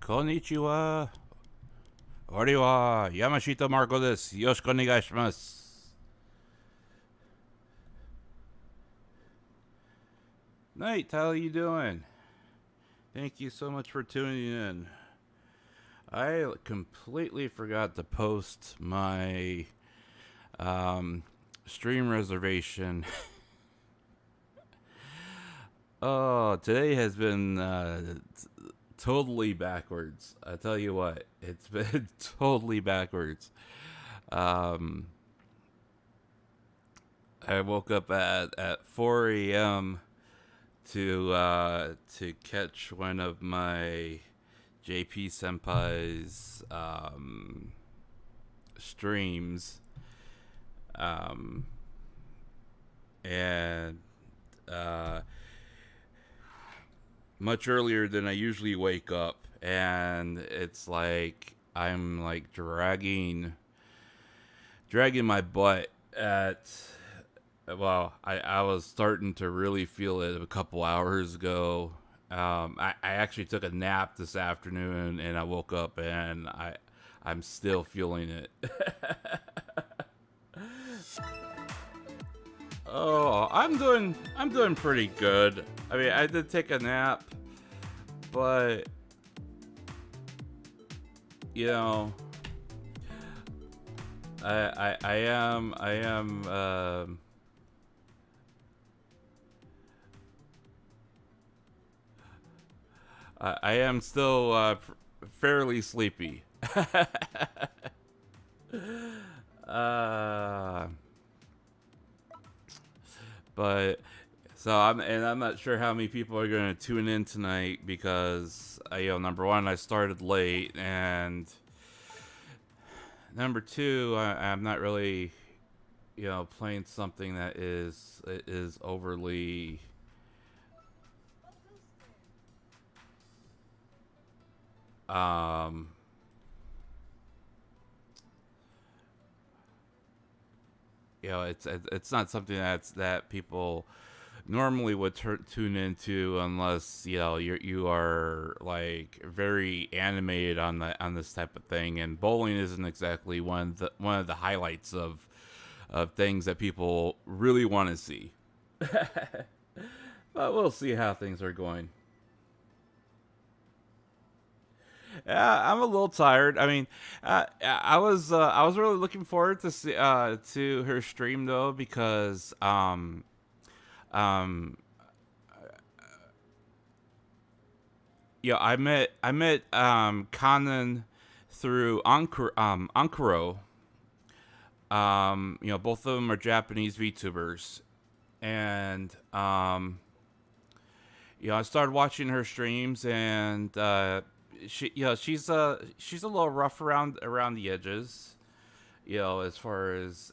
Konnichiwa. Ori wa Yamashita Marko desu. Yoroshiku onegai shimasu. Night, how are you doing? Thank you so much for tuning in. I completely forgot to post my stream reservation. Oh, today has been totally backwards. I tell you what, it's been totally backwards. I woke up at 4 a.m. to catch one of my JP Senpai's streams, and much earlier than I usually wake up, and it's like I'm like dragging my butt at. Well, I was starting to really feel it a couple hours ago. I actually took a nap this afternoon, and I woke up and I'm still feeling it. Oh, I'm doing pretty good. I mean, I did take a nap, but you know, I am I am still fairly sleepy. uh, but so I'm not sure how many people are going to tune in tonight because number one, I started late, and number two, I'm not really playing something that is overly it's not something that people normally would tune into unless you are like very animated on this type of thing, and bowling isn't exactly one of the highlights of things that people really want to see. But we'll see how things are going. Yeah, I'm a little tired. I mean, I was really looking forward to to her stream though, because um I met Kanan through Ankuro. Both of them are Japanese VTubers, and I started watching her streams, and she's a little rough around the edges, as far as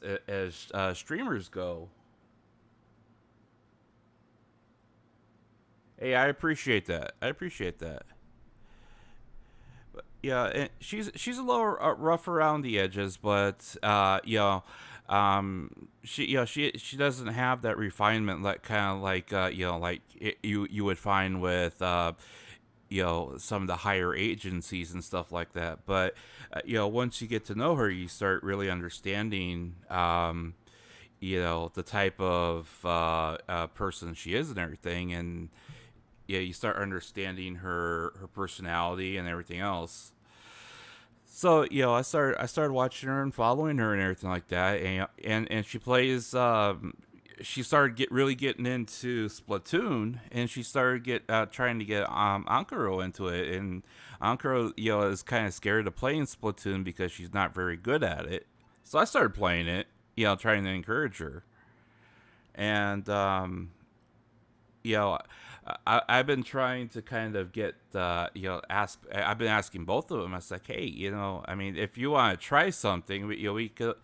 streamers go. Hey, I appreciate that. But, yeah, and she's a little rough around the edges, but she doesn't have that refinement, like kind of like you would find with some of the higher agencies and stuff like that. But once you get to know her, you start really understanding the type of person she is and everything, and you start understanding her personality and everything else. So I started watching her and following her and everything like that, and she plays. She started really getting into Splatoon, and she started trying to get Ankuro into it, and Ankuro is kind of scared to play in Splatoon because she's not very good at it. So I started playing it, trying to encourage her, and I've been trying to kind of get I've been asking both of them. I was like, hey, I mean, if you want to try something, we could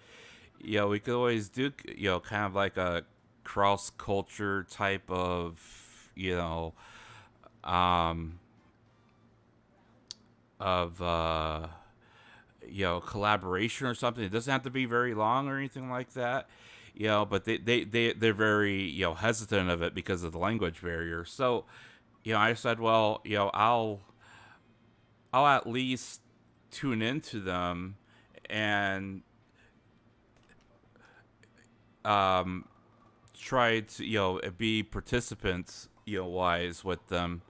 always do kind of like a cross culture type of collaboration or something. It doesn't have to be very long or anything like that. But they're very hesitant of it because of the language barrier. So I said, well, I'll at least tune into them and um, try to, be participants, wise with them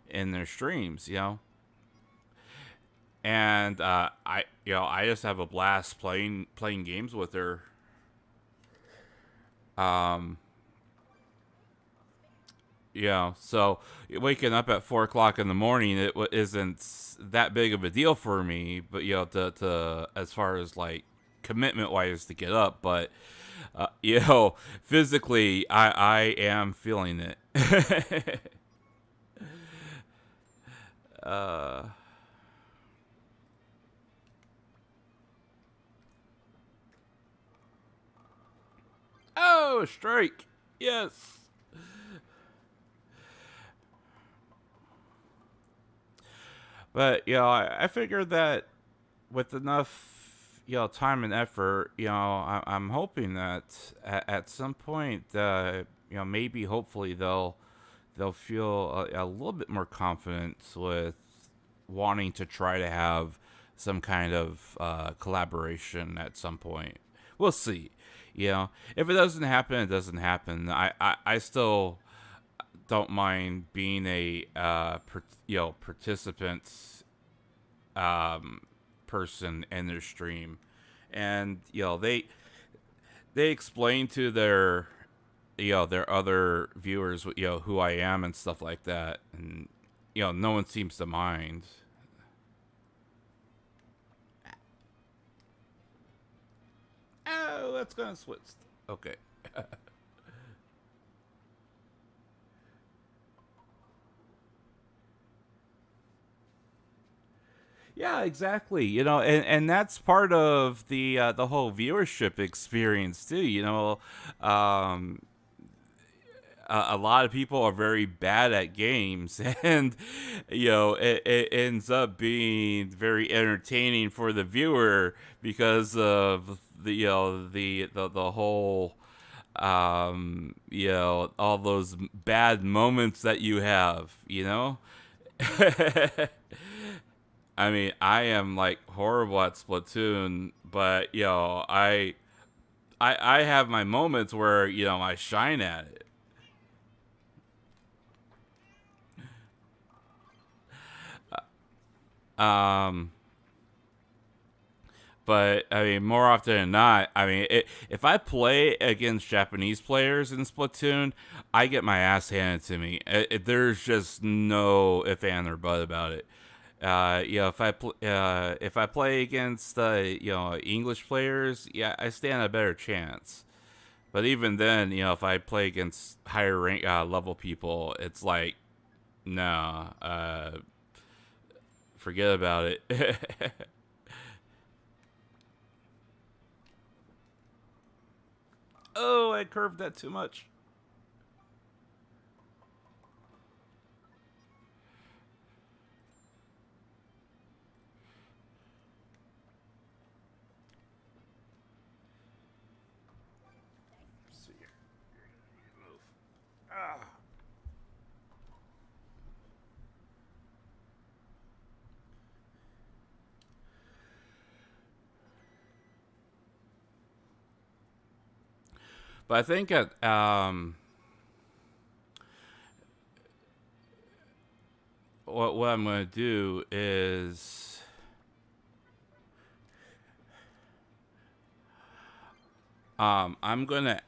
in their streams, and I just have a blast playing games with her. Um, so waking up at 4 o'clock in the morning, isn't that big of a deal for me. But to as far as like commitment wise to get up, but physically, I am feeling it. uh, oh, strike! Yes. But I figured that with enough time and effort, I'm hoping that at some point, maybe hopefully they'll feel a little bit more confident with wanting to try to have some kind of collaboration at some point. We'll see. If it doesn't happen, it doesn't happen. I still don't mind being a participant person in their stream, and they explain to their other viewers who I am and stuff like that, and no one seems to mind. Oh, that's gonna switch. Okay. Yeah, exactly. And that's part of the whole viewership experience too. Um, a lot of people are very bad at games, and it ends up being very entertaining for the viewer because of the whole all those bad moments that you have. I mean, I am like horrible at Splatoon, but I have my moments where I shine at it. Um, but I mean, more often than not, I mean, if I play against Japanese players in Splatoon, I get my ass handed to me. There's just no if and or but about it. If I play against English players, yeah, I stand a better chance. But even then, if I play against higher rank level people, it's like, no, forget about it. Oh, I curved that too much. Let's see here. Move. Ah. But I think what I'm gonna do is I'm gonna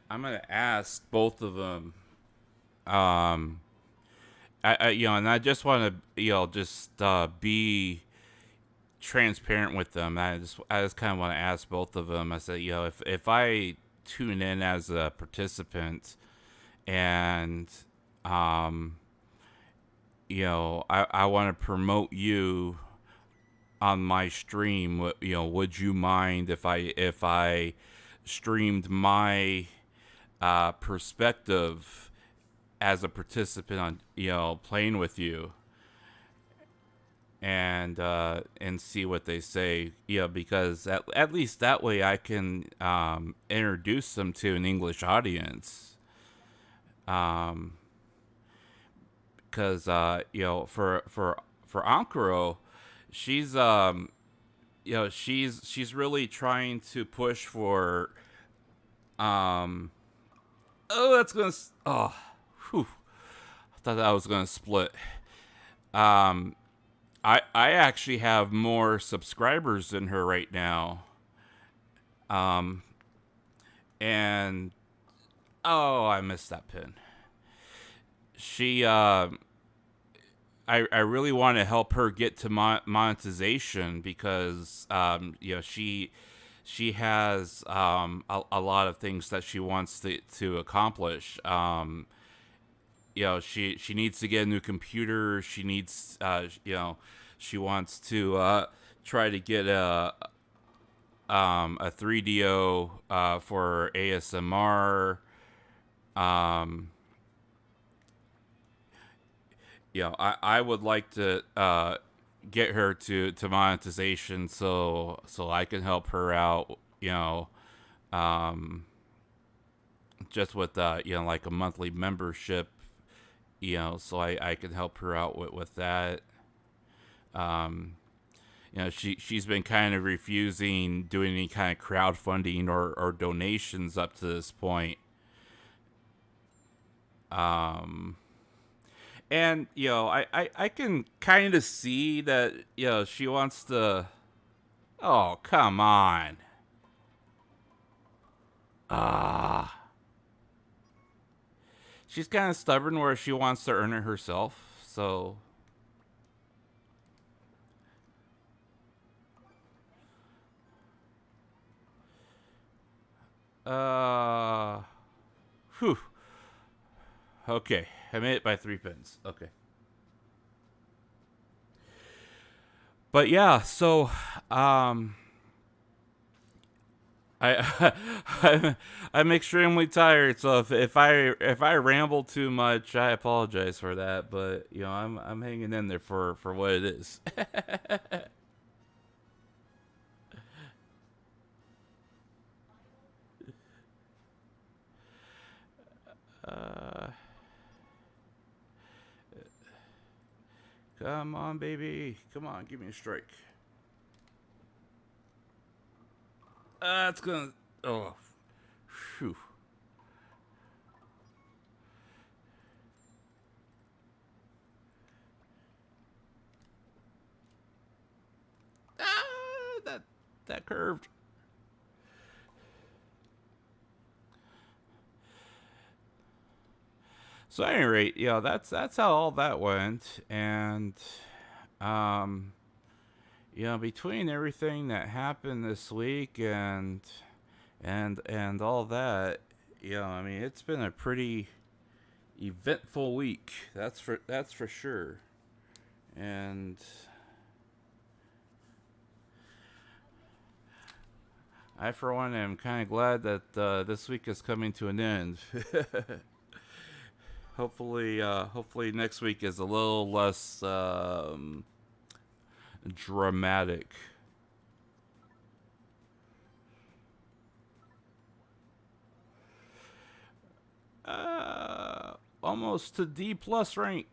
ask both of them. Um, and I just want to just be transparent with them. I just kind of want to ask both of them. I said, if I tune in as a participant and um I want to promote you on my stream, would you mind if I streamed my perspective as a participant on playing with you, and see what they say, because at least that way I can introduce them to an English audience. um because for Ankuro, she's she's really trying to push for oh, that's gonna oh, whew, I thought that was gonna split. um I actually have more subscribers than her right now. um and oh, I missed that pin. She I really want to help her get to monetization, because she has a lot of things that she wants to accomplish. She needs to get a new computer. She needs she wants to try to get a 3DO for ASMR. I would like to get her to monetization, so I can help her out. Um, just with like a monthly membership. So I can help her out with that. Um, she's been kind of refusing doing any kind of crowdfunding or donations up to this point. And I can kind of see that she wants to. Oh, come on. She's kind of stubborn where she wants to earn it herself. So whew. Okay, I made it by 3 pins. Okay. But yeah, so I'm extremely tired. So if I ramble too much, I apologize for that. But I'm hanging in there for what it is. Come on, baby. Come on, give me a strike. It's gonna. Oh, phew. That curved. So at any rate, that's how all that went, and between everything that happened this week and all that, I mean, it's been a pretty eventful week. That's for sure. And I, for one, am kind of glad that this week is coming to an end. Hopefully next week is a little less dramatic. Almost to D plus rank.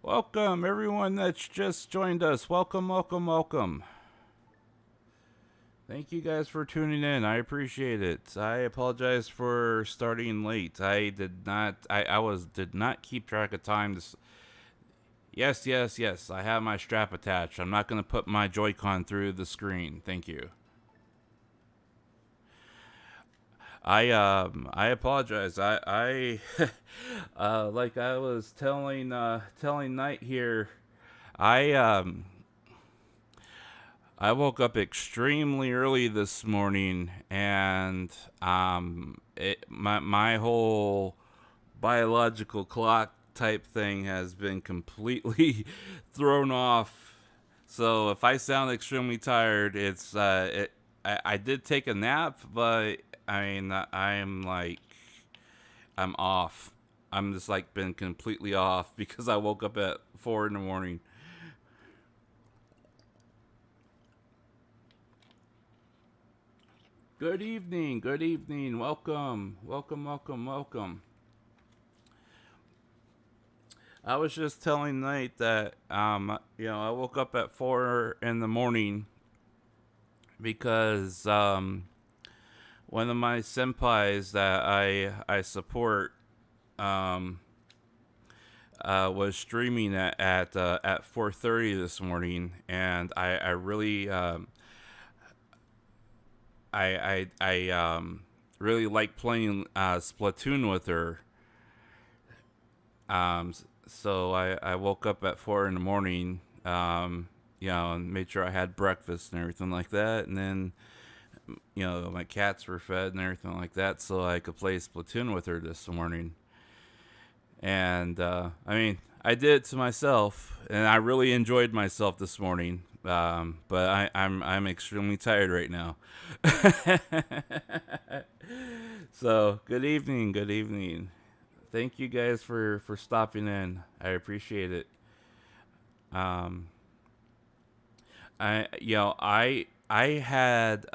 Welcome, everyone that's just joined us. Welcome, welcome, welcome. Thank you guys for tuning in. I appreciate it. I apologize for starting late. I did not keep track of time. Yes. I have my strap attached. I'm not going to put my Joy-Con through the screen. Thank you. I apologize. I like I was telling Knight here, I woke up extremely early this morning, and my whole biological clock type thing has been completely thrown off. So if I sound extremely tired, it's I did take a nap, but I mean, I'm off. I'm just like been completely off because I woke up at 4 in the morning. Good evening. Good evening. Welcome. Welcome. Welcome. Welcome. I was just telling Knight that I woke up at 4 in the morning because one of my senpais that I support um was streaming at 4:30 this morning, and I really really like playing Splatoon with her. So I woke up at 4 in the morning, and made sure I had breakfast and everything like that, and then my cats were fed and everything like that, so I could play Splatoon with her this morning. And I did it to myself, and I really enjoyed myself this morning. But I'm extremely tired right now. So good evening, good evening. Thank you guys for stopping in. I appreciate it. Um, I had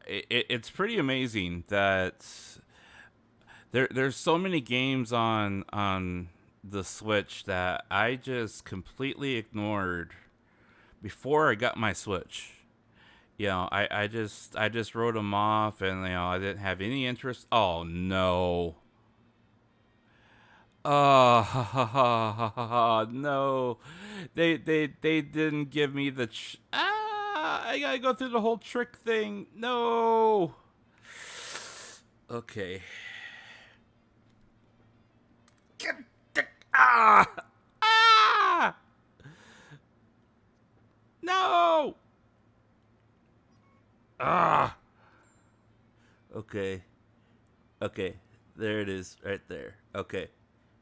it's pretty amazing that there's so many games on the Switch that I just completely ignored before I got my Switch. I just wrote them off, and I didn't have any interest. Oh no. Oh no. They didn't give me the I gotta go through the whole trick thing. No. Okay. Ah! Ah! No! Ah! Okay. Okay. There it is, right there. Okay.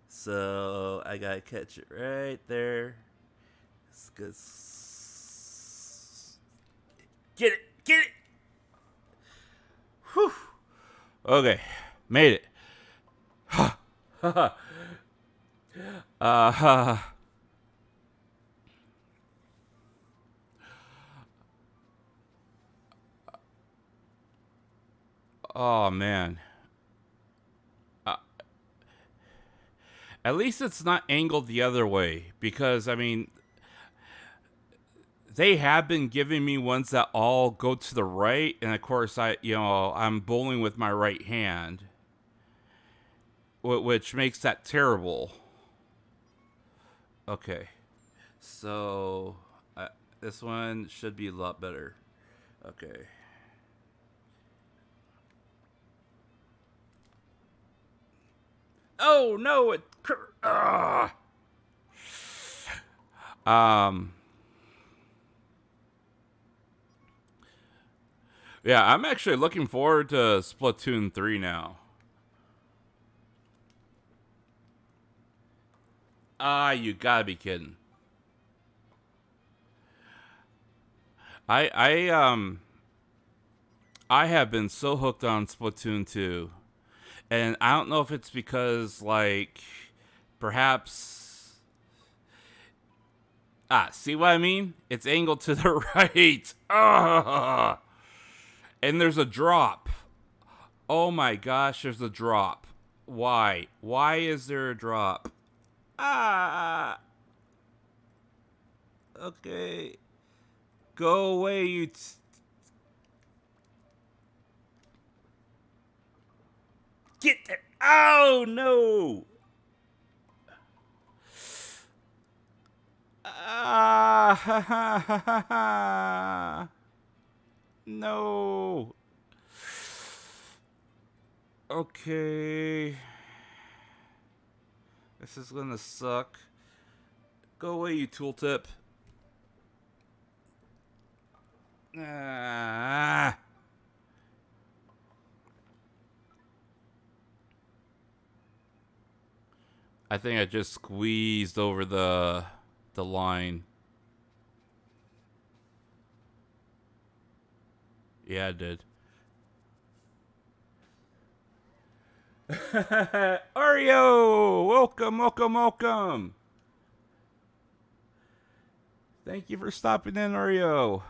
So I gotta catch it right there. Get it! Get it! Whew. Okay. Made it. uh, oh man. Uh, at least it's not angled the other way, because they have been giving me ones that all go to the right, and of course I'm bowling with my right hand, which makes that terrible. Okay, so this one should be a lot better. Okay. Oh no! Um. Yeah, I'm actually looking forward to Splatoon 3 now. Ah, you gotta be kidding. I I um I have been so hooked on Splatoon 2. And I don't know if it's because, like, perhaps. See what I mean? It's angled to the right. And there's a drop. Oh my gosh, there's a drop. Why? Why is there a drop? Ah. Okay. Go away, you. Get there. Oh no. Ah, ha, ha, ha, ha, ha. No. Okay. This is gonna suck. Go away, you tooltip. Ah. I think I just squeezed over the line. Yeah, I did. Oreo! Welcome, welcome, welcome! Thank you for stopping in, Oreo.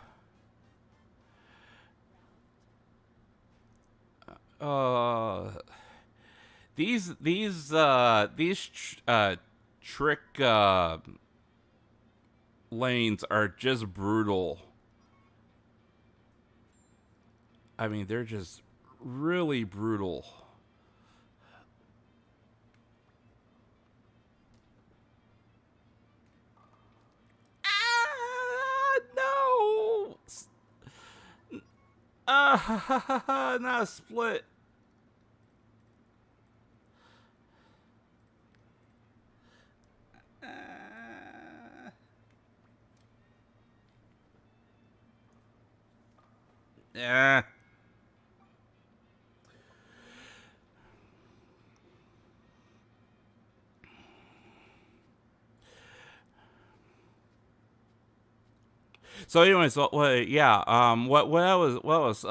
Uh, these trick lanes are just brutal. I mean, they're just really brutal. Ah, no! Ah, not a split. Yeah. So, anyways, yeah. What I was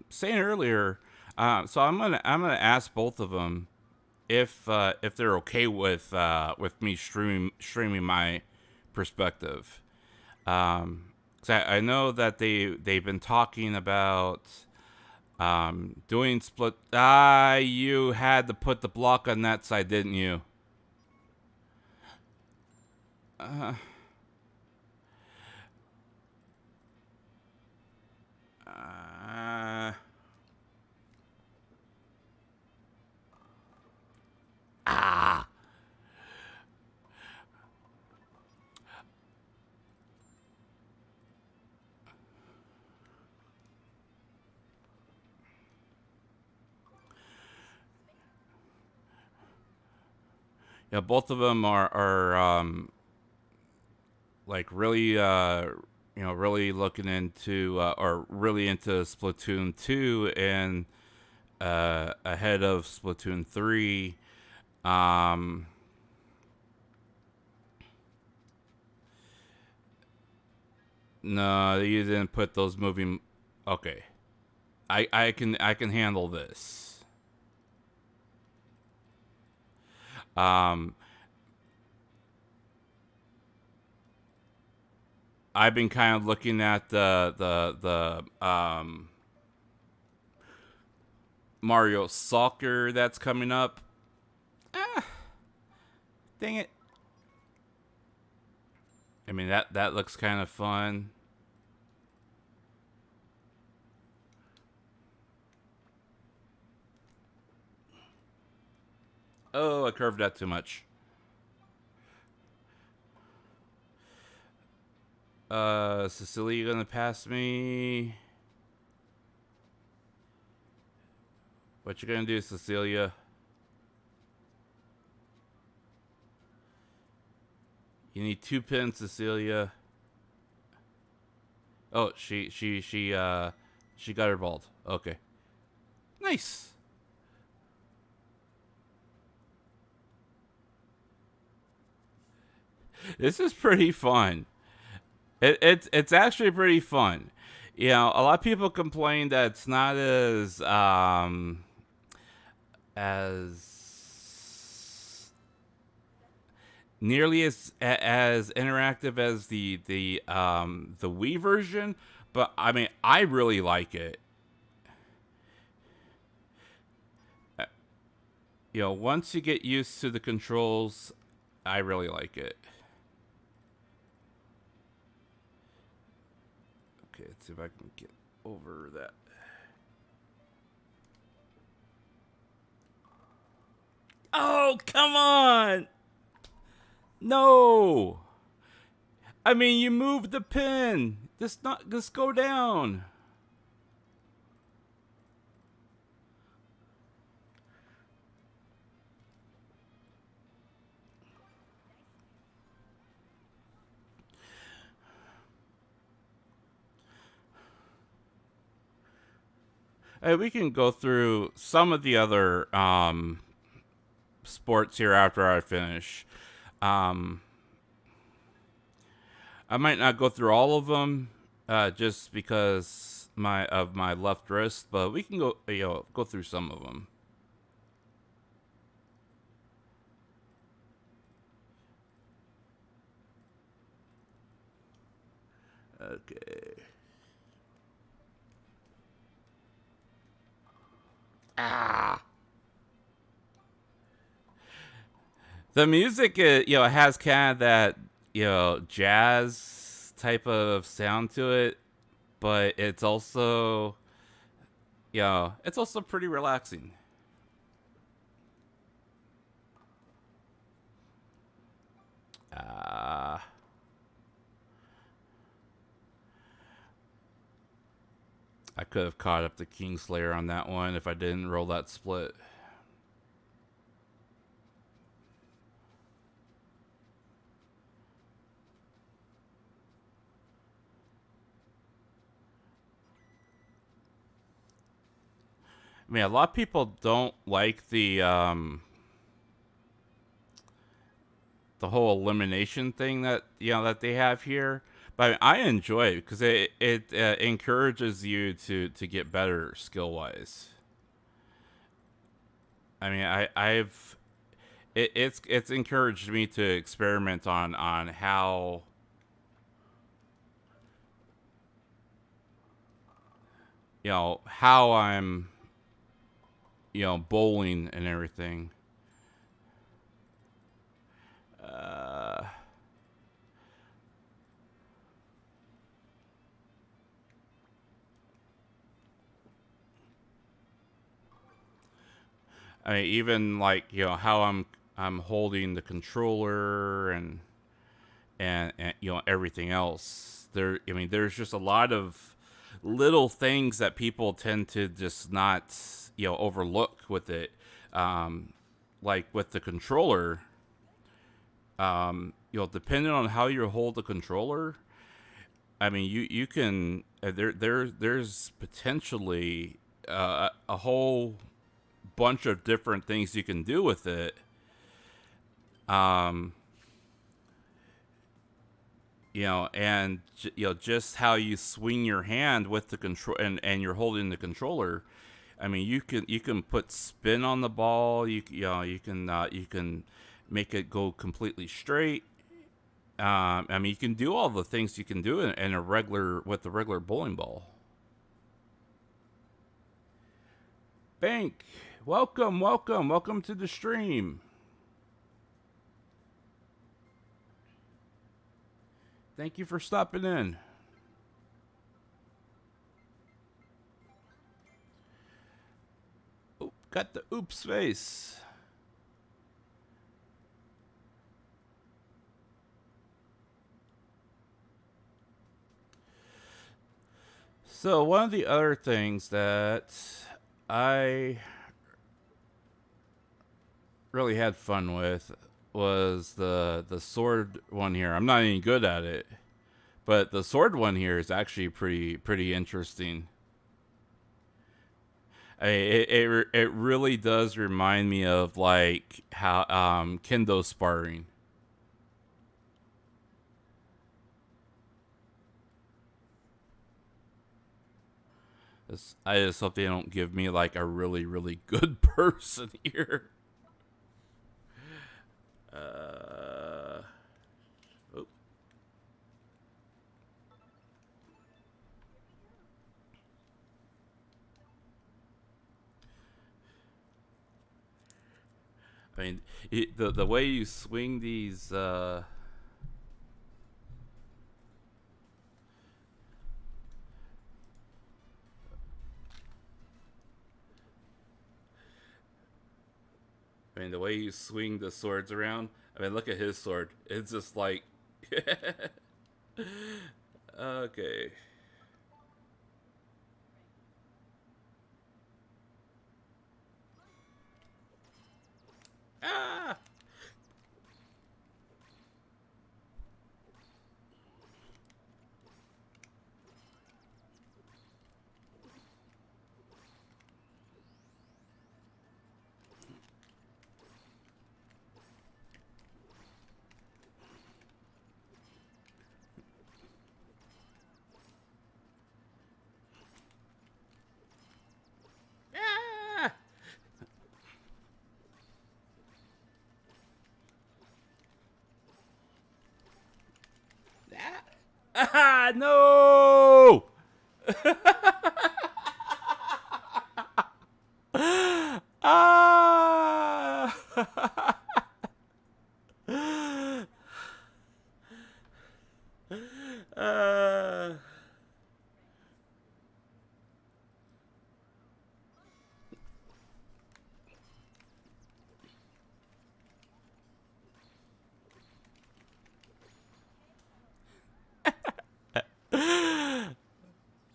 saying earlier. So I'm gonna ask both of them if they're okay with me streaming my perspective. 'Cause I know that they've been talking about doing split. Ah, you had to put the block on that side, didn't you? Uh, uh, ah. Yeah, both of them are like really really looking into or really into Splatoon 2 and ahead of Splatoon 3. Um, no, you didn't put those moving. Okay, I can handle this. Um, I've been kind of looking at the Mario Soccer that's coming up. Ah, dang it. I mean that looks kind of fun. Oh, I curved that too much. Cecilia, you gonna pass me? What you gonna do, Cecilia? You need 2 pins, Cecilia. Oh, she got her bald. Okay, nice. This is pretty fun. It's actually pretty fun. You know, a lot of people complain that it's not as nearly as interactive as the Wii version, but I mean, I really like it. You know, once you get used to the controls, I really like it. Okay, let's see if I can get over that. Oh, come on! No! I mean, you moved the pin. Just go down. Hey, we can go through some of the other sports here after I finish. Um, I might not go through all of them, just because my left wrist, but we can go through some of them. Okay. Ah. The music, has kind of that, jazz type of sound to it, but it's also pretty relaxing. Uh, I could have caught up to Kingslayer on that one if I didn't roll that split. I mean, a lot of people don't like the whole elimination thing that that they have here, but I enjoy it because it encourages you to get better skill wise. I mean, it's encouraged me to experiment on how I'm bowling and everything. Uh, I mean, even like how I'm holding the controller and everything else. I mean, there's just a lot of little things that people tend to just not overlook with it. Like with the controller, depending on how you hold the controller, I mean, you can there's potentially a whole bunch of different things you can do with it. Um, and just how you swing your hand with the control and you're holding the controller. I mean, you can put spin on the ball. You can make it go completely straight. I mean, you can do all the things you can do in a regular with the regular bowling ball. Bank, welcome to the stream. Thank you for stopping in. Oop, got the oops face. So one of the other things that I really had fun with was the sword one here. I'm not any good at it, but the sword one here is actually pretty interesting. It really does remind me of like how kendo sparring. I just hope they don't give me like a really good person here. Oh. I mean, the way you swing these. I mean, the way you swing the swords around. I mean, look at his sword. It's just like. Okay. Ah! No! Ah!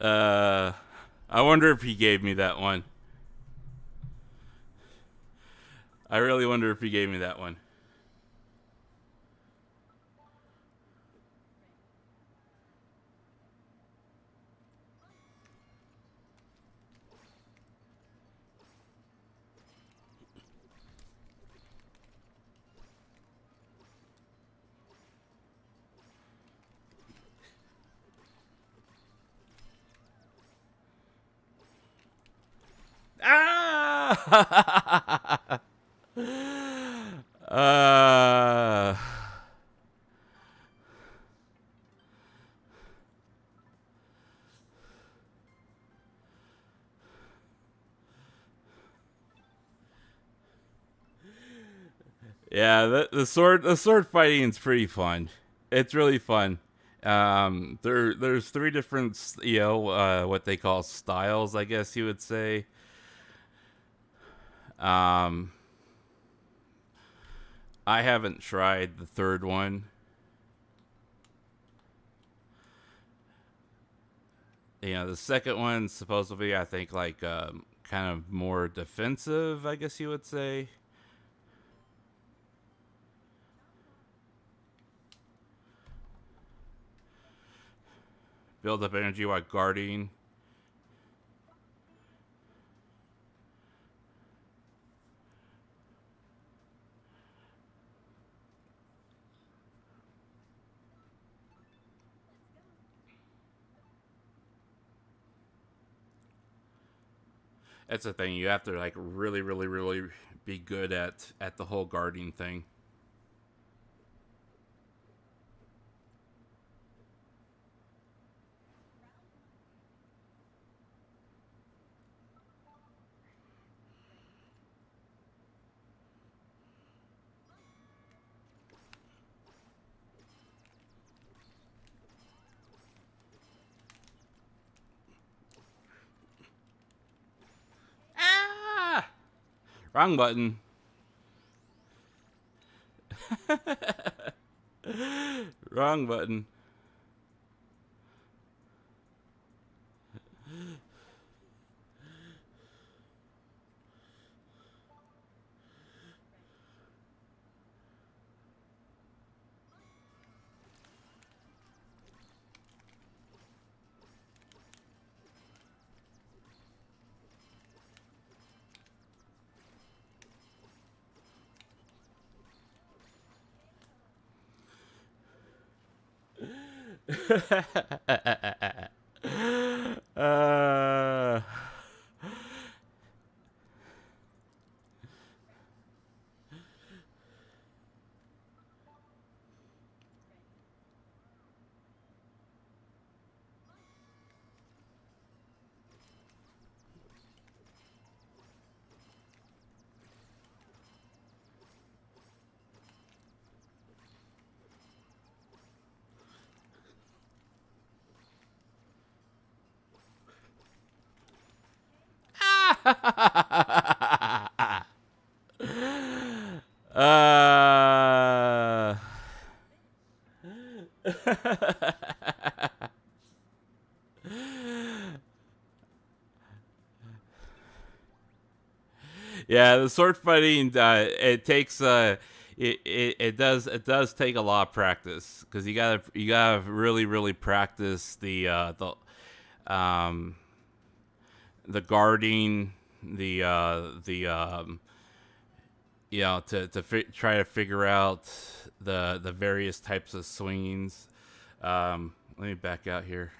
uh... I wonder if he gave me that one. I really wonder if he gave me that one. Ah! uh... Yeah, the sword fighting is pretty fun. It's really fun. There's three different, what they call styles, I guess you would say. Um, I haven't tried the third one. The second one's supposed to be, I think, like kind of more defensive, I guess you would say. Build up energy while guarding. That's the thing. You have to like really, really, really be good at the whole guarding thing. Ah! Wrong button. Wrong button. uh, uh, yeah, the sword fighting, it takes it does take a lot of practice, because you gotta really, really practice um the guarding, to try to figure out the various types of swingings. Let me back out here.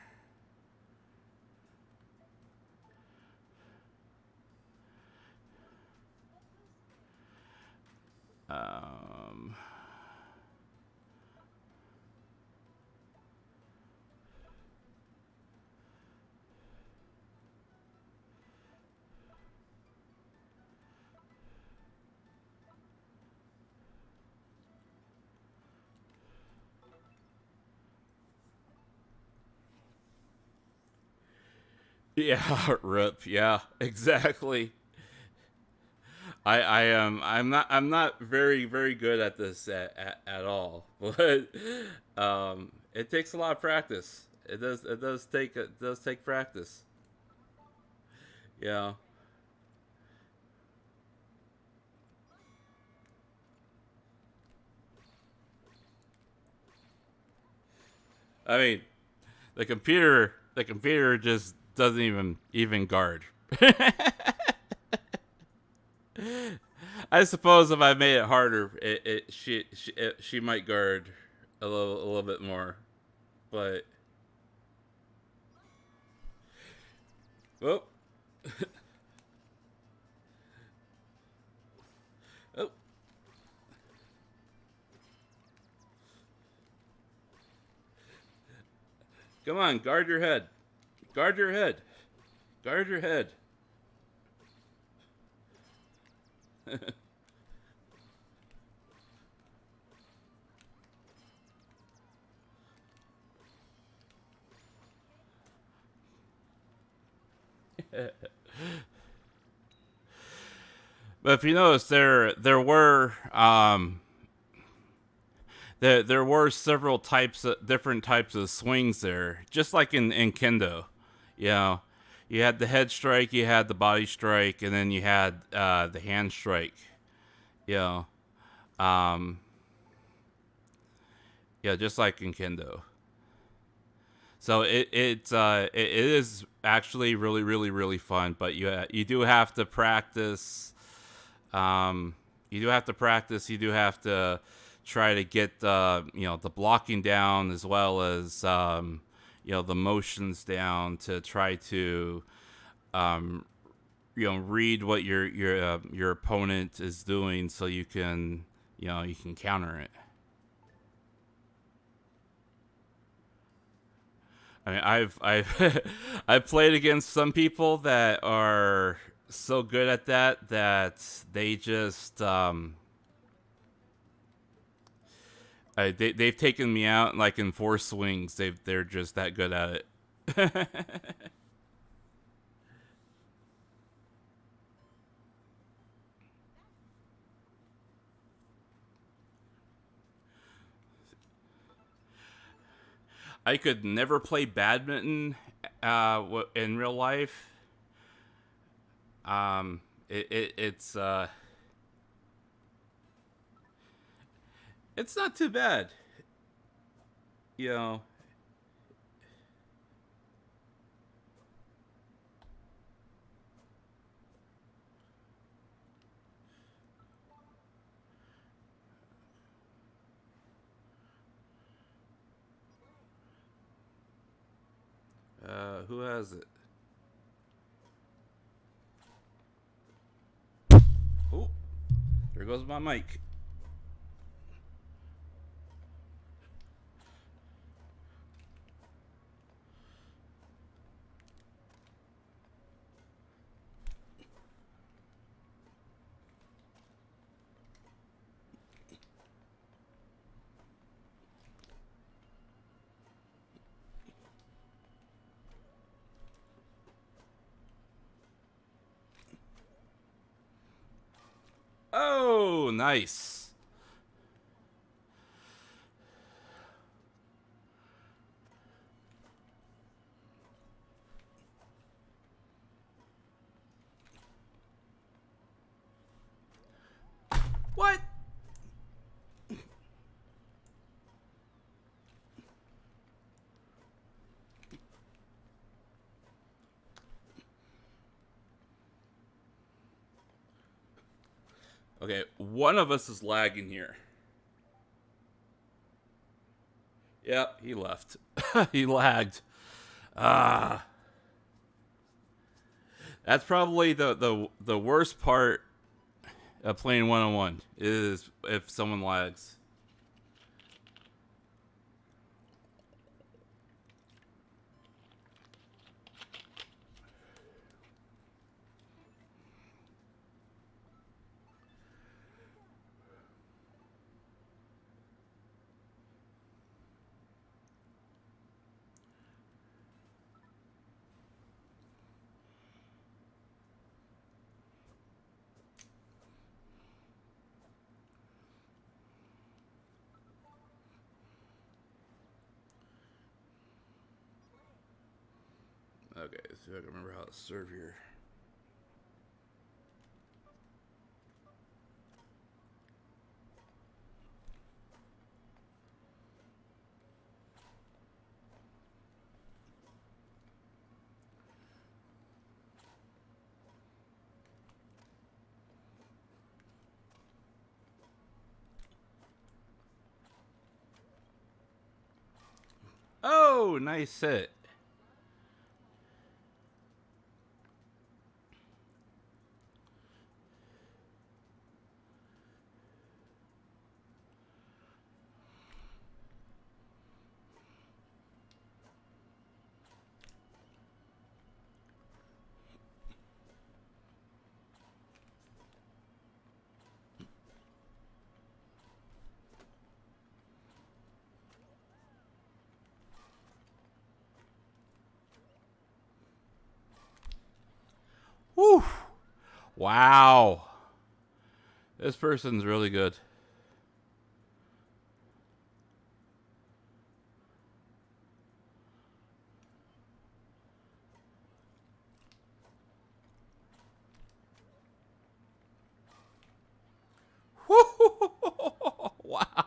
Yeah, rip. Yeah, exactly. I am I'm not very good at this at all, but it takes a lot of practice. It does take practice. Yeah. I mean, the computer just doesn't even guard. I suppose if I made it harder, she might guard a little bit more. But oh oh, come on, guard your head, guard your head, guard your head. But if you notice, there were several different types of swings there, just like in kendo. You know, you had the head strike, you had the body strike, and then you had the hand strike. You know, um, yeah, just like in kendo. So it is actually really fun, but you do have to practice. Um, you do have to practice. You do have to try to get the blocking down, as well as the motions down, to try to um, read what your opponent is doing, so you can counter it. I mean, I've I've played against some people that are so good at that they just they've taken me out like in four swings. They're just that good at it. I could never play badminton in real life. It's not too bad. You know, who has it? Oh, there goes my mic. Oh, nice. What? Okay, one of us is lagging here. Yep, he left. He lagged. Ah, that's probably the worst part of playing one on one, is if someone lags. Okay, see if I can remember how to serve here. Oh, nice hit. Whew. Wow. This person's really good. Wow.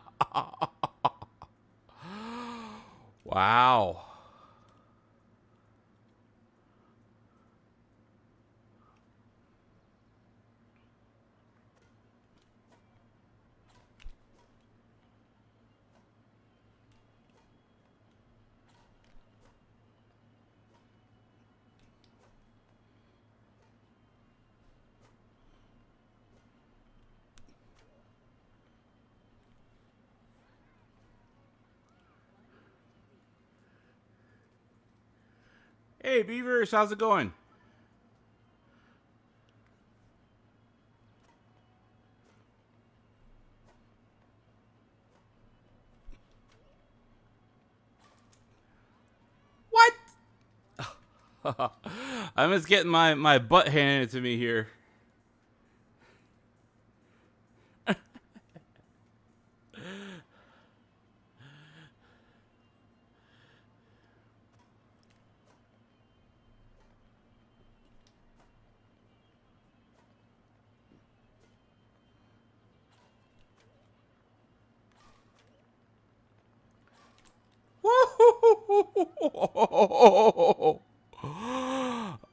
Wow. Hey, Beavers, how's it going? What? I'm just getting my butt handed to me here.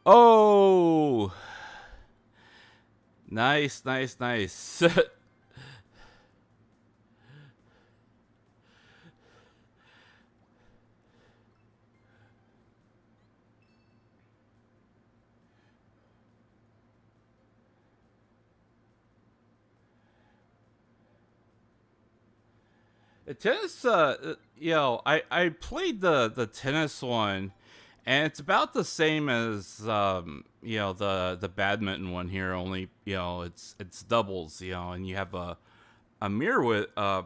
Oh, nice, nice, nice. The tennis, I played the tennis one, and it's about the same as the badminton one here. Only it's doubles, and you have a mirror with a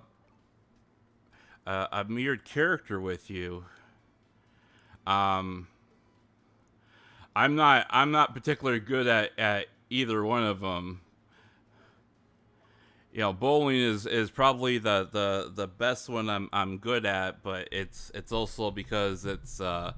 mirrored character with you. Um, I'm not particularly good at either one of them. Bowling is probably the best one I'm good at, but it's also because it's I'm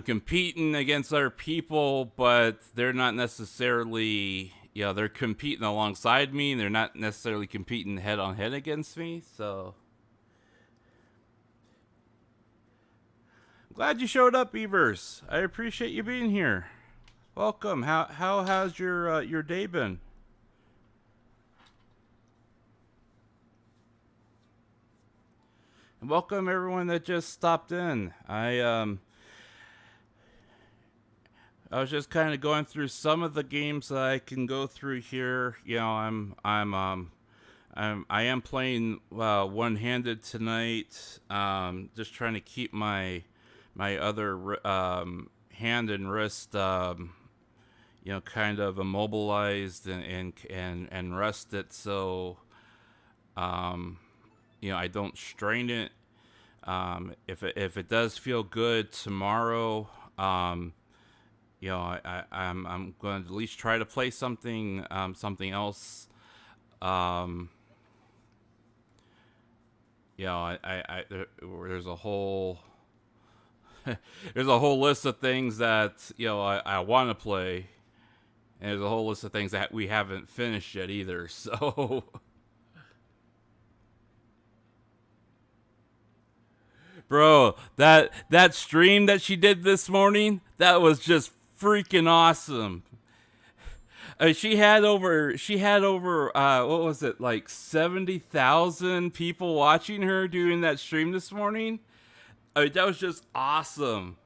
competing against other people, but they're not necessarily they're competing alongside me. They're not necessarily competing head on head against me. So glad you showed up, Beavers. I appreciate you being here. Welcome. How has your day been? And welcome everyone that just stopped in. I was just kind of going through some of the games that I can go through here. I am playing one-handed tonight. Just trying to keep my other hand and wrist kind of immobilized and rest it so I don't strain it. If it does feel good tomorrow, I'm going to at least try to play something else. there's a whole there's a whole list of things that I want to play, and there's a whole list of things that we haven't finished yet either. So, bro, that stream that she did this morning, that was just freaking awesome. She had over what was it, like 70,000 people watching her doing that stream this morning. That was just awesome.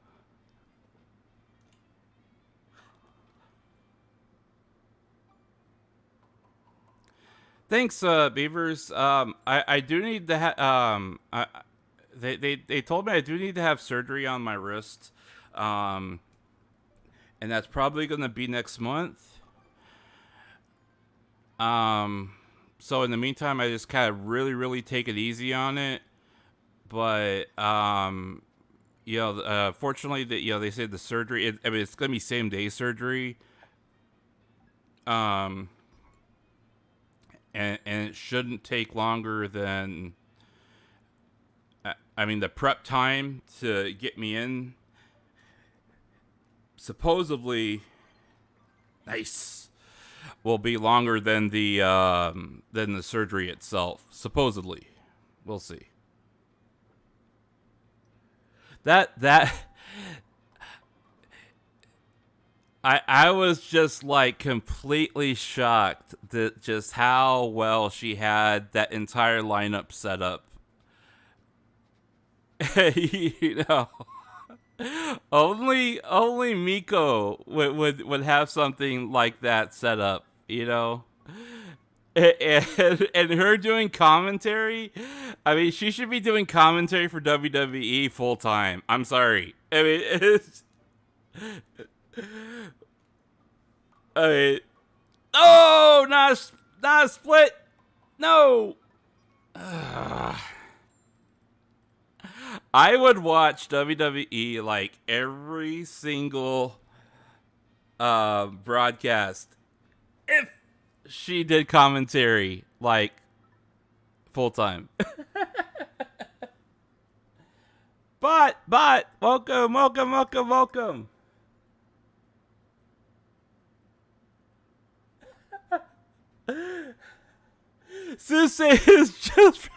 Thanks, Beavers. I do need to they told me I do need to have surgery on my wrist, and that's probably gonna be next month. So in the meantime, I just kind of really take it easy on it. But fortunately, that they said the surgery. It's gonna be same day surgery. And it shouldn't take longer than. The prep time to get me in. Supposedly, nice. Will be longer than the surgery itself. Supposedly, we'll see. That I was just like completely shocked that just how well she had that entire lineup set up. Only Miko would have something like that set up, and her doing commentary. She should be doing commentary for WWE full time. I'm sorry. It's. Oh, not a split. No. I would watch WWE like every single broadcast if she did commentary like full time. but welcome. Suse is just.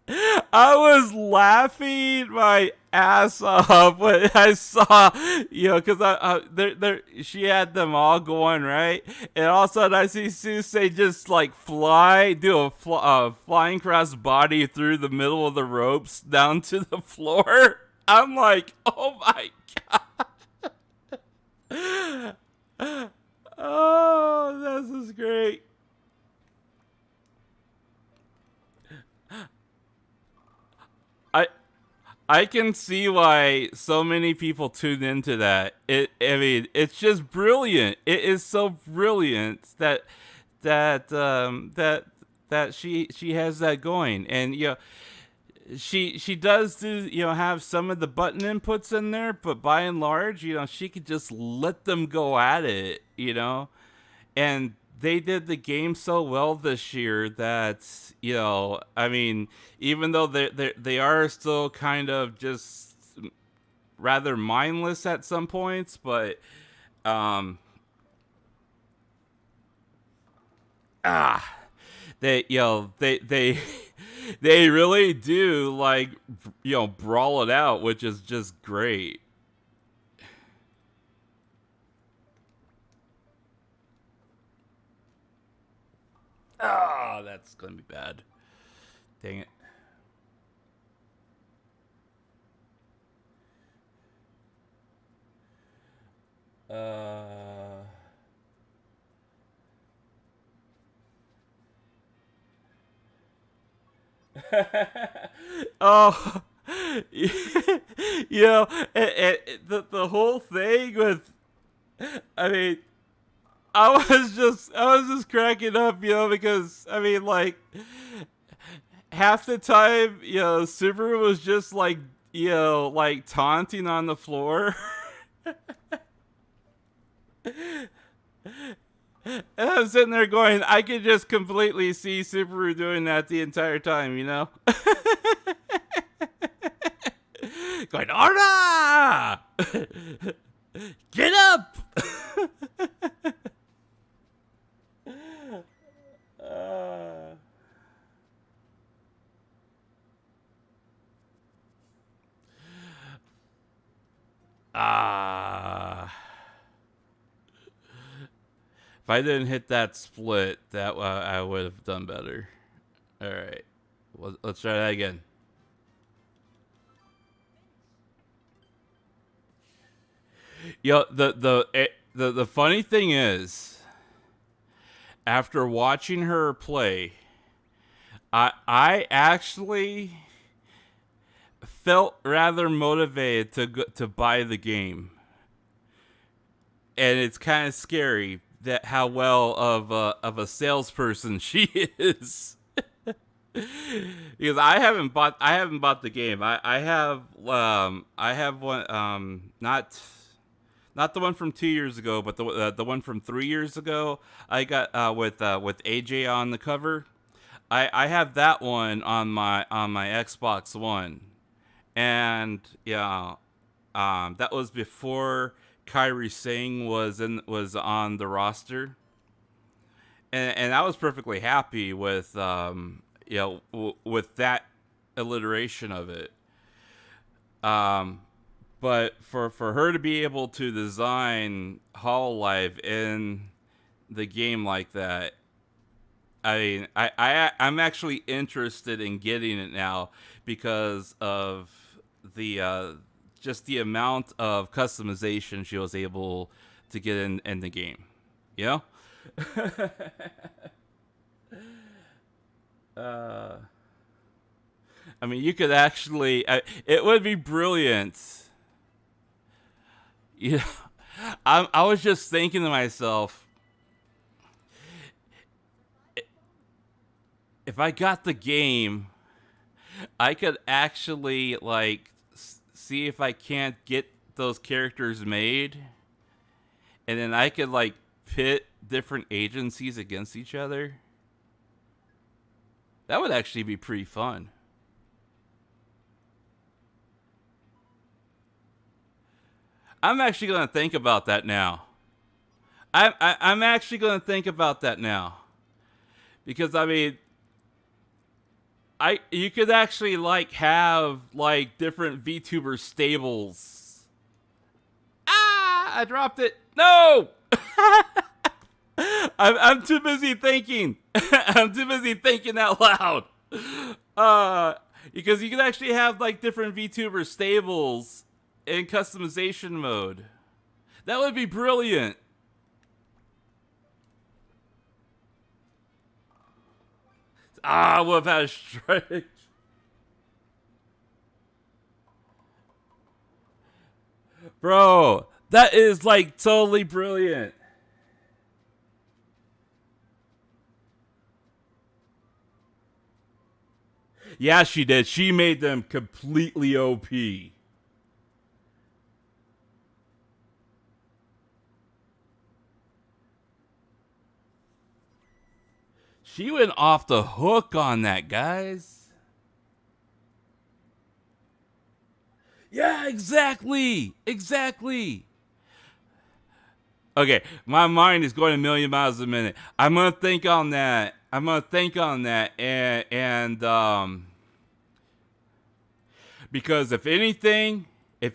I was laughing my ass off when I saw, because she had them all going right, and all of a sudden I see Suse just like do a flying cross body through the middle of the ropes down to the floor. I'm like, oh my god, oh, this is great. I can see why so many people tune into that. It's just brilliant. It is so brilliant that she has that going, and she does do have some of the button inputs in there, but by and large, she could just let them go at it, and they did the game so well this year that even though they are still kind of just rather mindless at some points, but they they really do like brawl it out, which is just great. Oh, that's gonna be bad. Dang it. Oh, the whole thing with, I was just cracking up, because like half the time, Subaru was just like, like taunting on the floor. And I'm sitting there going, I could just completely see Subaru doing that the entire time, you know? Going, Arda! Get up! If I didn't hit that split, that I would have done better. All right, let's try that again. Yo, the funny thing is, after watching her play, I actually felt rather motivated to buy the game, and it's kind of scary that how well of a salesperson she is. Because I haven't bought the game. I have one, not the one from 2 years ago, but the one from 3 years ago. I got with AJ on the cover. I have that one on my Xbox One, and yeah, that was before Kyrie Singh was on the roster, and I was perfectly happy with with that alliteration of it. But for her to be able to design Hololive in the game like that, I mean, I'm actually interested in getting it now because of the just the amount of customization she was able to get in the game. You know? I mean, you could actually, it would be brilliant. You know, I was just thinking to myself, if I got the game, I could actually like see if I can't get those characters made, and then I could like pit different agencies against each other. That would actually be pretty fun. I'm actually gonna think about that now. I'm actually gonna think about that now, because I mean, you could actually like have like different VTuber stables. Ah, I dropped it. No. I'm too busy thinking. I'm too busy thinking out loud. Because you can actually have like different VTuber stables in customization mode. That would be brilliant. Ah, I would have had a strike. Bro, that is like totally brilliant. Yeah, she did. She made them completely OP. She went off the hook on that, guys. Yeah, exactly. Exactly. Okay, my mind is going a million miles a minute. I'm gonna think on that. I'm gonna think on that, and because if anything, I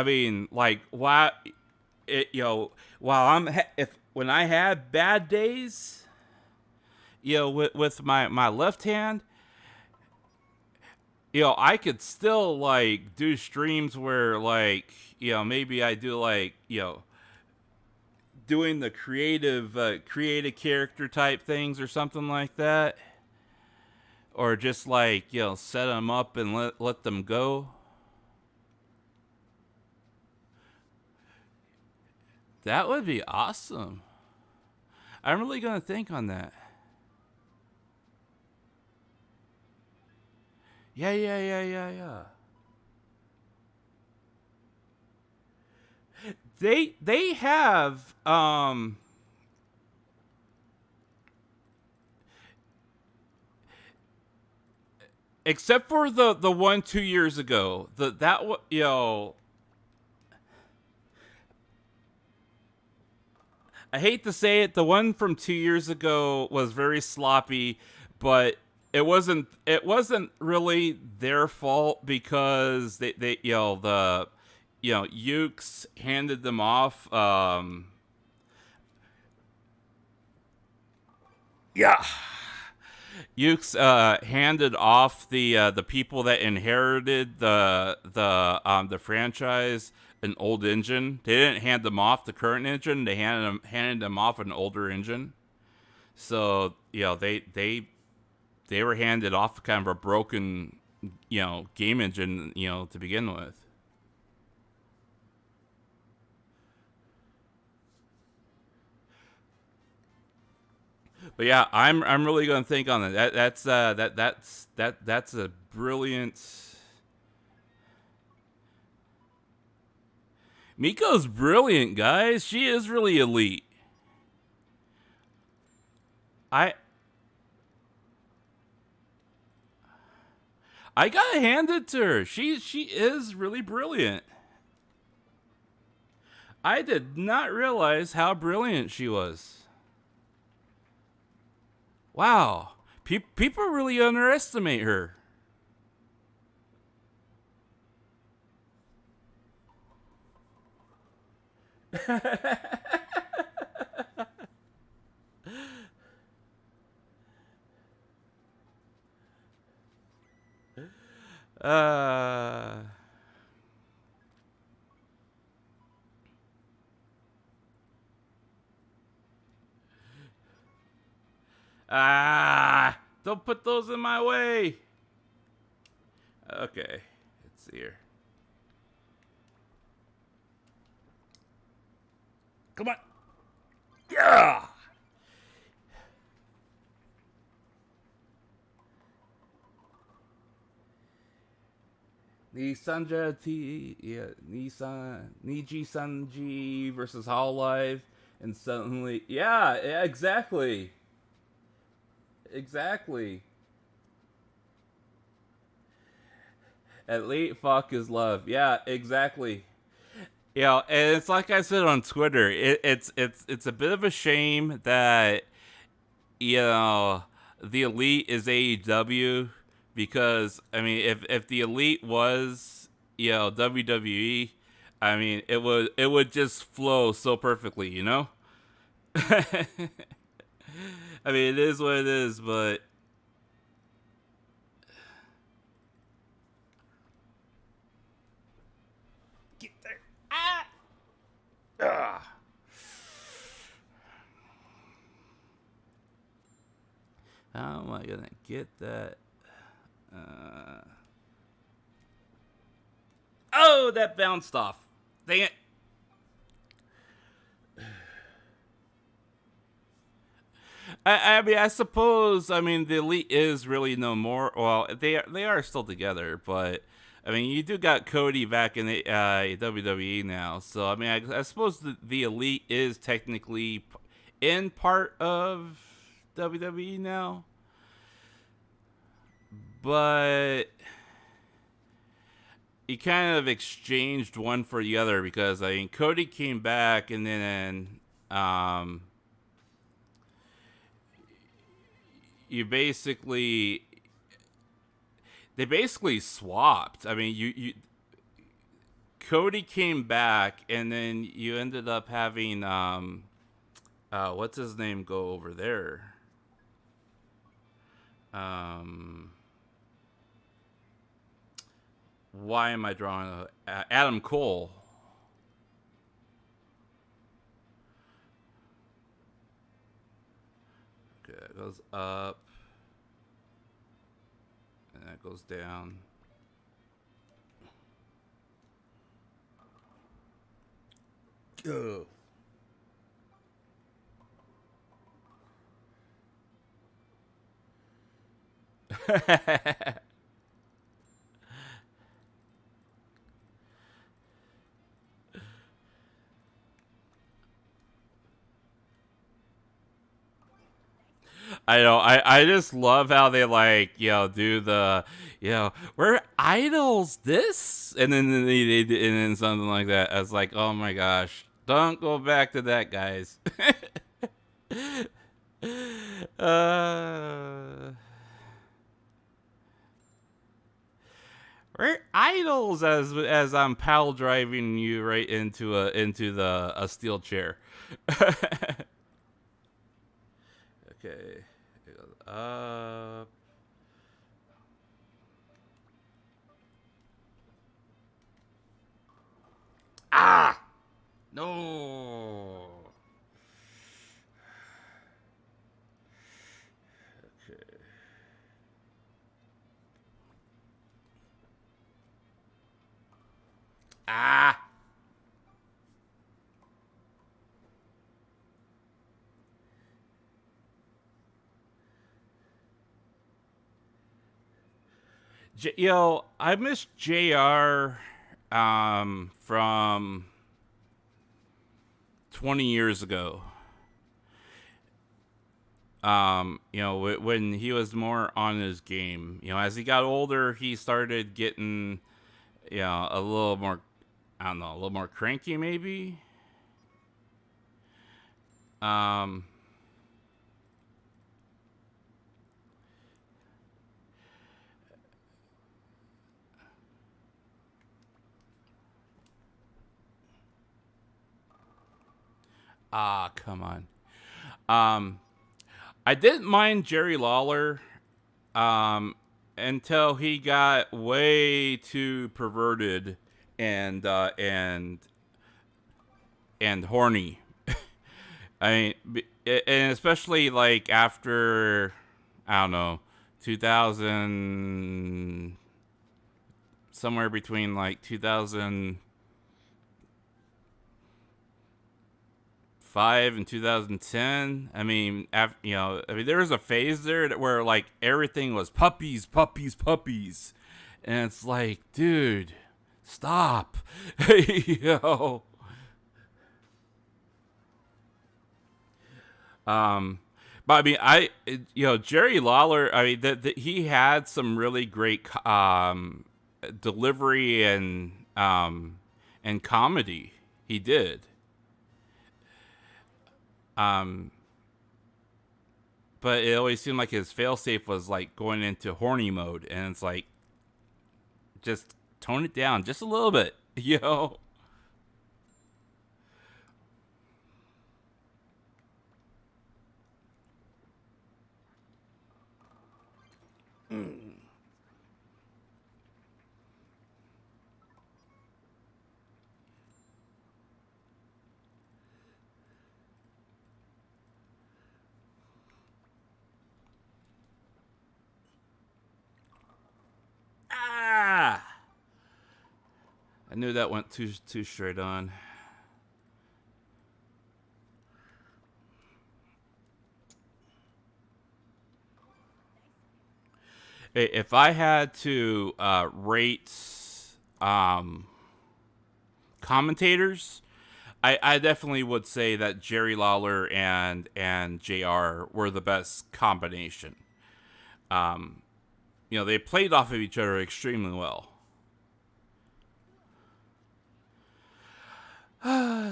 mean, like, why, while if when I had bad days, with my left hand, I could still like do streams where like, maybe I do like, doing the creative character type things or something like that, or just like, set them up and let them go. That would be awesome. I'm really gonna think on that. Yeah, yeah. they have except for the one 2 years ago, you know, I hate to say it, the one from 2 years ago was very sloppy, but it wasn't really their fault because they you know the you know Ukes handed them off. Yeah. Ukes handed off the people that inherited the franchise an old engine. They didn't hand them off the current engine. They handed them off an older engine. So you know they were handed off kind of a broken game engine to begin with. But yeah, I'm really gonna think on it. That's a brilliant. Miko's brilliant, guys. She is really elite. I I gotta hand it to her. She is really brilliant. I did not realize how brilliant she was. Wow, people really underestimate her. Uh, don't put those in my way. Okay, let's see here. Come on. Yeah. Niji Sanji versus Hololive, and suddenly, yeah, exactly, exactly. At late fuck is love, yeah, exactly. And it's like I said on Twitter, it's a bit of a shame that you know the elite is AEW because I mean if the elite was WWE, I mean it would just flow so perfectly, I mean it is what it is, but get there. Ah. How am I gonna get that? Oh, that bounced off. Dang it. I mean, I suppose. I mean, the elite is really no more. Well, they are still together, but I mean, you do got Cody back in the WWE now. So I mean, I suppose the elite is technically in part of WWE now, but you kind of exchanged one for the other because I mean, Cody came back and then you basically they basically swapped. I mean, you Cody came back, and then you ended up having what's his name go over there. Why am I drawing Adam Cole? Okay, it goes up, and that goes down. Ugh. I know. I just love how they like do the we're idols this and then they and then something like that. I was like, oh my gosh, don't go back to that, guys. uh, we're idols as I'm pile driving you right into a steel chair. Okay. Ah! No. Okay. Ah! I miss JR from 20 years ago. When he was more on his game. As he got older, he started getting, a little more, I don't know, a little more cranky maybe. Um, come on. Um, I didn't mind Jerry Lawler, until he got way too perverted and and horny. I mean, and especially like after I don't know, 2000, somewhere between like 2005 and 2010. I mean, there was a phase there where like everything was puppies, puppies, puppies, and it's like, dude, stop, But I mean, Jerry Lawler. I mean, he had some really great delivery and comedy. He did. Um, but it always seemed like his failsafe was like going into horny mode, and it's like, just tone it down just a little bit, Ah! I knew that went too straight on. If I had to rate um, commentators, I definitely would say that Jerry Lawler and JR were the best combination. Um, they played off of each other extremely well.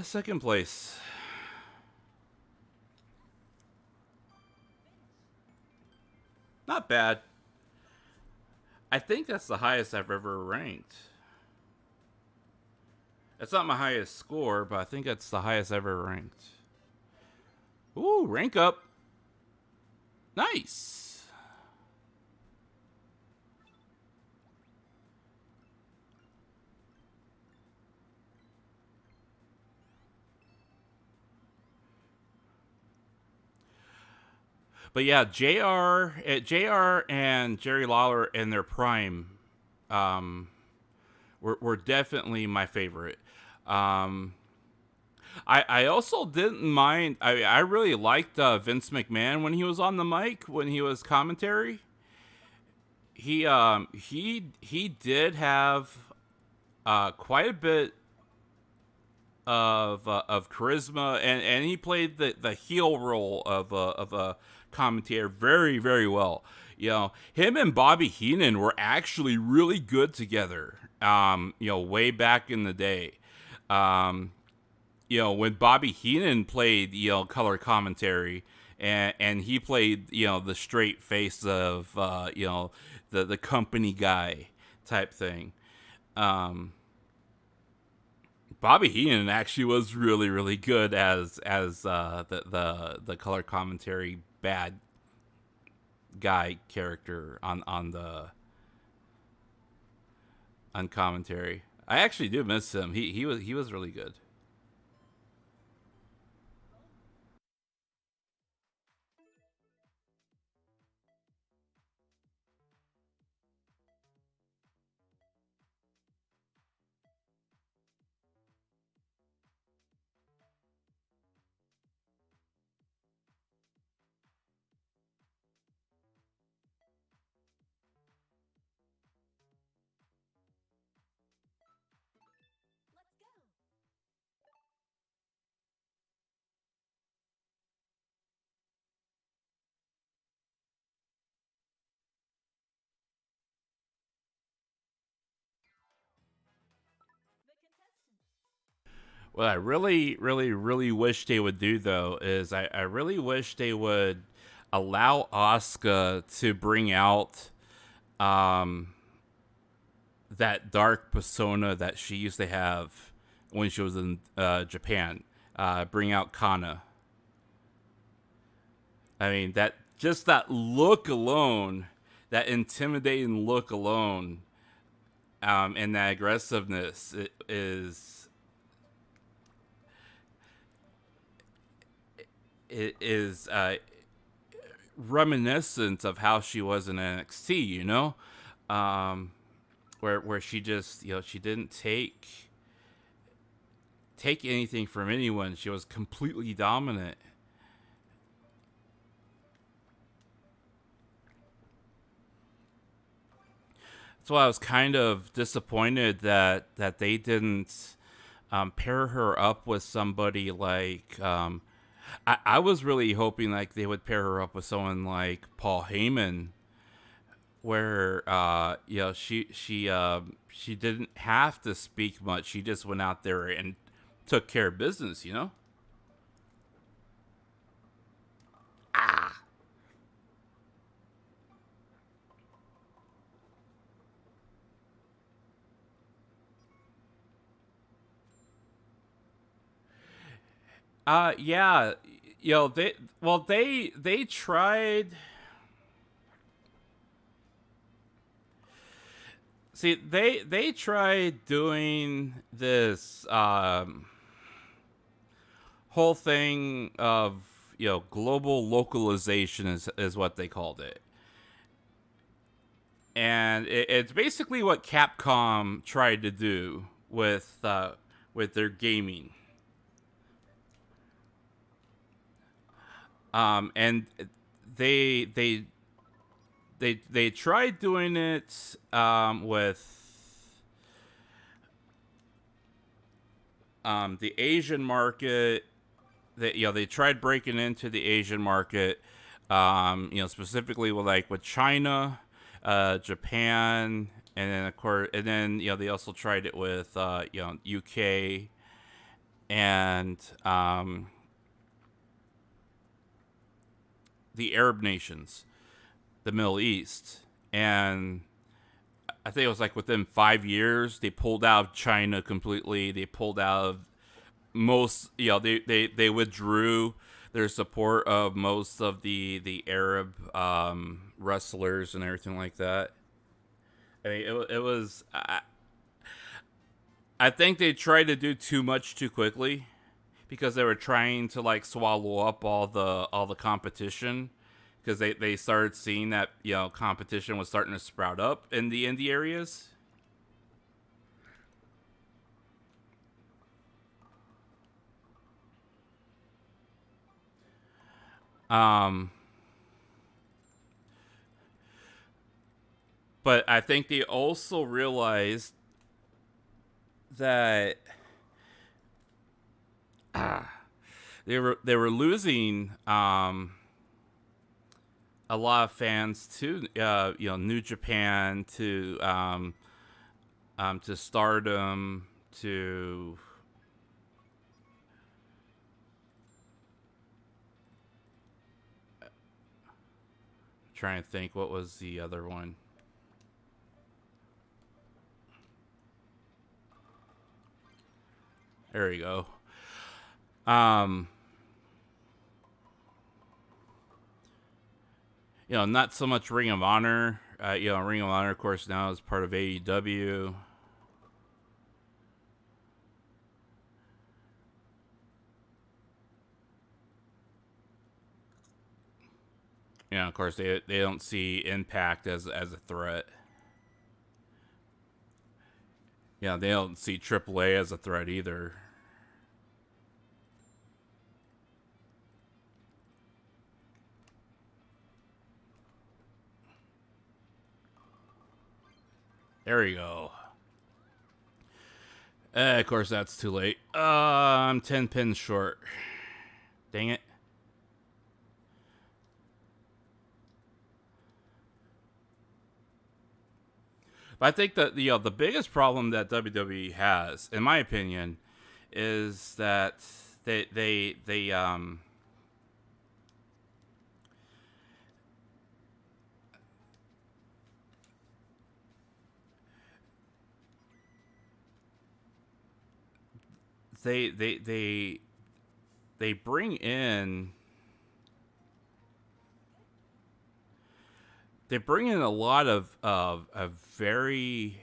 Second place. Not bad. I think that's the highest I've ever ranked. It's not my highest score, but I think that's the highest I've ever ranked. Ooh, rank up. Nice. But yeah, JR and Jerry Lawler in their prime um, were definitely my favorite. Um, I also didn't mind. I really liked Vince McMahon when he was on the mic, when he was commentary. He did have quite a bit of charisma, and he played the heel role of a commentary very, very well. You know, him and Bobby Heenan were actually really good together. You know, way back in the day. You know, when Bobby Heenan played, you know, color commentary, and he played, you know, the straight face of, you know, the company guy type thing. Bobby Heenan actually was really, really good as the color commentary bad guy character on commentary. I actually do miss him. He was really good. What I really, really, really wish they would do though is I really wish they would allow Asuka to bring out um that dark persona that she used to have when she was in Japan. Bring out Kana. I mean, that just that look alone, that intimidating look alone, and that aggressiveness is reminiscent of how she was in NXT. You know, um, where she just, you know, she didn't take anything from anyone. She was completely dominant. That's why I was kind of disappointed that they didn't pair her up with somebody like I was really hoping like they would pair her up with someone like Paul Heyman, where you know, she didn't have to speak much. She just went out there and took care of business. You know. Ah. Yeah. You know, they tried. See, they tried doing this whole thing of, you know, global localization is what they called it, and it's basically what Capcom tried to do with their gaming. And they they they tried doing it with the Asian market. They, you know, they tried breaking into the Asian market, you know, specifically with China, Japan, and then of course, and then, you know, they also tried it with you know, UK and the Arab nations, the Middle East, and I think it was like within 5 years they pulled out of China completely. They pulled out of most, you know, they withdrew their support of most of the Arab wrestlers and everything like that. I mean, it was I think they tried to do too much too quickly because they were trying to like swallow up all the competition, because they started seeing that, you know, competition was starting to sprout up in the indie areas. Um, but I think they also realized that they were losing a lot of fans to New Japan to Stardom to trying to think what was the other one. There you go. Not so much Ring of Honor. Ring of Honor, of course, now is part of AEW. Of course, they don't see Impact as a threat. They don't see AAA as a threat either. There you go. Of course, that's too late. I'm 10 pins short. Dang it. But I think that the biggest problem that WWE has, in my opinion, is that they bring in a lot of very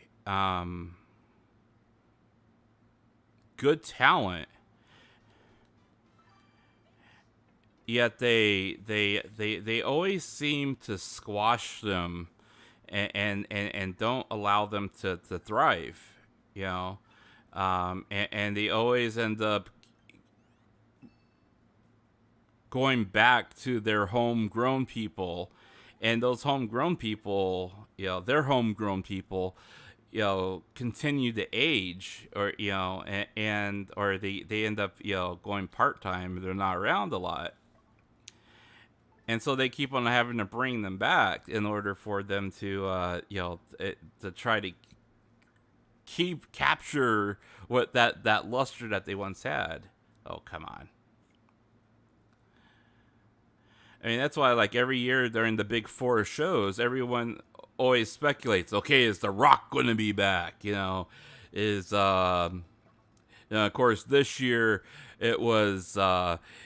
good talent, yet they always seem to squash them and don't allow them to thrive, and they always end up going back to their homegrown people, and those homegrown people, their homegrown people, continue to age, or or they end up going part-time. They're not around a lot, and so they keep on having to bring them back in order for them to to try to capture what that luster that they once had. Oh, come on. I mean, that's why, like, every year during the big four shows, everyone always speculates, okay, is The Rock going to be back? Is, of course, this year it was,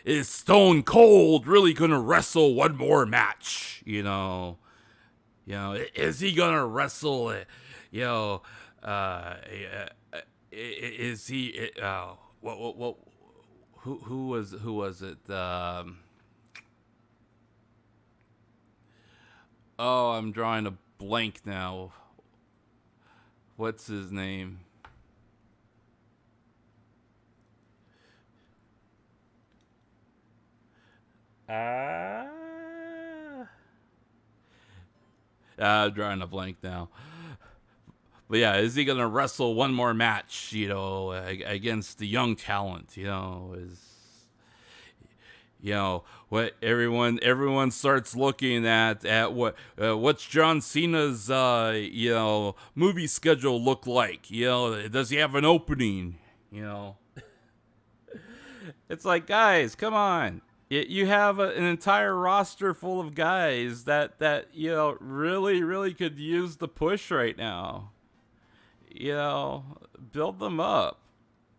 is Stone Cold really going to wrestle one more match? Is he going to wrestle, is he, who was it? Oh, I'm drawing a blank now. What's his name? I'm drawing a blank now. But yeah, is he gonna wrestle one more match, against the young talent? What everyone starts looking at what's John Cena's movie schedule look like? Does he have an opening? It's like, guys, come on. You have an entire roster full of guys that really could use the push right now. Build them up.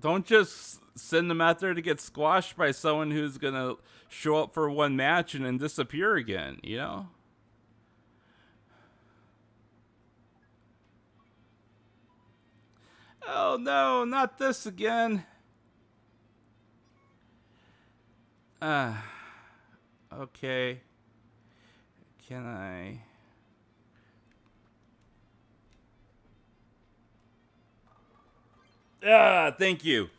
Don't just send them out there to get squashed by someone who's gonna show up for one match and then disappear again, Oh no, not this again. Okay. Can I... thank you.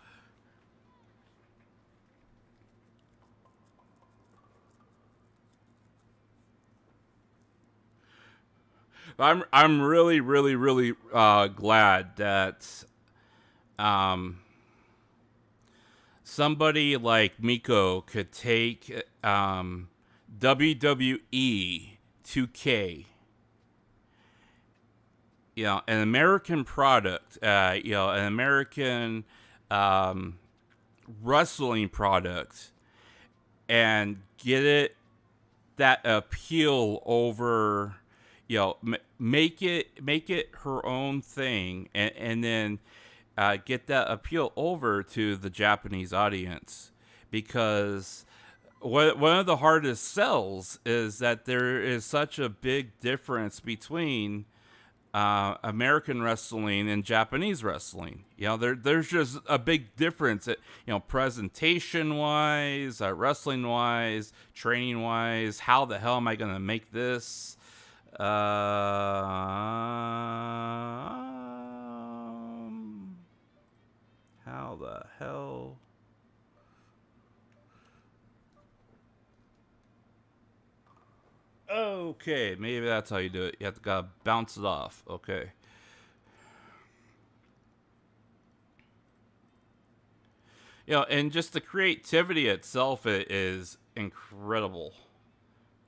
I'm really glad that somebody like Miko could take WWE Y2K. An American product, an American wrestling product, and get it that appeal over, make it her own thing, and then get that appeal over to the Japanese audience, because one of the hardest sells is that there is such a big difference between American wrestling and Japanese wrestling. There's just a big difference, presentation wise, wrestling wise, training wise. How the hell am I gonna make this? How the hell? Okay, maybe that's how you do it. You have to gotta bounce it off. Okay. And just the creativity itself is incredible.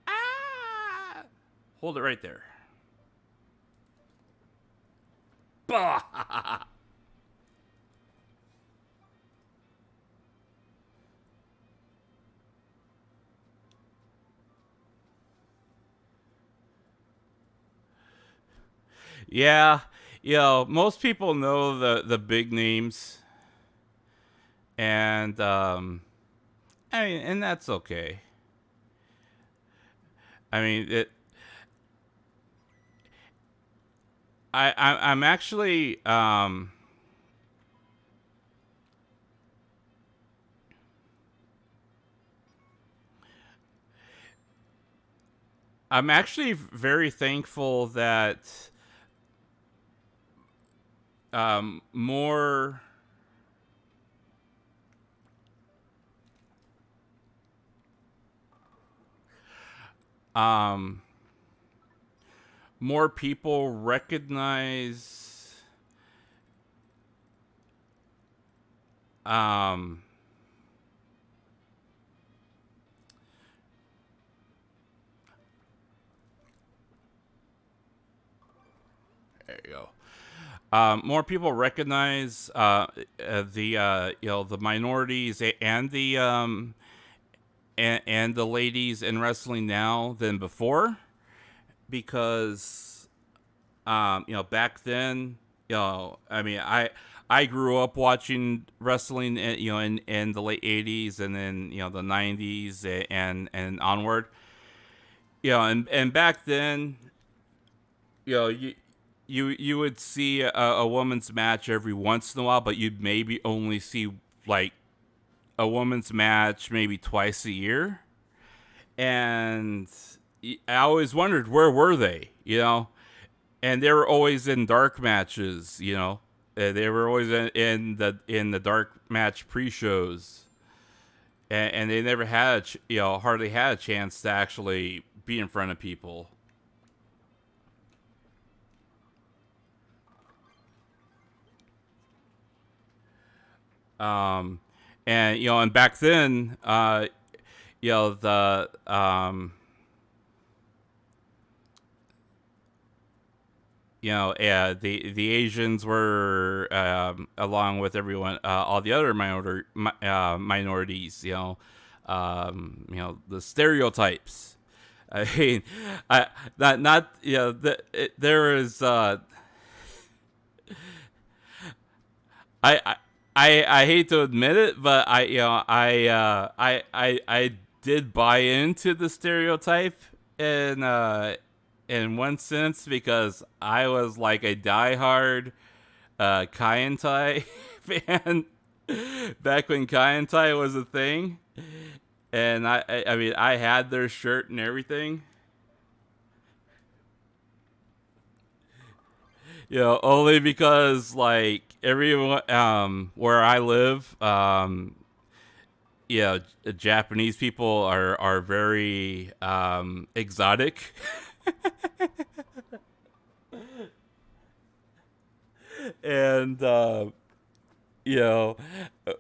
Ah! Hold it right there. Bah! Yeah, most people know the big names, and I mean, and that's okay. I mean, I'm actually I'm actually very thankful that more um more people recognize um there you go. More people recognize the minorities and the and the ladies in wrestling now than before, because back then, I mean, I grew up watching wrestling, in the late '80s, and then the '90s and onward. And back then, you would see a woman's match every once in a while, but you'd maybe only see like a woman's match maybe twice a year. And I always wondered, where were they, and they were always in dark matches, they were always in the dark match pre-shows, and they never had hardly had a chance to actually be in front of people. um and back then, the the Asians were, along with everyone, all the other minorities, the stereotypes. I mean, not there is I, I hate to admit it, but I did buy into the stereotype in one sense, because I was like a diehard Kai and Tai fan back when Kai and Tai was a thing, and I mean, I had their shirt and everything. Only because, like, everyone, where I live, Japanese people are very exotic. And You know,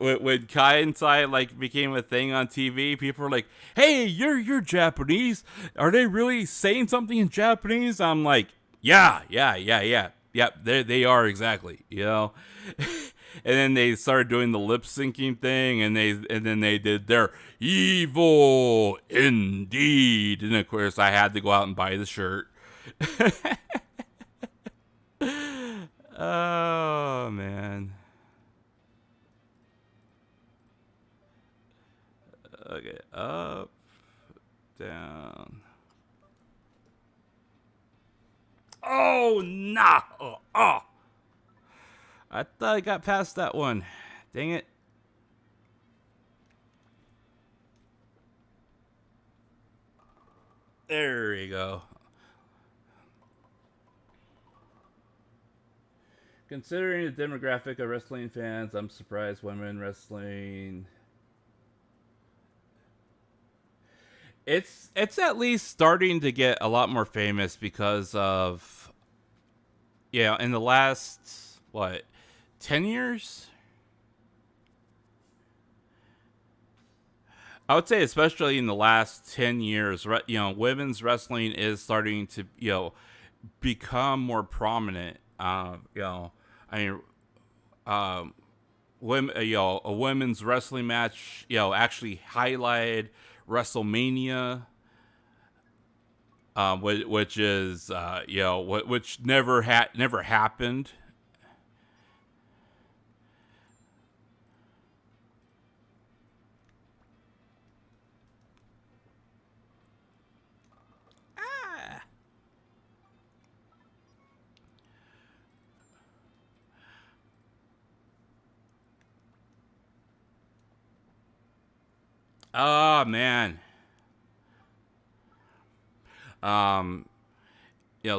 when Kai and Sai like became a thing on TV, people were like, "Hey, you're Japanese. Are they really saying something in Japanese?" I'm like, "Yeah. Yep, they are exactly." You know, and then they started doing the lip syncing thing, and then they did their evil indeed, and of course I had to go out and buy the shirt. Oh man. Okay, up, down. Oh no! Oh, I thought I got past that one. Dang it! There we go. Considering the demographic of wrestling fans, I'm surprised women wrestling. It's at least starting to get a lot more famous because of, yeah, in the last what, 10 years. I would say, especially in the last 10 years, women's wrestling is starting to, become more prominent. I mean, um, women, a women's wrestling match, actually highlighted WrestleMania, which is, which never happened. Oh man. Um,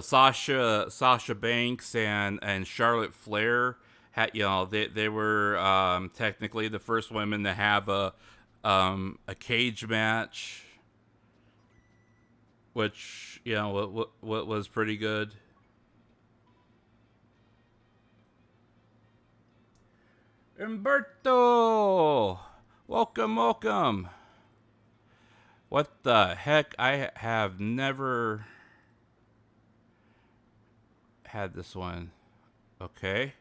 Sasha Banks and Charlotte Flair had, they were technically the first women to have a cage match, which, what was pretty good. Umberto, welcome. What the heck? I have never had this one. Okay.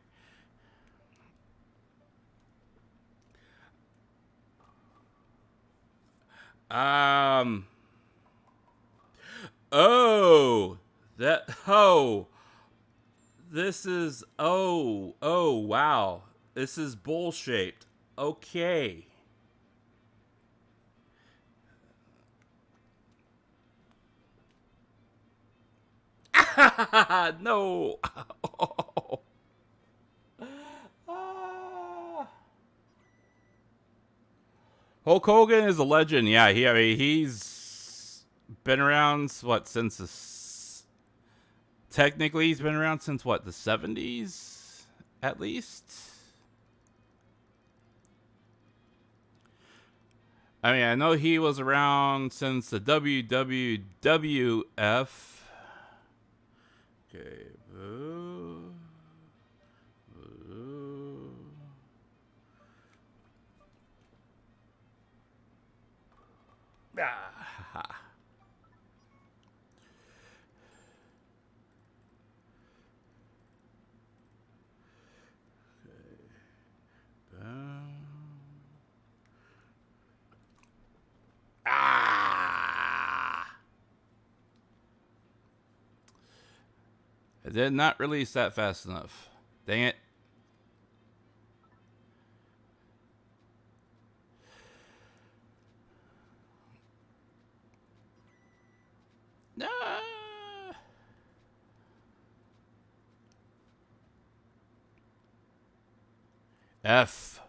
Um. Oh, that. Oh, this is. Oh, wow. This is bull shaped. Okay. No. Hulk Hogan is a legend. Yeah, I mean, he's been around what since technically he's been around since what, the 70s at least. I mean, I know he was around since the WWF. Okay, boo. Boo. Ah. Ah! I did not release that fast enough. Dang it. Ah! F.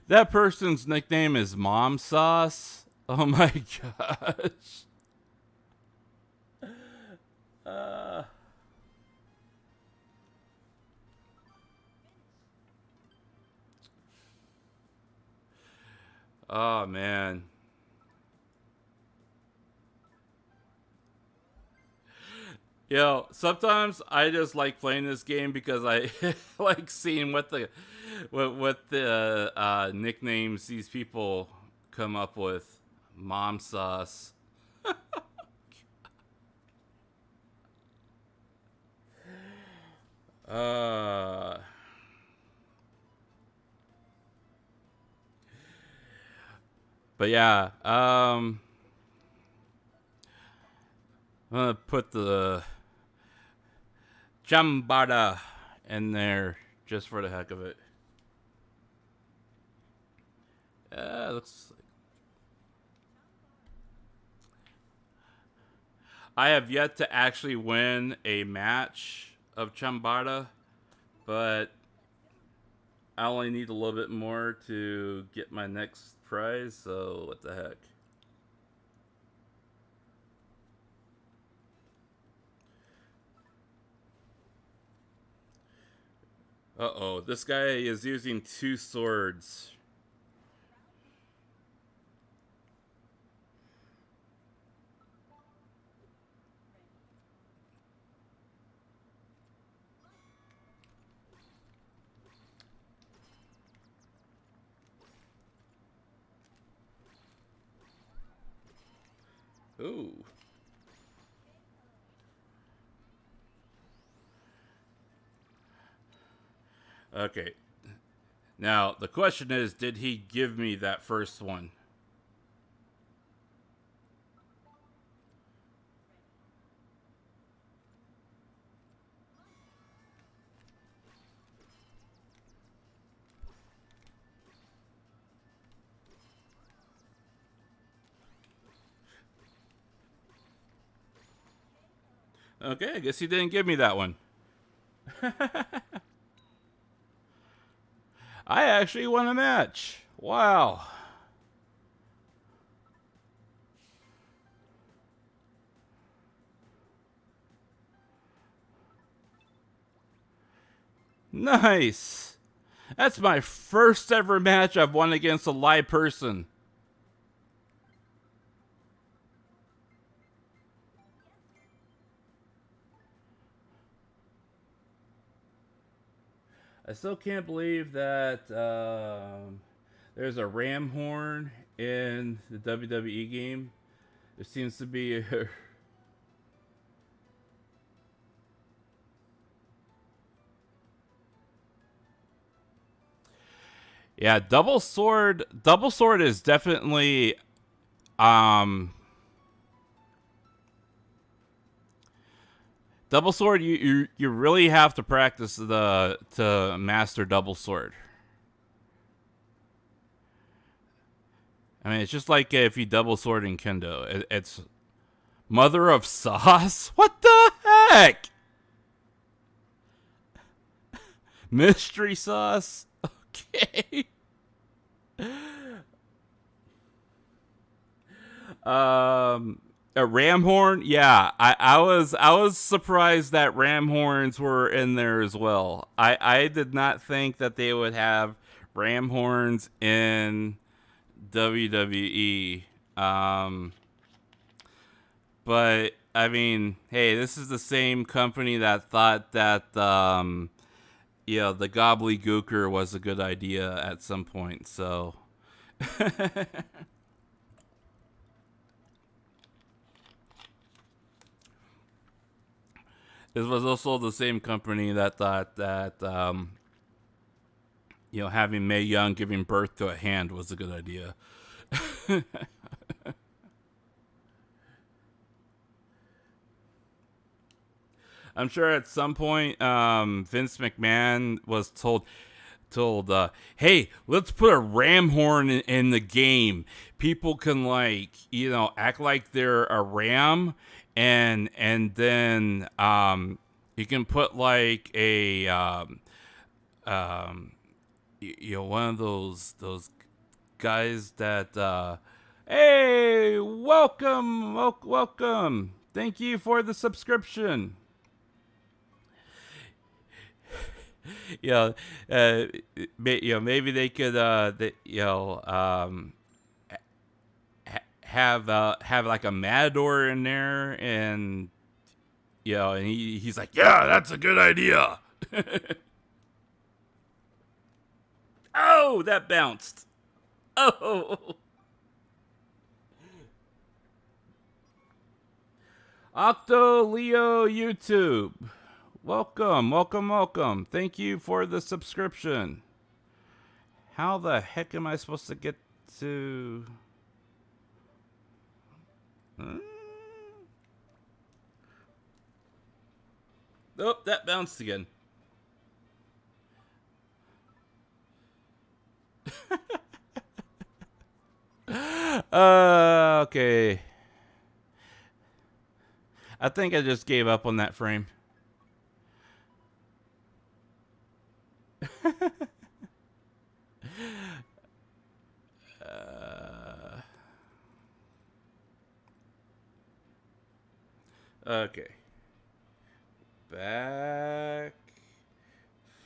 That person's nickname is Mom Sauce. Oh my gosh. Uh, oh man. Sometimes I just like playing this game because I like seeing what the nicknames these people come up with. Mom sauce. Uh, but yeah, I'm gonna put the Jambada in there just for the heck of it. Looks. I have yet to actually win a match of Chambada, but I only need a little bit more to get my next prize, so what the heck. Uh-oh, this guy is using 2 swords. Ooh. Okay. Now, the question is, did he give me that first one? Okay, I guess he didn't give me that one. I actually won a match. Wow. Nice. That's my first ever match I've won against a live person. I still can't believe that there's a ram horn in the WWE game. There seems to be a yeah, double sword is definitely um double sword you really have to practice the to master double sword. I mean, it's just like if you double sword in kendo. It's mother of sauce? What the heck? Mystery sauce? Okay. A ram horn? Yeah, I was surprised that ram horns were in there as well. I did not think that they would have ram horns in WWE. But I mean, hey, this is the same company that thought that the gobbledygooker was a good idea at some point. So this was also the same company that thought that having Mae Young giving birth to a hand was a good idea. I'm sure at some point Vince McMahon was told, hey, let's put a ram horn in the game. People can act like they're a ram, and then you can put like a one of those guys that hey, welcome. Thank you for the subscription. you Maybe they could have like a matador in there, and You know, and he's like, yeah, that's a good idea. Oh, that bounced. Oh. Octo Leo YouTube. Welcome, welcome, welcome. Thank you for the subscription. How the heck am I supposed to get to... Oh, that bounced again. Okay. I think I just gave up on that frame. Okay. Back,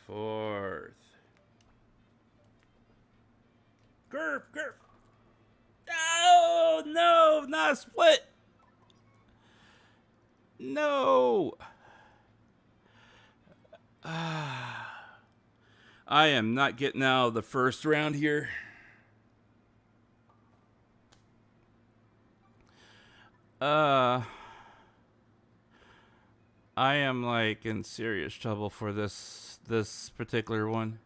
forth. Gurf, gurf. Oh, no, not a split. No. I am not getting out of the first round here. I am like in serious trouble for this particular one.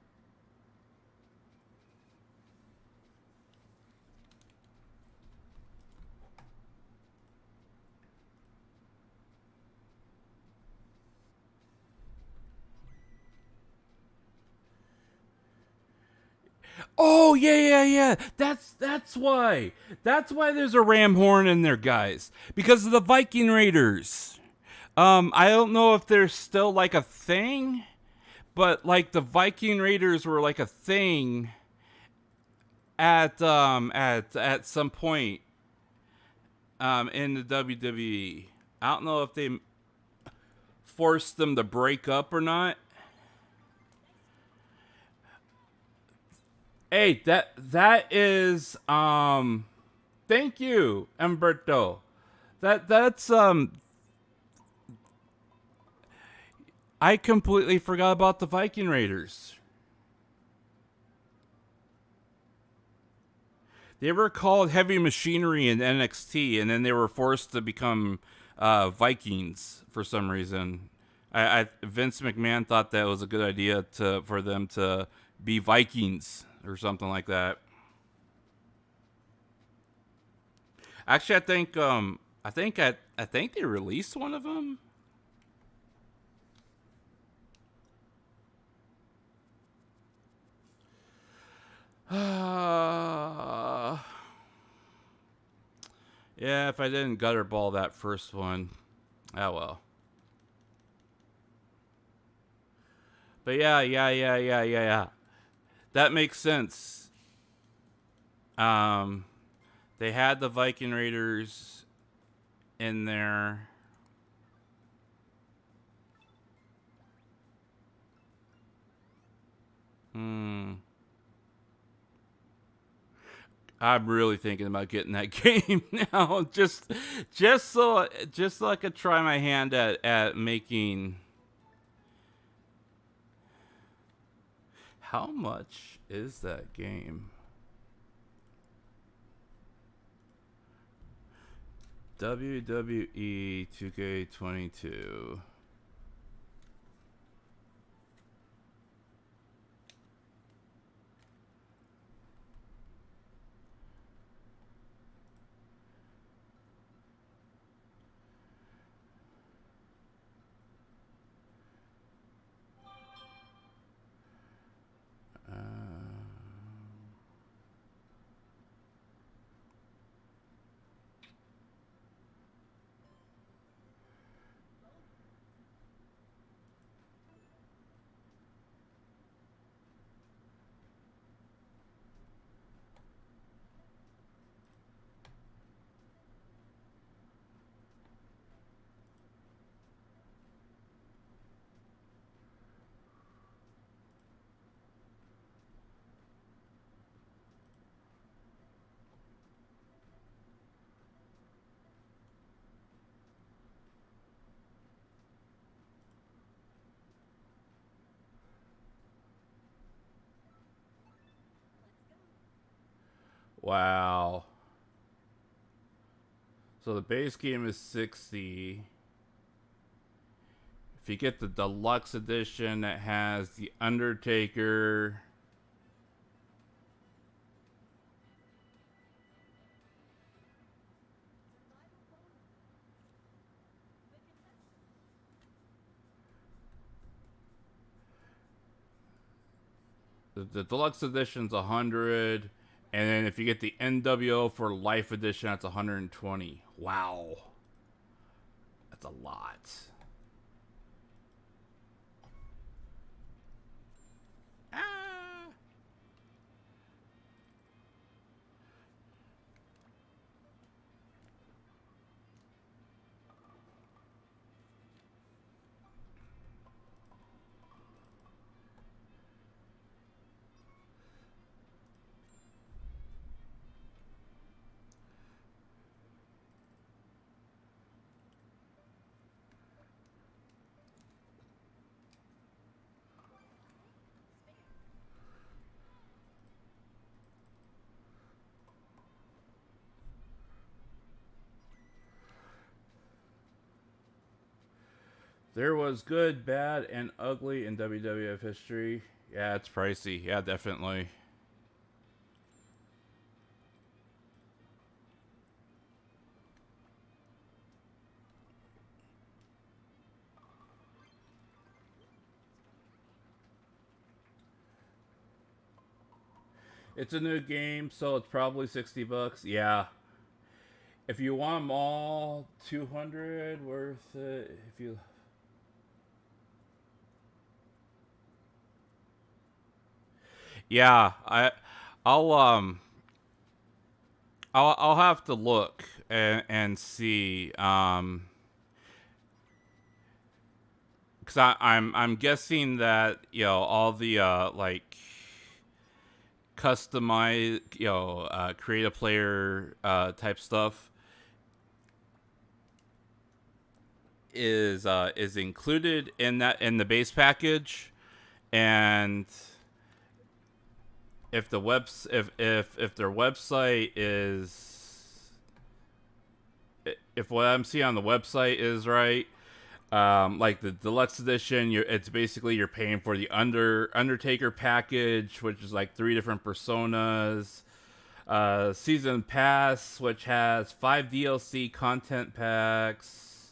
Oh yeah. That's why. That's why there's a ram horn in there, guys. Because of the Viking Raiders. I don't know if there's still like a thing, but like the Viking Raiders were like a thing at some point in the WWE. I don't know if they forced them to break up or not. Hey, that is thank you, Umberto. That's I completely forgot about the Viking Raiders. They were called Heavy Machinery in NXT, and then they were forced to become Vikings for some reason. Vince McMahon thought that was a good idea for them to be Vikings or something like that. Actually, I think they released one of them. Yeah, if I didn't gutter ball that first one. Oh well. But yeah. That makes sense. They had the Viking Raiders in there. I'm really thinking about getting that game now, just so I could try my hand at making. How much is that game? WWE 2K22. Wow. So the base game is 60. If you get the deluxe edition, it has the Undertaker. The deluxe edition's 100, and then if you get the NWO for Life edition, that's 120. Wow, that's a lot. Ah. There was good, bad, and ugly in WWF history. Yeah, it's pricey. Yeah, definitely. It's a new game, so it's probably $60. Yeah. If you want them all, 200 worth it. If you Yeah, I'll I'll have to look and see cuz I'm guessing that, all the like customize, create a player type stuff is included in the base package. And if the if their website is, if what I'm seeing on the website is right, like the deluxe edition, it's basically you're paying for the Undertaker package, which is like 3 different personas, season pass, which has 5 DLC content packs,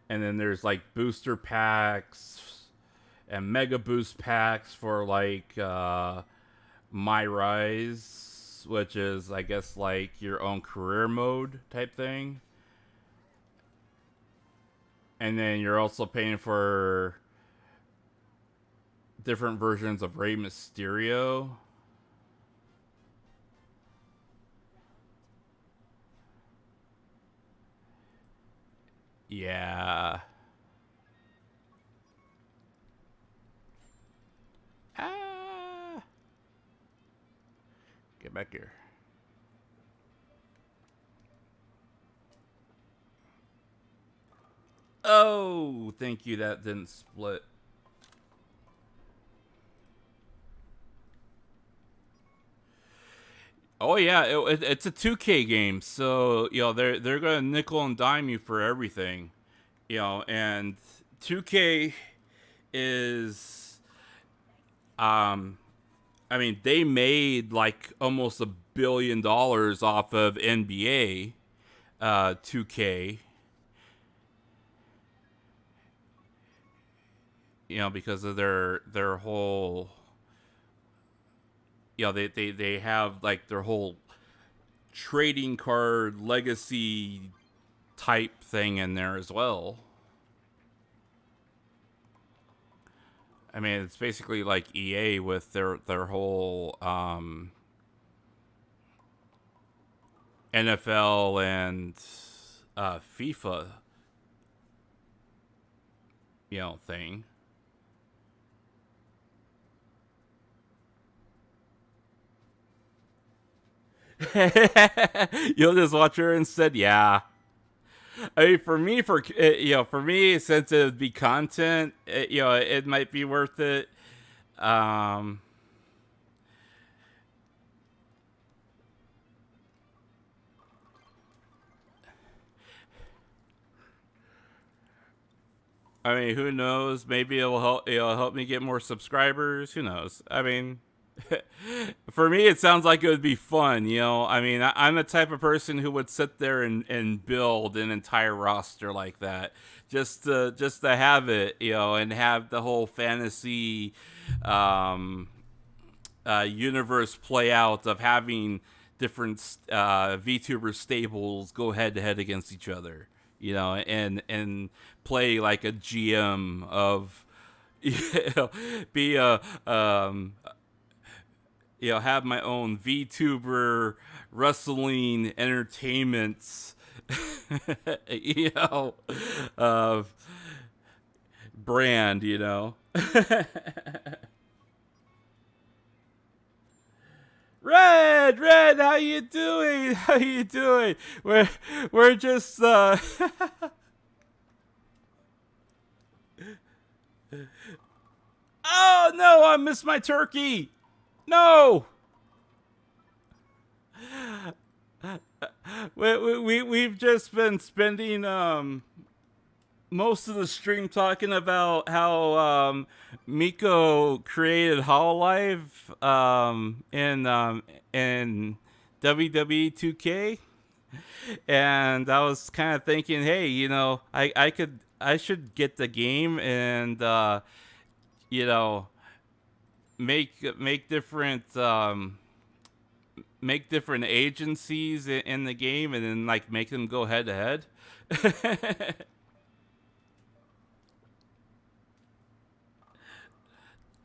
and then there's like booster packs and mega boost packs for like My Rise, which is, I guess, like your own career mode type thing. And then you're also paying for different versions of Rey Mysterio. Yeah. Ah. Get back here. Oh, thank you. That didn't split. Oh yeah, it's a 2K game, so they're gonna nickel and dime you for everything, and 2K is, I mean, they made like almost $1 billion off of NBA 2K, because of their whole, they have like their whole trading card legacy type thing in there as well. I mean, it's basically like EA with their whole NFL and FIFA, thing. You'll just watch her instead. Yeah. I mean, for me, since it would be content, it might be worth it. Um, I mean, who knows? Maybe it'll help me get more subscribers. Who knows? I mean, for me, it sounds like it would be fun. I mean, I'm the type of person who would sit there and build an entire roster like that, just to have it, and have the whole fantasy universe play out of having different VTuber stables go head to head against each other, and play like a GM of, be a have my own VTuber wrestling entertainments, uh, brand. Red, how you doing? How you doing? We're just Oh no, I missed my turkey. No. We've just been spending most of the stream talking about how Miko created Hololive in WWE 2K, and I was kind of thinking, hey, I should get the game and you know make different make different agencies in the game, and then like make them go head to head.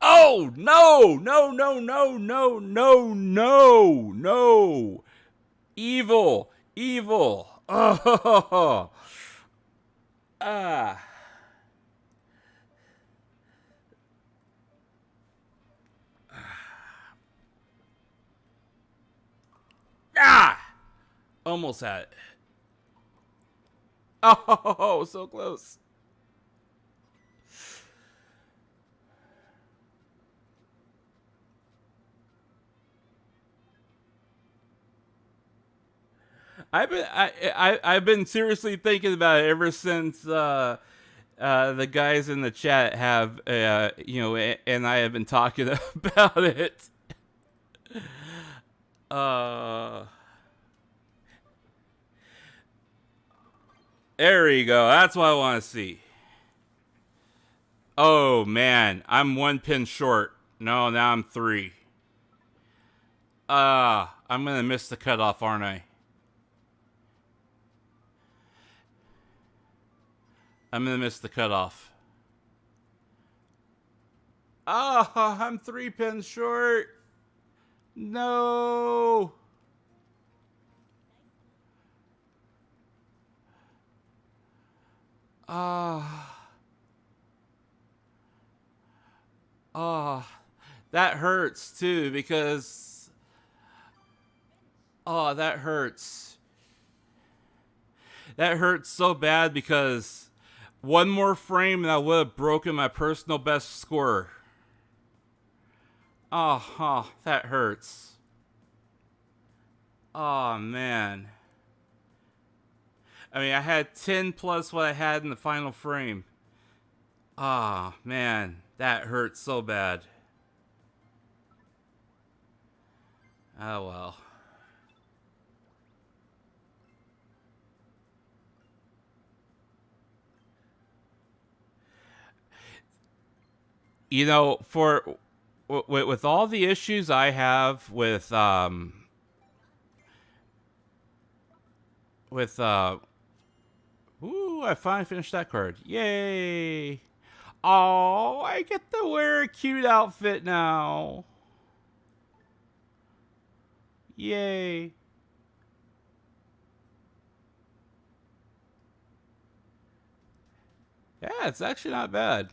Oh no, no, no, no, no, no, no, no. Evil, evil. Oh. Ah. Ah. Almost had it. Oh, so close. I've been seriously thinking about it ever since the guys in the chat have and I have been talking about it. There you go. That's what I want to see. Oh man, I'm one pin short. No, now I'm 3. I'm gonna miss the cutoff, aren't I? I'm gonna miss the cutoff. Oh, I'm 3 pins short. No. Oh, that hurts too because that hurts. That hurts so bad because one more frame and I would have broken my personal best score. Oh, that hurts. Oh man. I mean, I had 10 plus what I had in the final frame. Ah, man, that hurts so bad. Oh well. For with all the issues I have with ooh, I finally finished that card. Yay! Oh, I get to wear a cute outfit now. Yay! Yeah, it's actually not bad.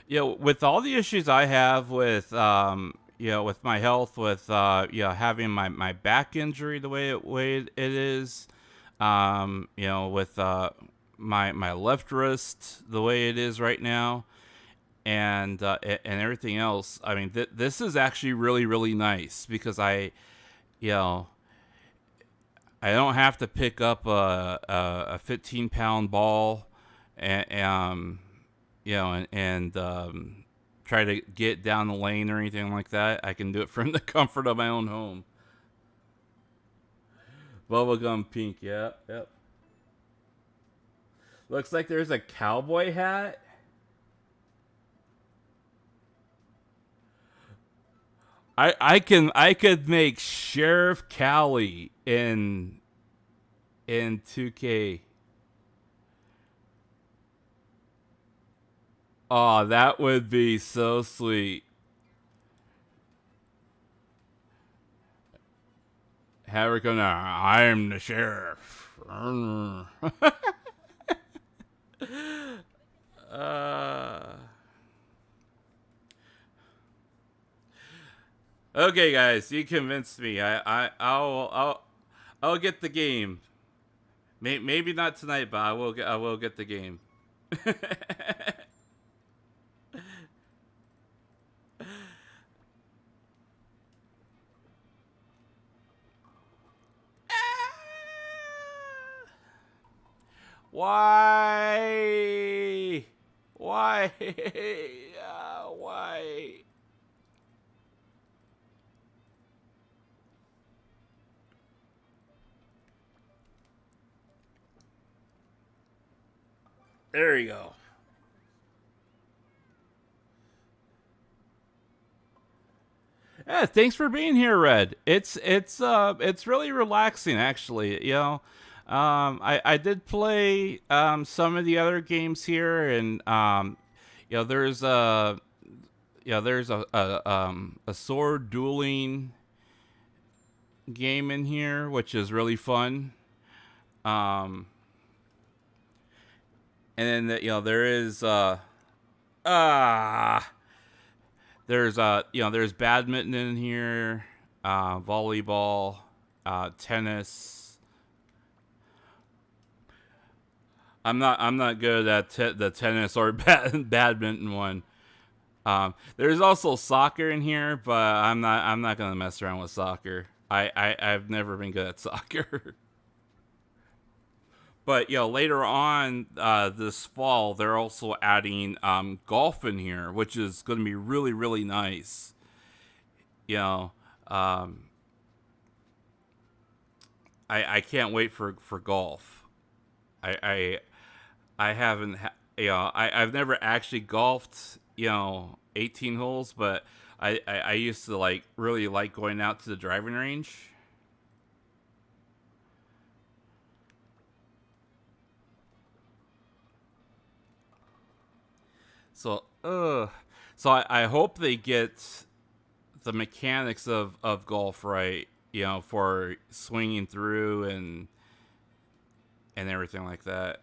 With all the issues I have with with my health, with having my back injury the way it is, with my left wrist the way it is right now, and everything else. I mean, this is actually really really nice because I I don't have to pick up a 15-pound ball and you know, and try to get down the lane or anything like that. I can do it from the comfort of my own home. Bubblegum pink, yep. Looks like there's a cowboy hat. I could make Sheriff Callie in 2K. Oh, that would be so sweet. Have her come down. I'm the sheriff. Okay, guys, you convinced me. I'll get the game. Maybe not tonight, but I will get the game. Why? Why? Why? There you go. Yeah, thanks for being here, Red. It's really relaxing, actually. You know, I did play some of the other games here, and you know, there's a sword dueling game in here, which is really fun. Um, and then you know there is ah. There's you know, there's badminton in here, volleyball, tennis. I'm not good at the tennis or badminton one. There's also soccer in here, but I'm not gonna mess around with soccer. I've never been good at soccer. But you know, later on this fall, they're also adding golf in here, which is going to be really really nice. You know, um, I can't wait for golf. I I, I haven't you know I've never actually golfed, you know, 18 holes, but I used to like really like going out to the driving range. So, so I hope they get the mechanics of golf right, you know, for swinging through and everything like that.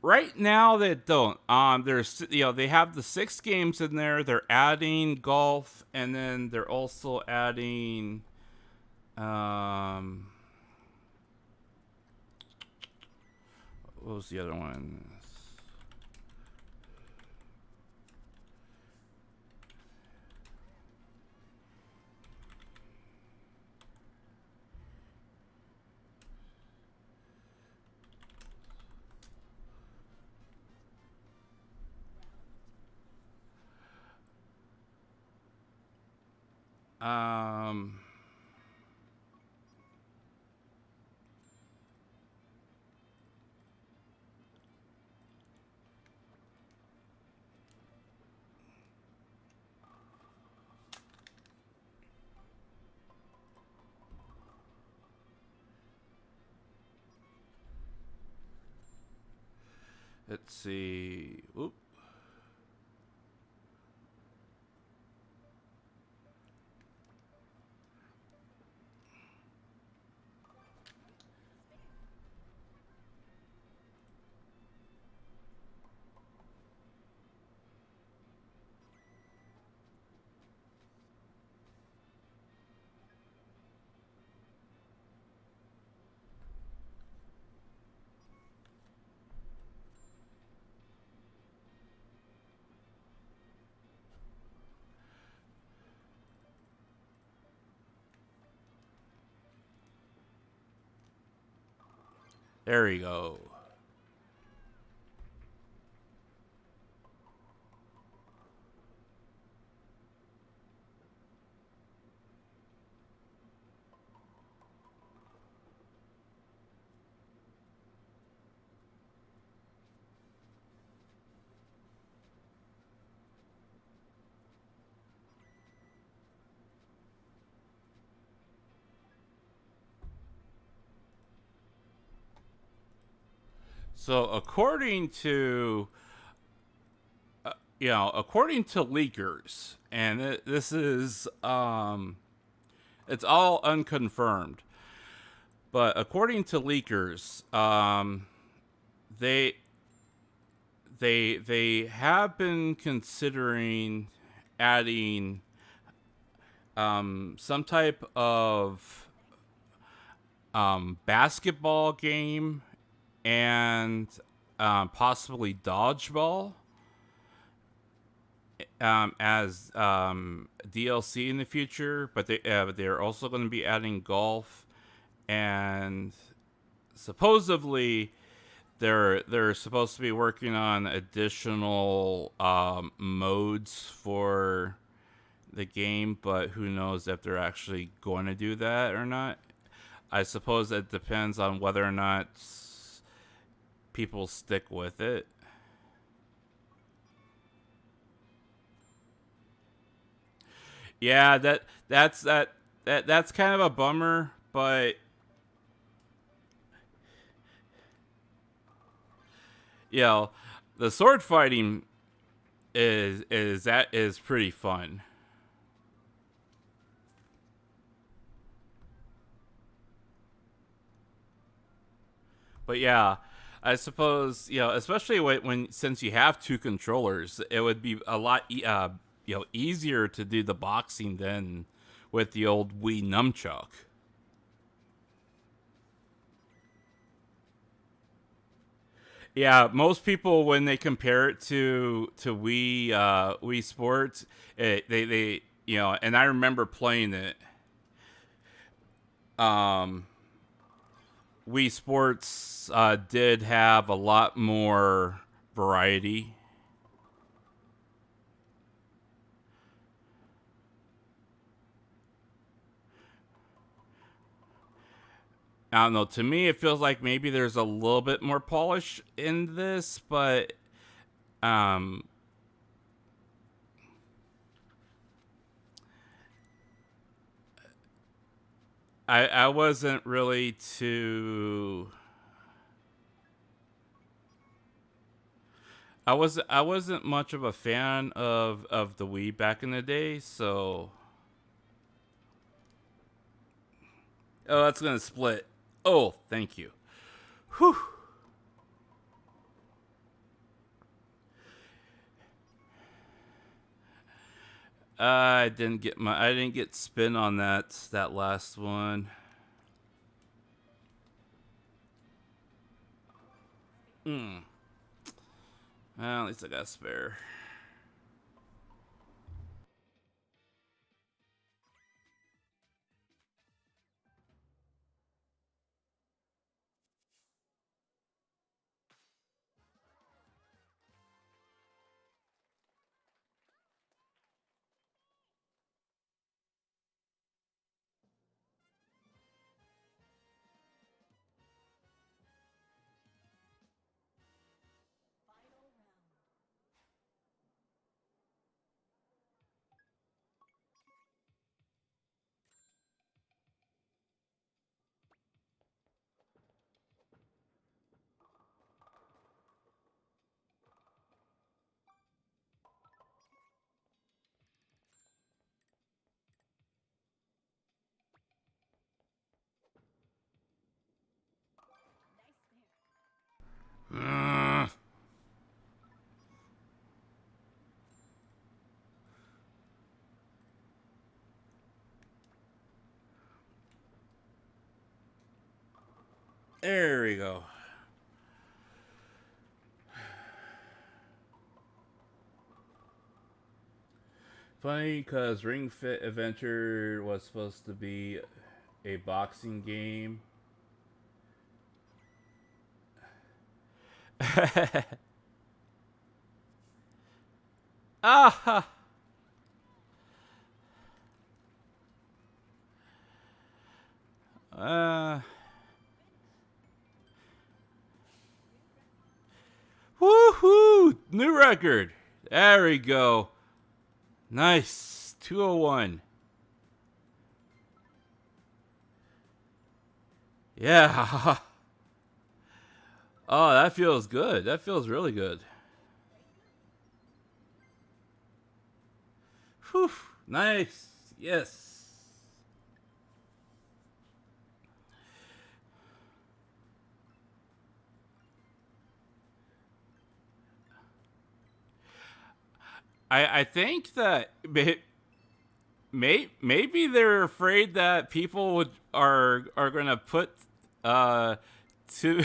Right now they don't. There's you know, they have the 6 games in there. They're adding golf, and then they're also adding um what was the other one? Um, let's see. Oop. There we go. So according to leakers, and this is it's all unconfirmed, but according to leakers, they they have been considering adding some type of basketball game and possibly dodgeball as DLC in the future, but they're also going to be adding golf, and supposedly they're supposed to be working on additional modes for the game, but who knows if they're actually going to do that or not. I suppose it depends on whether or not people stick with it. Yeah, that's kind of a bummer, but you know, the sword fighting is pretty fun. But yeah, I suppose especially when since you have two controllers, it would be a lot easier to do the boxing than with the old Wii nunchuck. Yeah, most people when they compare it to Wii Sports, they and I remember playing it. Um, Wii Sports did have a lot more variety. I don't know. To me, it feels like maybe there's a little bit more polish in this, but um, I wasn't really too. I wasn't much of a fan of the Wii back in the day, so oh, that's gonna split. Oh, thank you. Whew. I didn't get spin on that last one. Hmm. Well, at least I got a spare. Ugh. There we go. Funny because Ring Fit Adventure was supposed to be a boxing game. Ah. Uh. Woohoo! New record. There we go. Nice. 201. Yeah. Oh, that feels good. That feels really good. Whew. Nice. Yes. I think that maybe they're afraid that people are gonna put uh too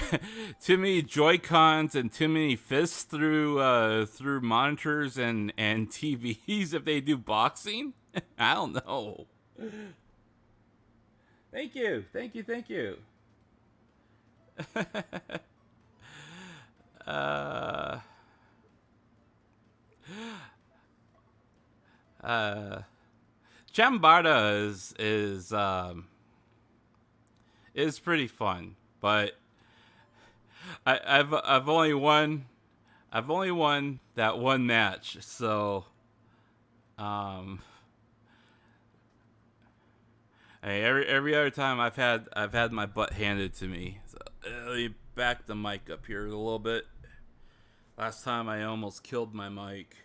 too many Joy Cons and too many fists through monitors and TVs if they do boxing. I don't know. Thank you, thank you, thank you. uh, uh, Chambada is pretty fun, but I've only won that one match, so um, every other time I've had my butt handed to me. So, let me back the mic up here a little bit. Last time I almost killed my mic.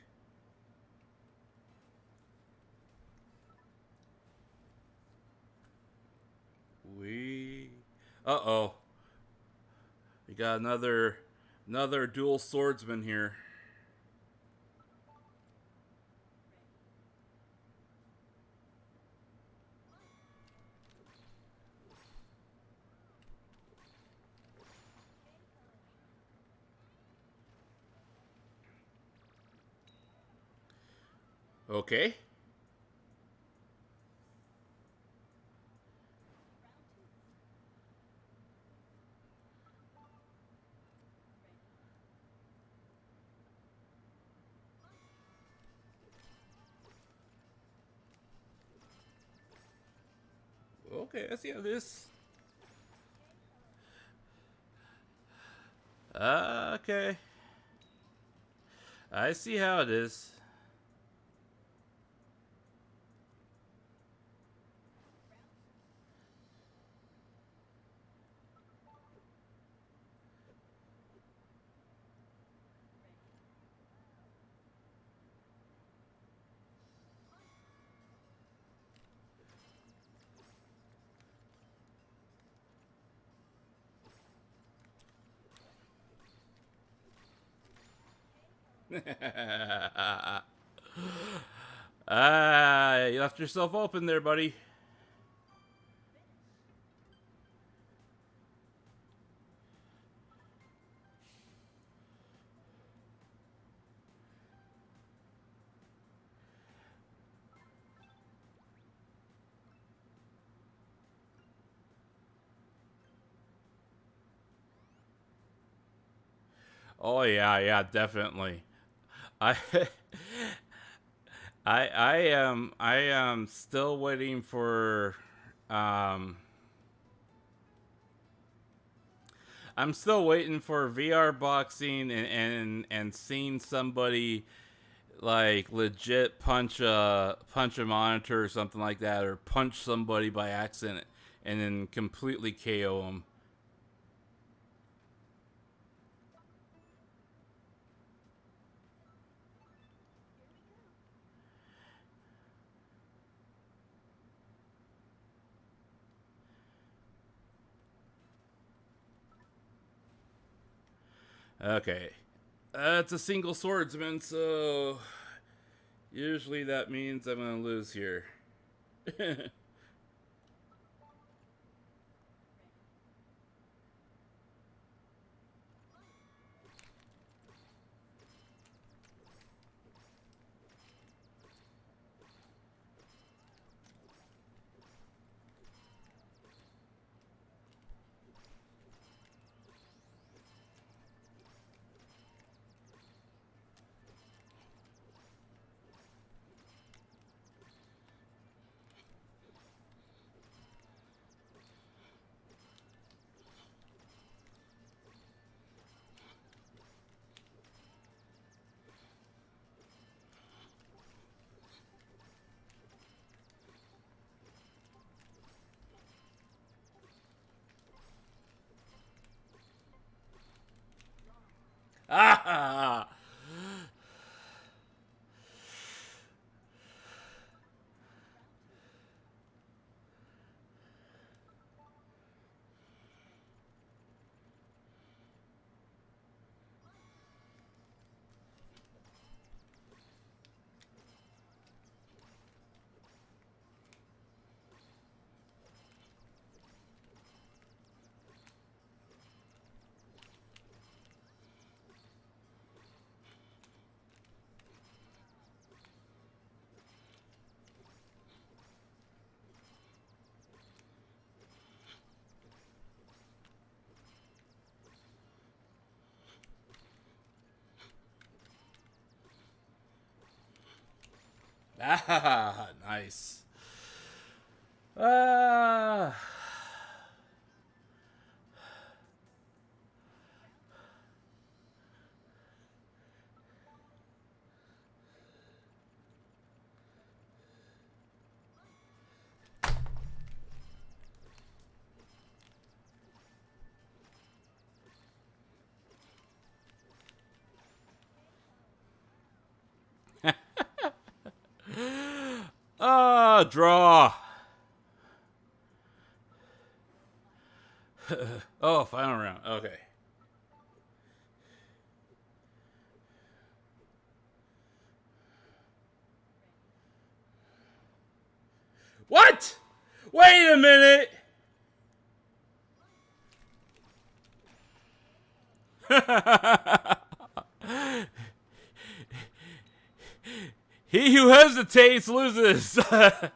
Uh-oh. We got another dual swordsman here. Okay. Okay, let's see how this. Okay. I see how it is. You left yourself open there, buddy. Oh yeah, yeah, definitely. I I am still waiting for um I'm still waiting for VR boxing and seeing somebody like legit punch a monitor or something like that, or punch somebody by accident and then completely KO them. Okay. It's a single swordsman, so usually that means I'm gonna lose here. Ah, nice. Ah. Ah, draw. Oh, final round. Okay. What? Wait a minute. He who hesitates loses. uh,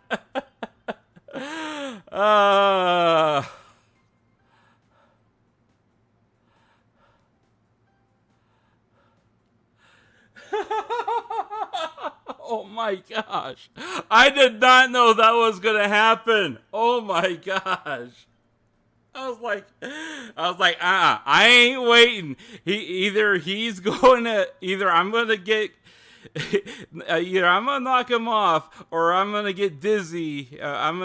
oh my gosh. I did not know that was going to happen. Oh my gosh. I ain't waiting. He's going to, either I'm going to get, either I'm going to knock him off or I'm going to get dizzy. And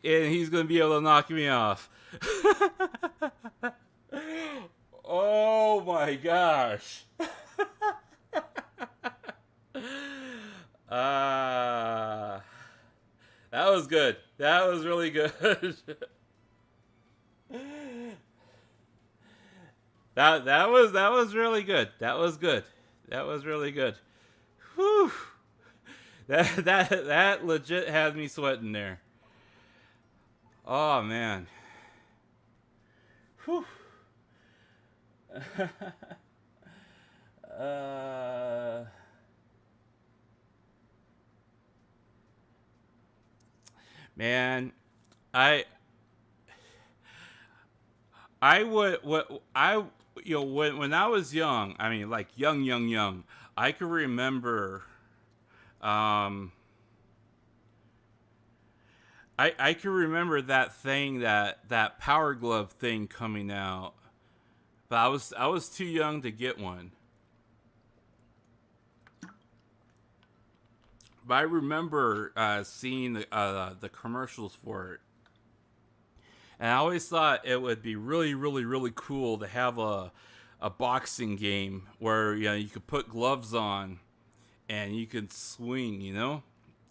he's going to be able to knock me off. Oh my gosh. That was good. That was really good. That was really good. That was good. That was really good. Whew. That legit had me sweating there. Oh man. Whew. Man, I when I was young, I mean like young, I could remember I can remember that thing, that Power Glove thing coming out, but I was too young to get one. But I remember seeing the commercials for it, and I always thought it would be really cool to have a boxing game where you could put gloves on and you could swing,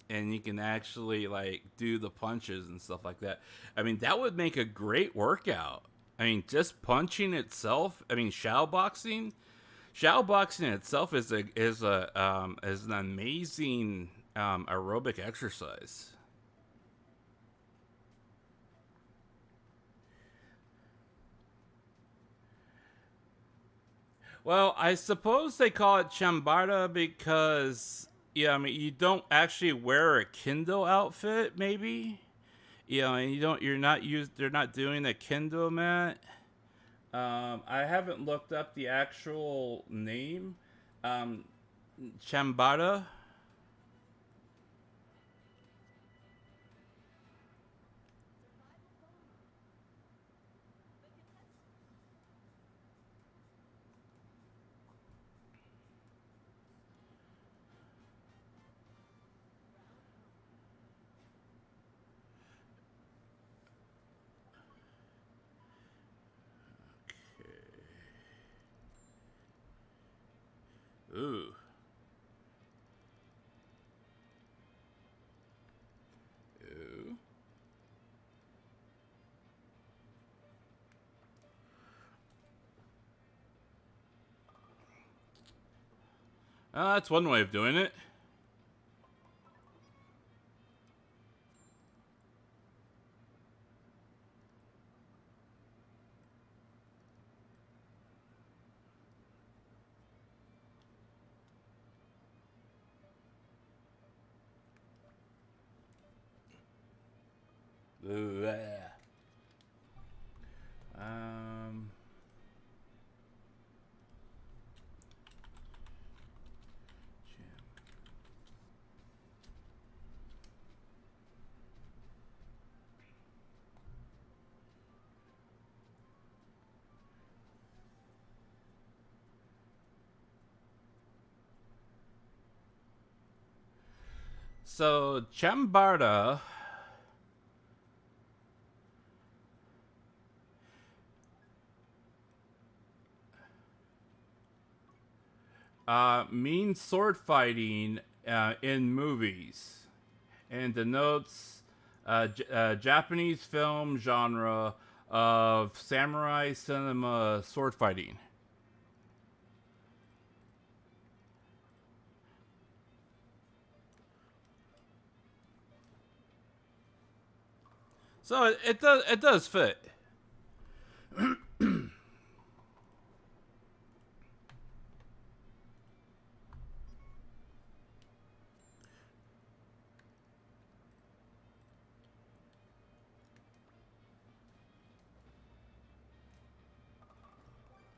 and you can actually like do the punches and stuff like that. I mean, that would make a great workout. I mean, just punching itself. I mean, shadow boxing itself is an amazing aerobic exercise. Well, I suppose they call it chambara because, yeah, I mean, you don't actually wear a kendo outfit, maybe. And they're not doing a kendo mat. I haven't looked up the actual name. Um, chambara. Ooh. Ooh. That's one way of doing it. Ooh, yeah. Um. So Chambarda means sword fighting in movies and denotes Japanese film genre of samurai cinema sword fighting. So it does fit.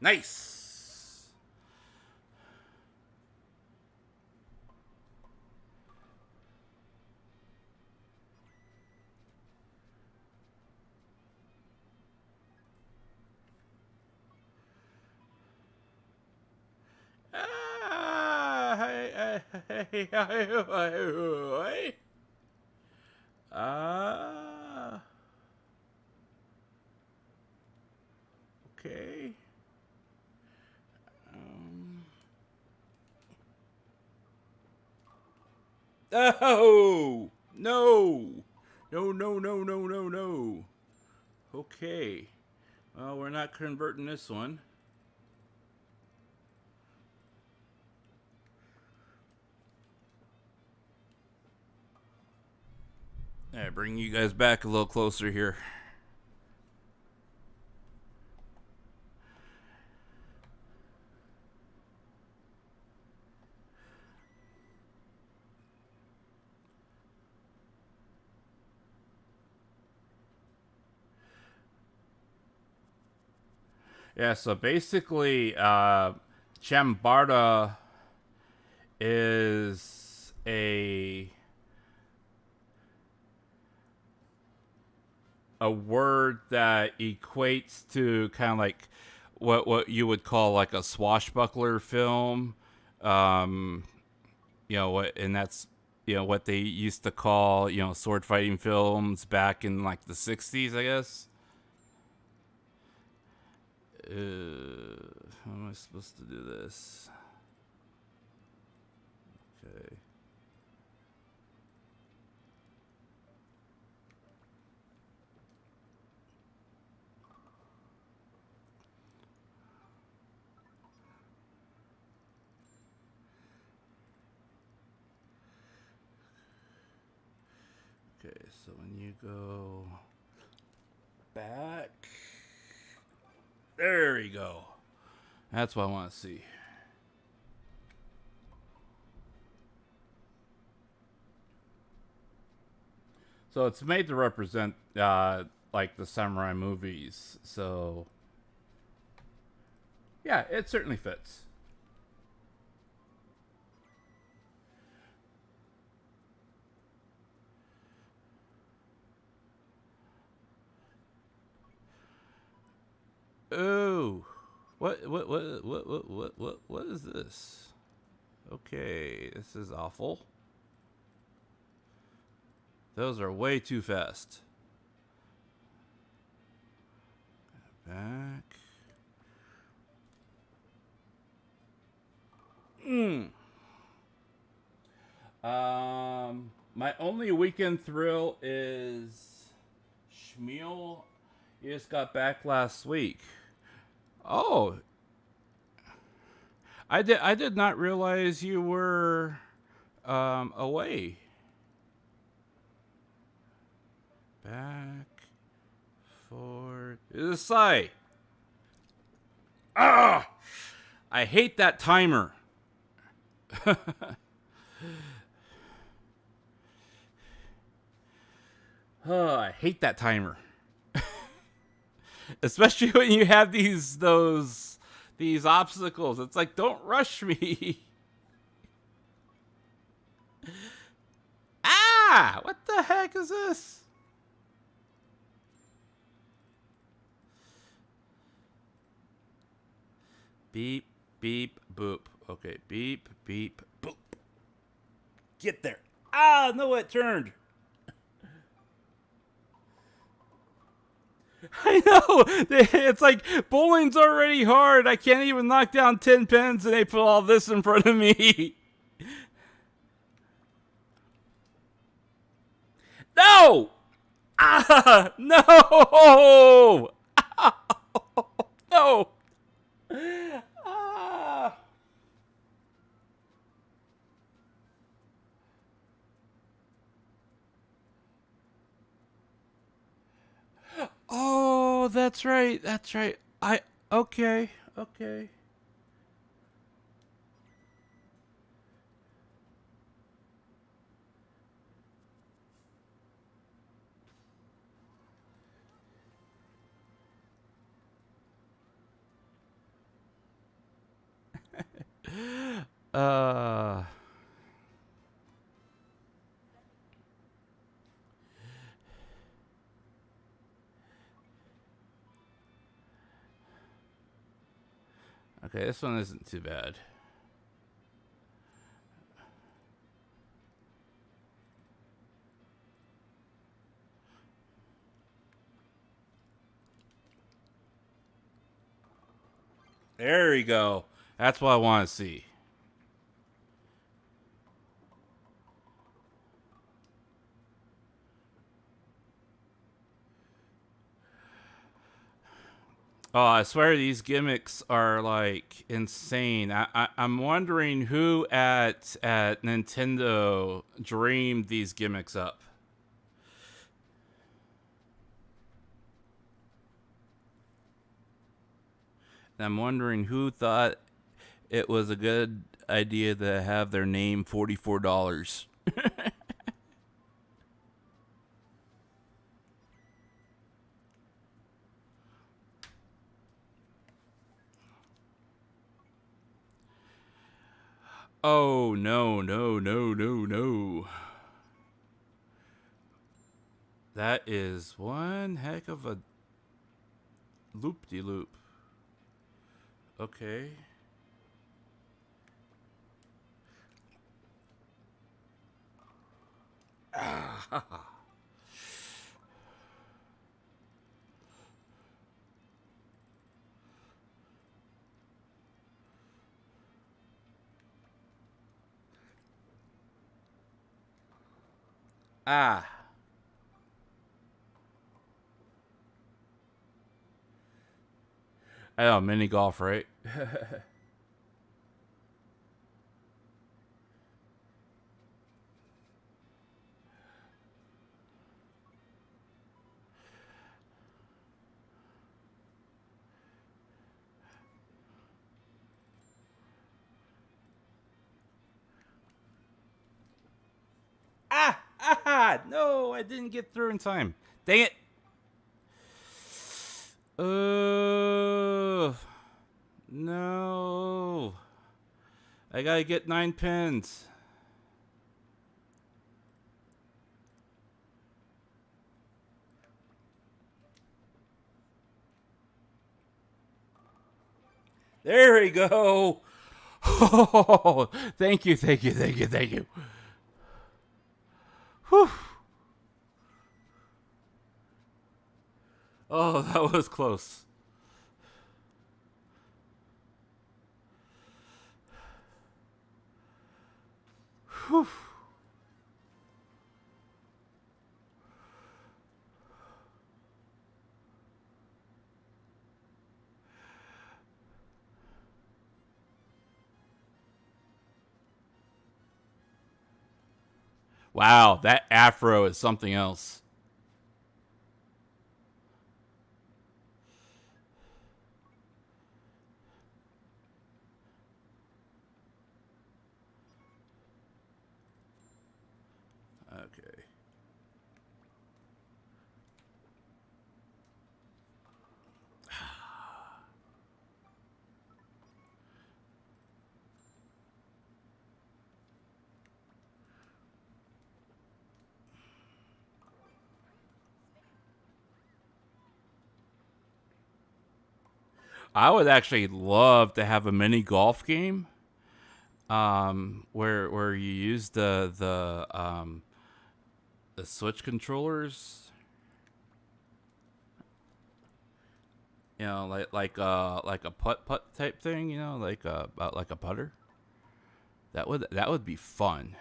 Nice. Okay. Oh no, no, no, no, no, no, no. Okay. Well, we're not converting this one. All right, bring you guys back a little closer here. Yeah, so basically, Chambarda is a word that equates to kind of like what you would call like a swashbuckler film. Um, what, and that's what they used to call sword fighting films back in like the 60s, I guess. How am I supposed to do this? Okay. Okay, so when you go back, there you go. That's what I want to see. So it's made to represent like the samurai movies. So yeah, it certainly fits. Oh, what is this? Okay, this is awful. Those are way too fast. Back. My only weekend thrill is Shmuel. You just got back last week. Oh, I did not realize you were away. Back, forward. This side. Ah, I hate that timer. Oh, I hate that timer. Especially when you have these obstacles. It's like, don't rush me. Ah, what the heck is this? Beep, beep, boop. Okay, beep, beep, boop. Get there. Ah, no, it turned. I know. It's like bowling's already hard. I can't even knock down 10 pins, and they put all this in front of me. No! Ah! No! No! Ah! Oh, that's right. That's right. Okay. Okay. Uh. Okay, this one isn't too bad. There we go. That's what I want to see. Oh, I swear these gimmicks are like insane. I'm wondering who at Nintendo dreamed these gimmicks up. And I'm wondering who thought it was a good idea to have their name $44. Oh, no, no, no, no, no. That is one heck of a loop-de-loop. Okay. Ah. Ah. I know, mini golf, right? Ah! Ah! No, I didn't get through in time. Dang it! No. I gotta get 9 pins. There we go. Oh, thank you, thank you, thank you, thank you. Whew. Oh, that was close. Whew. Wow, that afro is something else. Okay. I would actually love to have a mini golf game where you use the Switch controllers, you know, like a putt type thing, you know, like a putter. That would be fun.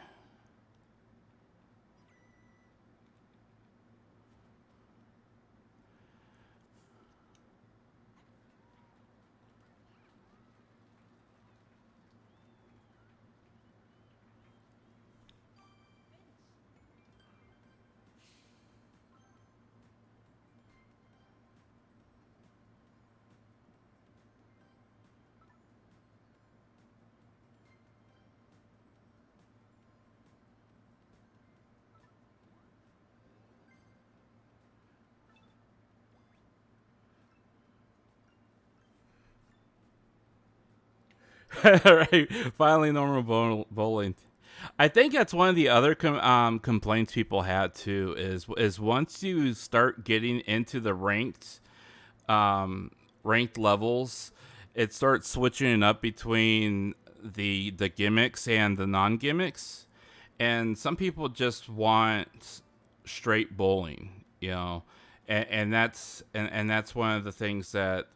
Right, finally normal bowling. I think that's one of the other complaints people had too. Is once you start getting into the um, ranked levels, it starts switching up between the gimmicks and the non gimmicks, and some people just want straight bowling, you know, and that's one of the things that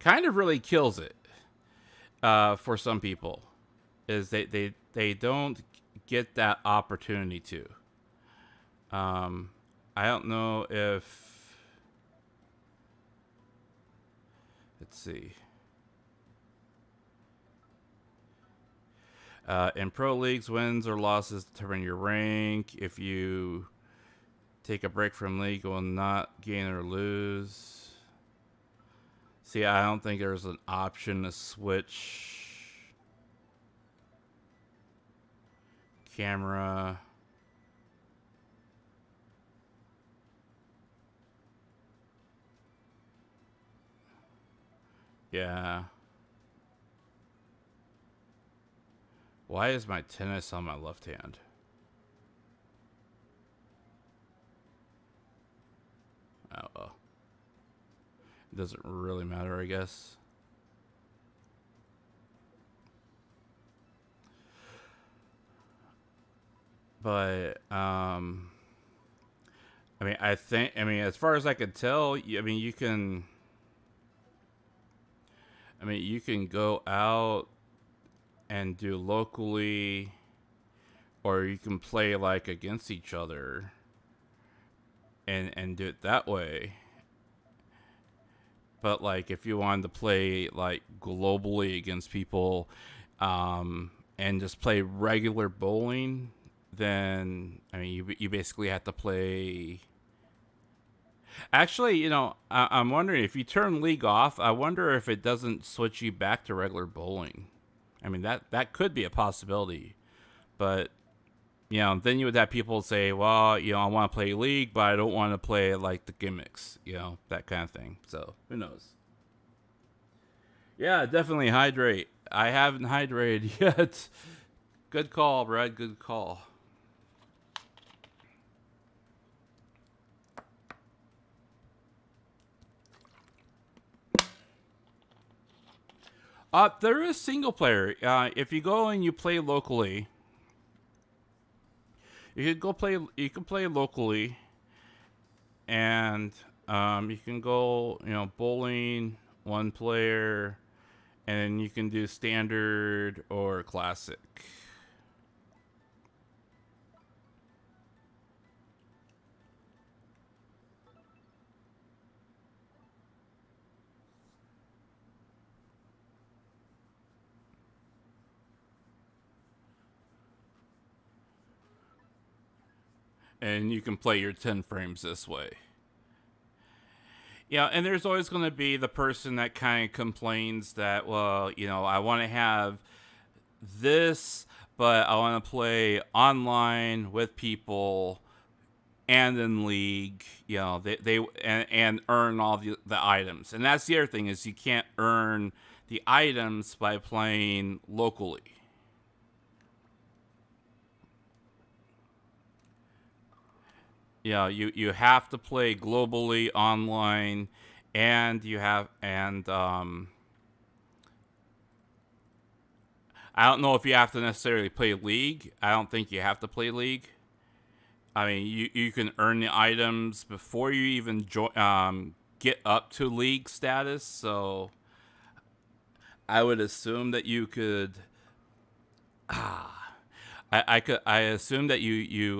kind of really kills it for some people is they don't get that opportunity to. Um, I don't know if let's see. In pro leagues, wins or losses determine your rank. If you take a break from league, you will not gain or lose. See, I don't think there's an option to switch camera. Yeah. Why is my tennis on my left hand? Oh, well. It doesn't really matter, I guess. But I mean, as far as I could tell, you can go out and do locally, or you can play like against each other and do it that way. But like if you wanted to play like globally against people, and just play regular bowling, then I mean you basically have to play. Actually, you know, I'm wondering if you turn League off. I wonder if it doesn't switch you back to regular bowling. I mean that could be a possibility, but you know, then you would have people say, well, you know, I want to play League, but I don't want to play like the gimmicks, you know, that kind of thing. So who knows? Yeah, definitely hydrate. I haven't hydrated yet. Good call, Brad. Good call. There is single player. If you go and you play locally, You can play locally, and you can go, you know, bowling, one player, and you can do standard or classic. And you can play your 10 frames this way. Yeah, and there's always going to be the person that kind of complains that, well, you know, I want to have this, but I want to play online with people and in league, you know, and earn all the items. And that's the other thing is you can't earn the items by playing locally. You know, you have to play globally online, and you have and I don't know if you have to necessarily play League. I don't think you have to play League. I mean, you can earn the items before you even get up to League status. So I would assume that you could. I assume that you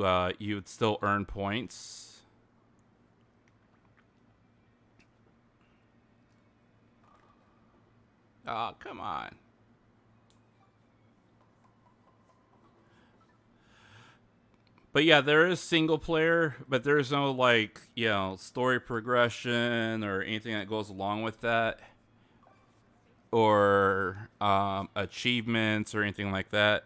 would still earn points. Oh, come on. But yeah, there is single player, but there's no like, story progression or anything that goes along with that, or achievements or anything like that.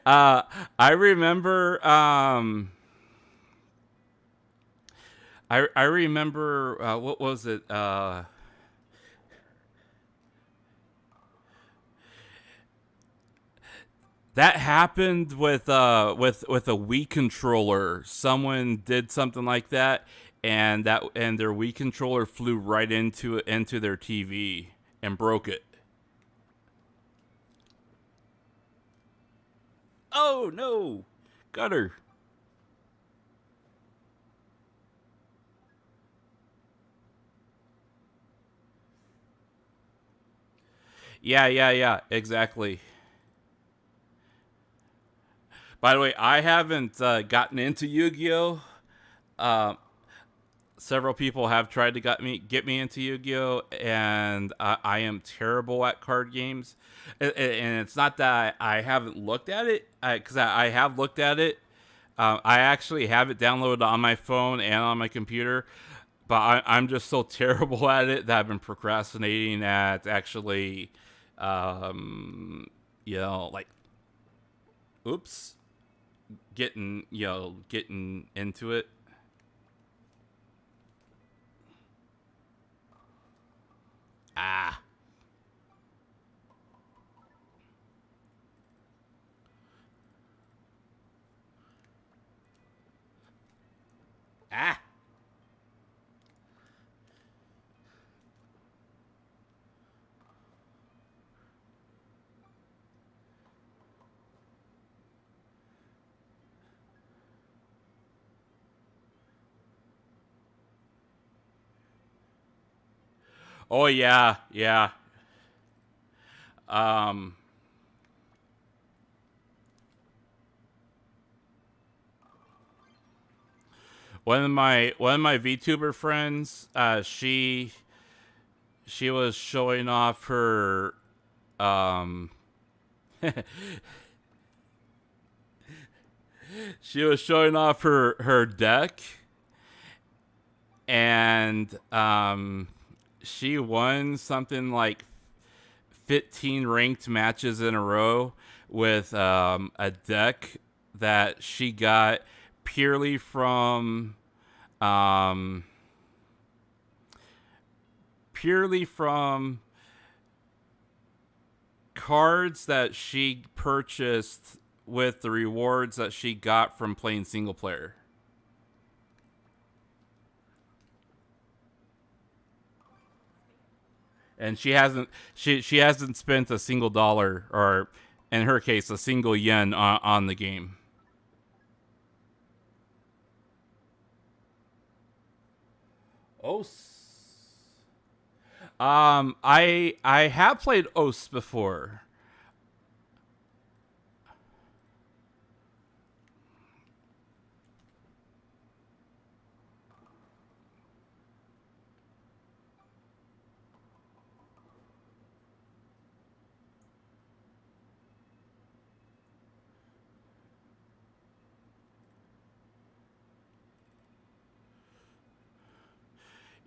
I remember. I remember. What was it? That happened with a Wii controller. Someone did something like that, and their Wii controller flew right into their TV and broke it. Oh no, gutter. Yeah, exactly. By the way, I haven't gotten into Yu-Gi-Oh. Uh, Several people have tried to get me into Yu-Gi-Oh, and I am terrible at card games. And it's not that I haven't looked at it, because I have looked at it. I actually have it downloaded on my phone and on my computer, but I'm just so terrible at it that I've been procrastinating at actually, like, oops, getting into it. Ah, ah. Oh yeah, yeah. Um, one of my VTuber friends, she was showing off her um she was showing off her deck, and she won something like 15 ranked matches in a row with a deck that she got purely from um purely from cards that she purchased with the rewards that she got from playing single player. And she hasn't spent a single dollar, or in her case a single yen on the game. Os. I have played Os before.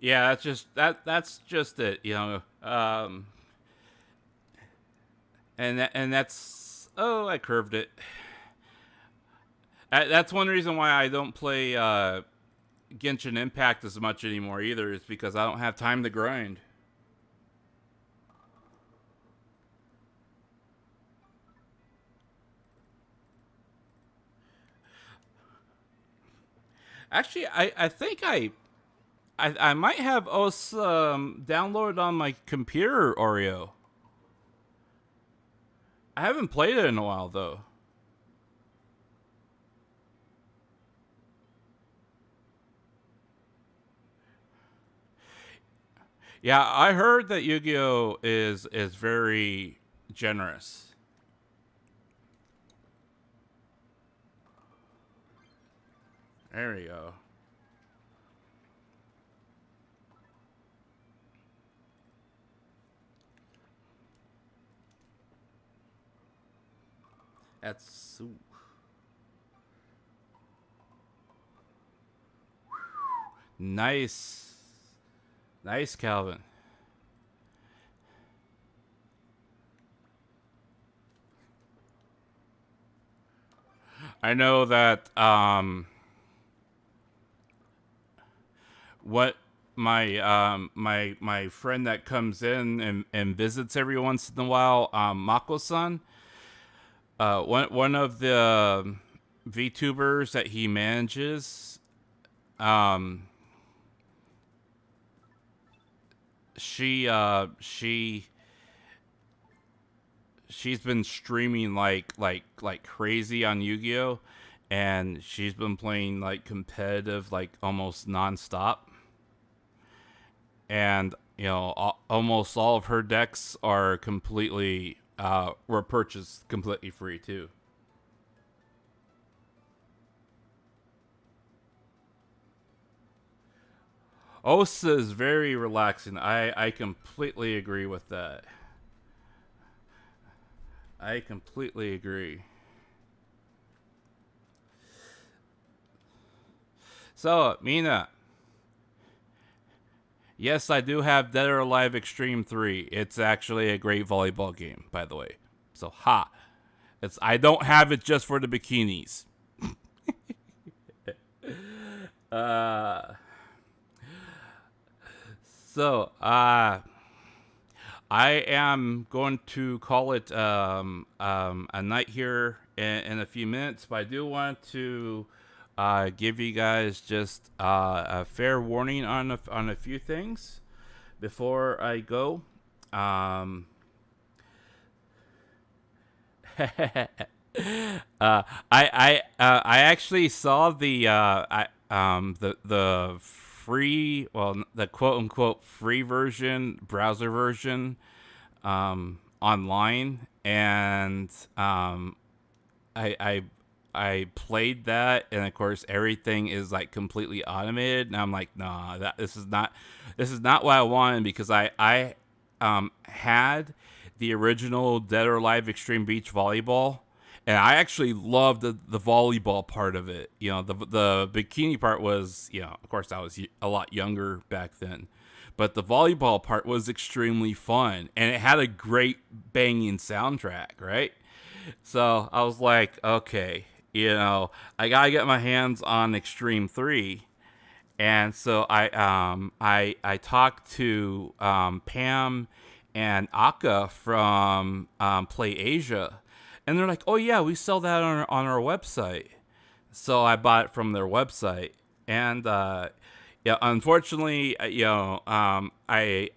Yeah, that's just it, and that's, oh, I curved it. That's one reason why I don't play Genshin Impact as much anymore either, is because I don't have time to grind. Actually, I think I might have OS downloaded on my computer, Oreo. I haven't played it in a while though. Yeah, I heard that Yu-Gi-Oh is very generous. There we go. That's nice. Nice, Calvin. I know that what my friend that comes in and visits every once in a while, Mako-san, one of the VTubers that he manages, um, she she's been streaming like crazy on Yu-Gi-Oh, and she's been playing like competitive like almost nonstop. And almost all of her decks are completely were purchased completely free too. Osa is very relaxing. I completely agree with that. I completely agree. So, Mina, yes, I do have Dead or Alive Extreme 3. It's actually a great volleyball game, by the way. So, ha. I don't have it just for the bikinis. uh so, I am going to call it a night here in a few minutes, but I do want to give you guys just a fair warning on a few things before I go. Um, I actually saw the free, well, the quote unquote free version, browser version, online, and I I played that, and of course everything is like completely automated, and I'm like, nah, this is not what I wanted, because I had the original Dead or Alive Extreme Beach Volleyball, and I actually loved the volleyball part of it. The bikini part was, of course I was a lot younger back then, but the volleyball part was extremely fun, and it had a great banging soundtrack, right? So I was like, okay, I gotta get my hands on Extreme 3. And so I talked to Pam and Aka from Play Asia, and they're like, oh yeah, we sell that on our website. So I bought it from their website, and yeah, unfortunately, I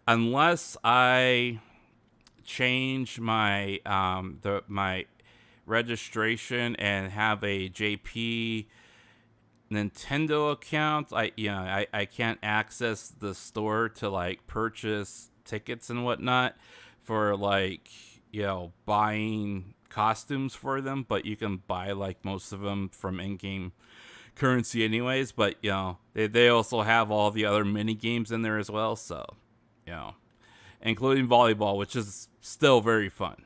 unless I change my registration and have a JP Nintendo account, I can't access the store to like purchase tickets and whatnot for like buying costumes for them, but you can buy like most of them from in-game currency anyways. But they also have all the other mini games in there as well, so you know including volleyball, which is still very fun.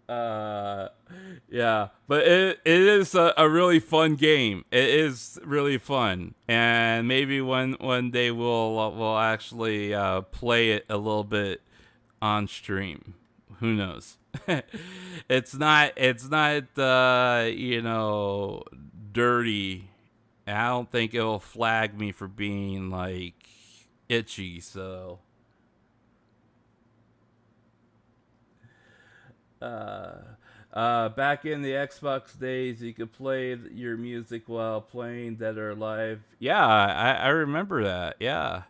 uh yeah, but it is a really fun game. It is really fun, and maybe one day we'll actually play it a little bit on stream. Who knows? It's not dirty. I don't think it'll flag me for being like itchy, so Back in the Xbox days, you could play your music while playing Dead or Alive. Yeah, I remember that. Yeah,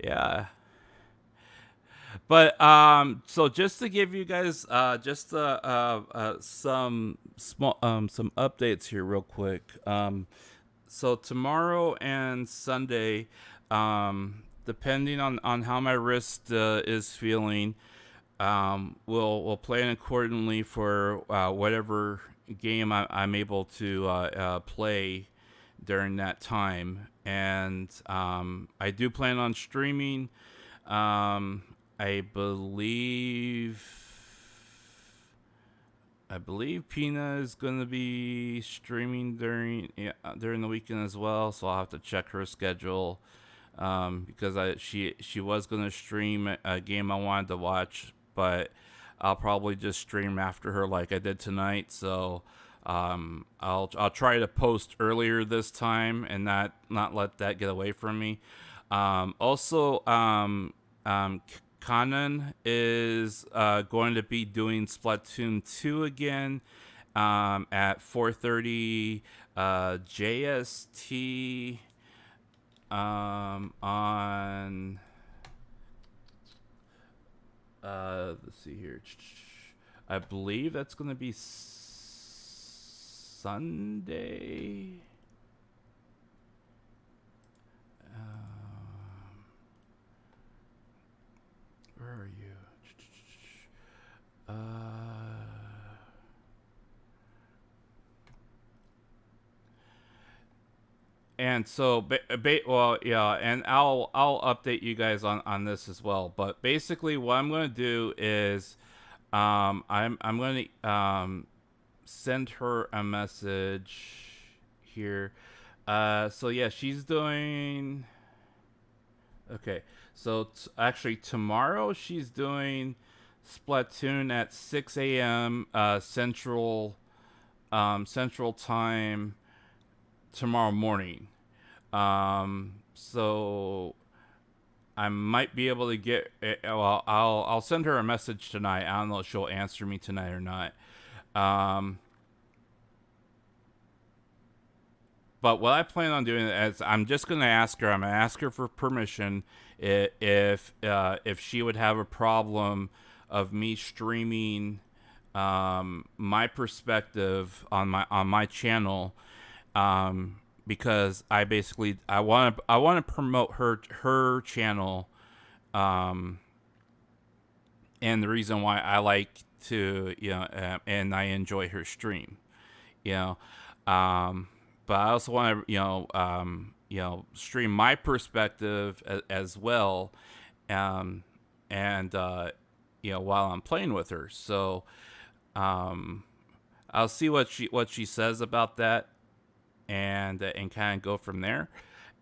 yeah. But so just to give you guys just some updates here real quick. So tomorrow and Sunday, depending on how my wrist is feeling, we'll plan accordingly for whatever game I'm able to play during that time. And I do plan on streaming. Um, I believe I believe Pina is going to be streaming during the weekend as well, so I'll have to check her schedule because she was going to stream a game I wanted to watch, but I'll probably just stream after her like I did tonight. So I'll try to post earlier this time and not let that get away from me. Also, Kanan is going to be doing Splatoon 2 again at 4:30 JST on let's see here. I believe that's going to be Sunday. Where are you? And so, well, yeah, and I'll update you guys on this as well. But basically, what I'm going to do is, I'm going to send her a message here. So yeah, she's doing. Okay, so actually tomorrow she's doing Splatoon at 6 a.m. Central Time tomorrow morning. So I might be able to get. Well, I'll send her a message tonight. I don't know if she'll answer me tonight or not. But what I plan on doing is I'm just going to ask her. I'm going to ask her for permission if she would have a problem of me streaming my perspective on my channel, because I want to promote her channel, and the reason why I like to and I enjoy her stream, you know. But I also want to, stream my perspective as well, and while I'm playing with her. So, I'll see what she says about that, and kind of go from there.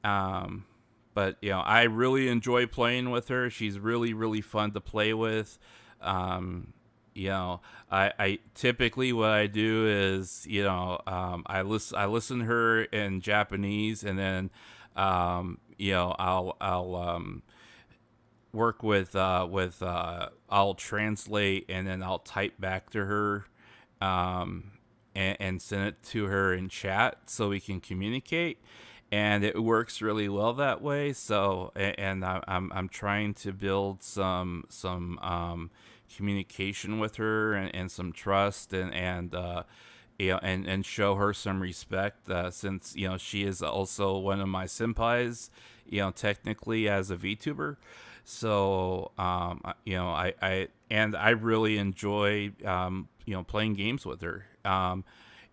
But I really enjoy playing with her. She's really really fun to play with. I typically what I do is I listen to her in Japanese, and then I'll work with I'll translate, and then I'll type back to her, and send it to her in chat so we can communicate, and it works really well that way. So and I'm trying to build some communication with her, and some trust, and show her some respect, since she is also one of my senpais, technically as a VTuber. So I really enjoy playing games with her. And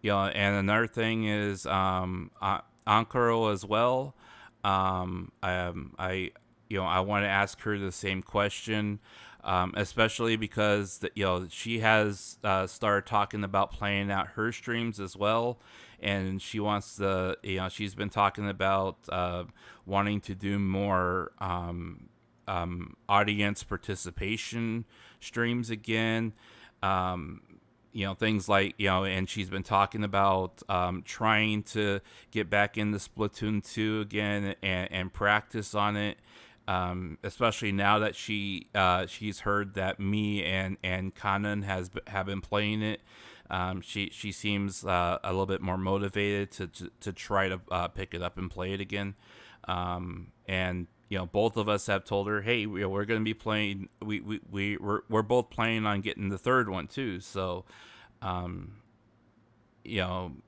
another thing is Ankaro as well. I want to ask her the same question, especially because she has started talking about playing out her streams as well, and she wants to she's been talking about wanting to do more audience participation streams again. Things like and she's been talking about trying to get back into Splatoon 2 again, and practice on it. especially now that she's heard that me and Kanan have been playing it. She seems a little bit more motivated to try to pick it up and play it again. And both of us have told her, hey, we're going to be playing. We're both planning on getting the third one too. So,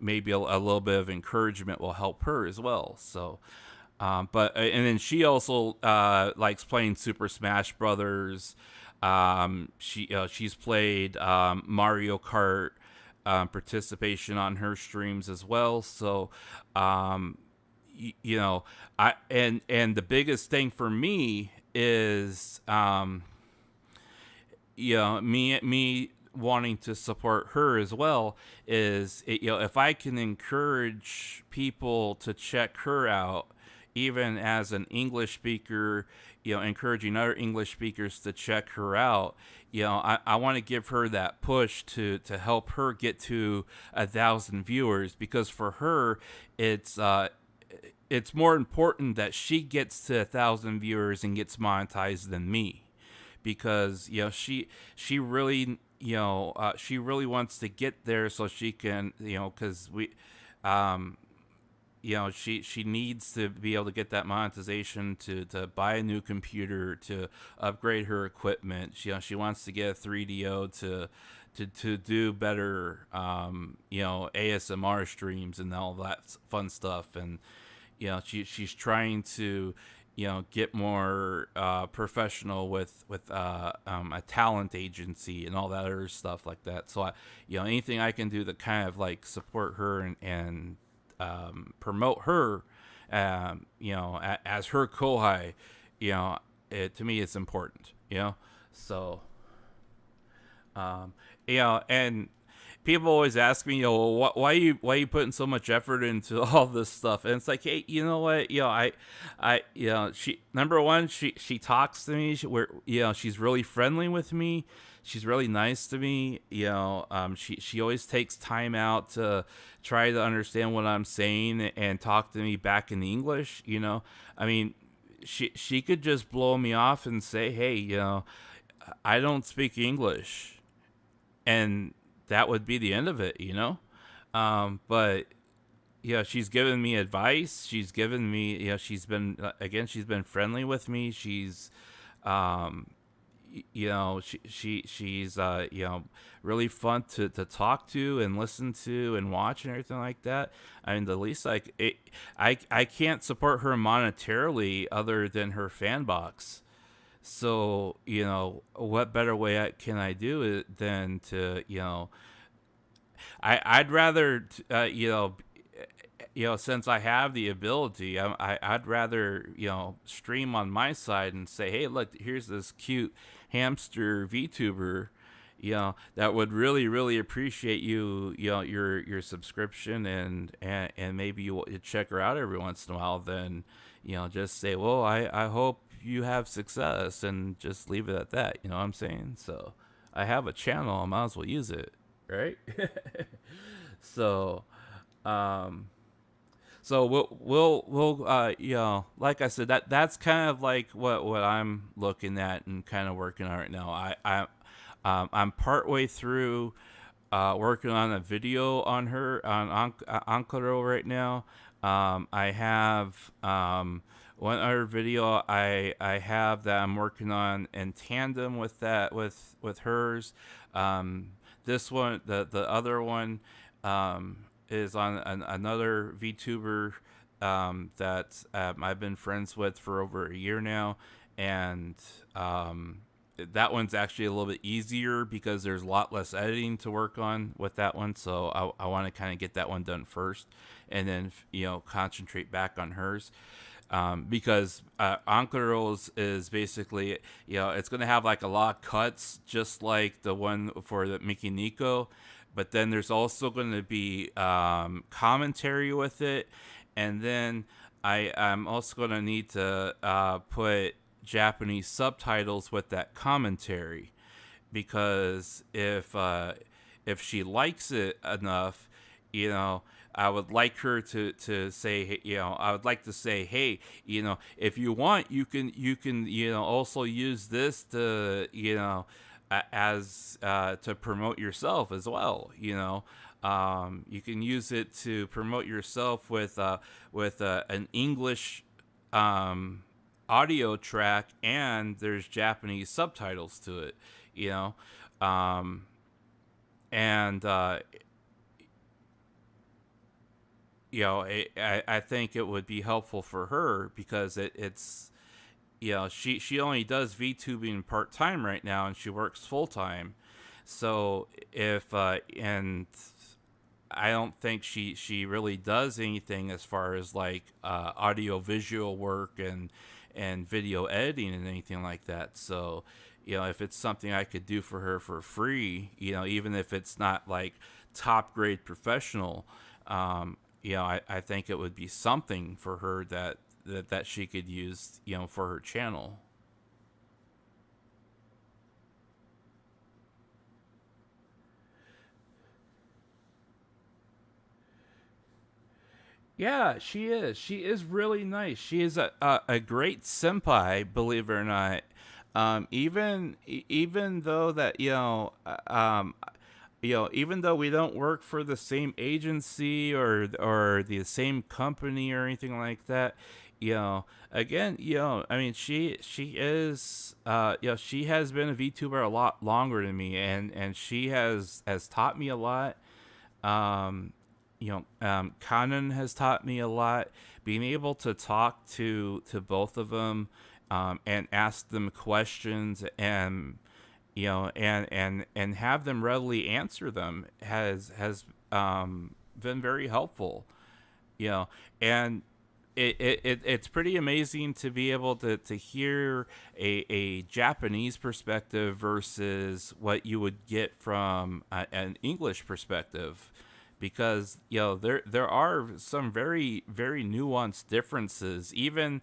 maybe a little bit of encouragement will help her as well. So, and then she also likes playing Super Smash Brothers. She's played Mario Kart participation on her streams as well. So, and the biggest thing for me is, me wanting to support her as well is, if I can encourage people to check her out, even as an English speaker, encouraging other English speakers to check her out. I want to give her that push to help her get to 1,000 viewers, because for her, it's more important that she gets to 1,000 viewers and gets monetized than me, because she really she really wants to get there so she can because she needs to be able to get that monetization to buy a new computer, to upgrade her equipment. She wants to get a 3DO to do better ASMR streams and all that fun stuff. And she's trying to get more professional with a talent agency and all that other stuff like that. So anything I can do to kind of like support her and promote her, as her kohai, to me it's important, So, and people always ask me, why are you putting so much effort into all this stuff? And it's like, hey, you know what, she, number one, she talks to me. She's really friendly with me. She's really nice to me. She always takes time out to try to understand what I'm saying and talk to me back in English. I mean, she could just blow me off and say, hey, I don't speak English, and that would be the end of it, But she's given me advice. She's given me, she's been friendly with me. She's, she's really fun to talk to and listen to and watch and everything like that. I mean, the least I can't support her monetarily other than her fan box. So what better way can I do it than to I'd rather since I have the ability, I'd rather stream on my side and say, hey, look, here's this cute hamster VTuber, that would really, really appreciate your subscription, and maybe you check her out every once in a while. Then just say, well, I hope you have success, and just leave it at that. You know what I'm saying? So I have a channel, I might as well use it, right? So we'll like I said, that's kind of like what I'm looking at and kind of working on right now. I'm partway through working on a video on her on Ankaro right now. I have one other video I have that I'm working on in tandem with that with hers. This one, the other one, is on another VTuber that I've been friends with for over a year now, and that one's actually a little bit easier because there's a lot less editing to work on with that one. So I want to kind of get that one done first, and then concentrate back on hers. Because Ankaro's is basically, it's going to have like a lot of cuts, just like the one for the Miki Nico, but then there's also going to be commentary with it, and then I'm also going to need to put Japanese subtitles with that commentary, because if she likes it enough, I would like her to say, I would like to say, hey, if you want, you can also use this to as to promote yourself as well. You can use it to promote yourself with an English um, audio track, and there's Japanese subtitles to it. You know, um, and I think it would be helpful for her because it's she only does VTubing part time right now, and she works full time. So if and I don't think she really does anything as far as like audio visual work and video editing and anything like that. So if it's something I could do for her for free, even if it's not like top grade professional, I think it would be something for her that she could use, for her channel. Yeah, she is. She is really nice. She is a great senpai, believe it or not. Even though that even though we don't work for the same agency or the same company or anything like that, again, I mean, she is, she has been a VTuber a lot longer than me, and she has taught me a lot. Kanan has taught me a lot. Being able to talk to both of them, and ask them questions, and and have them readily answer them has been very helpful. And it's pretty amazing to be able to hear a Japanese perspective versus what you would get from an English perspective, because there are some very very nuanced differences even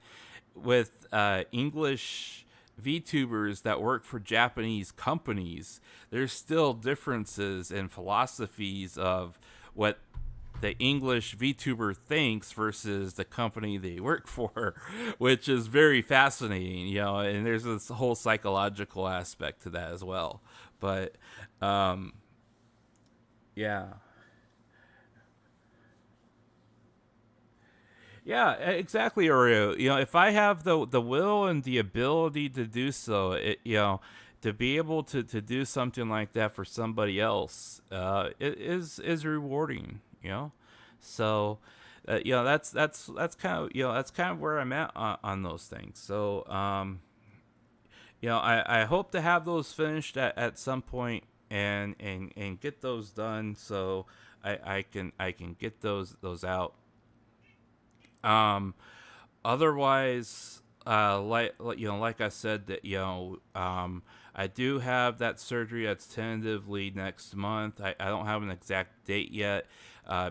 with English VTubers that work for Japanese companies. There's still differences in philosophies of what the English VTuber thinks versus the company they work for, which is very fascinating, and there's this whole psychological aspect to that as well. But yeah. Yeah, exactly, Oreo. If I have the will and the ability to do so, to be able to do something like that for somebody else, it is rewarding. So, that's kind of that's kind of where I'm at on those things. So, I hope to have those finished at some point and get those done so I can get those out. Um, Otherwise, like I said, that I do have that surgery that's tentatively next month. I don't have an exact date yet,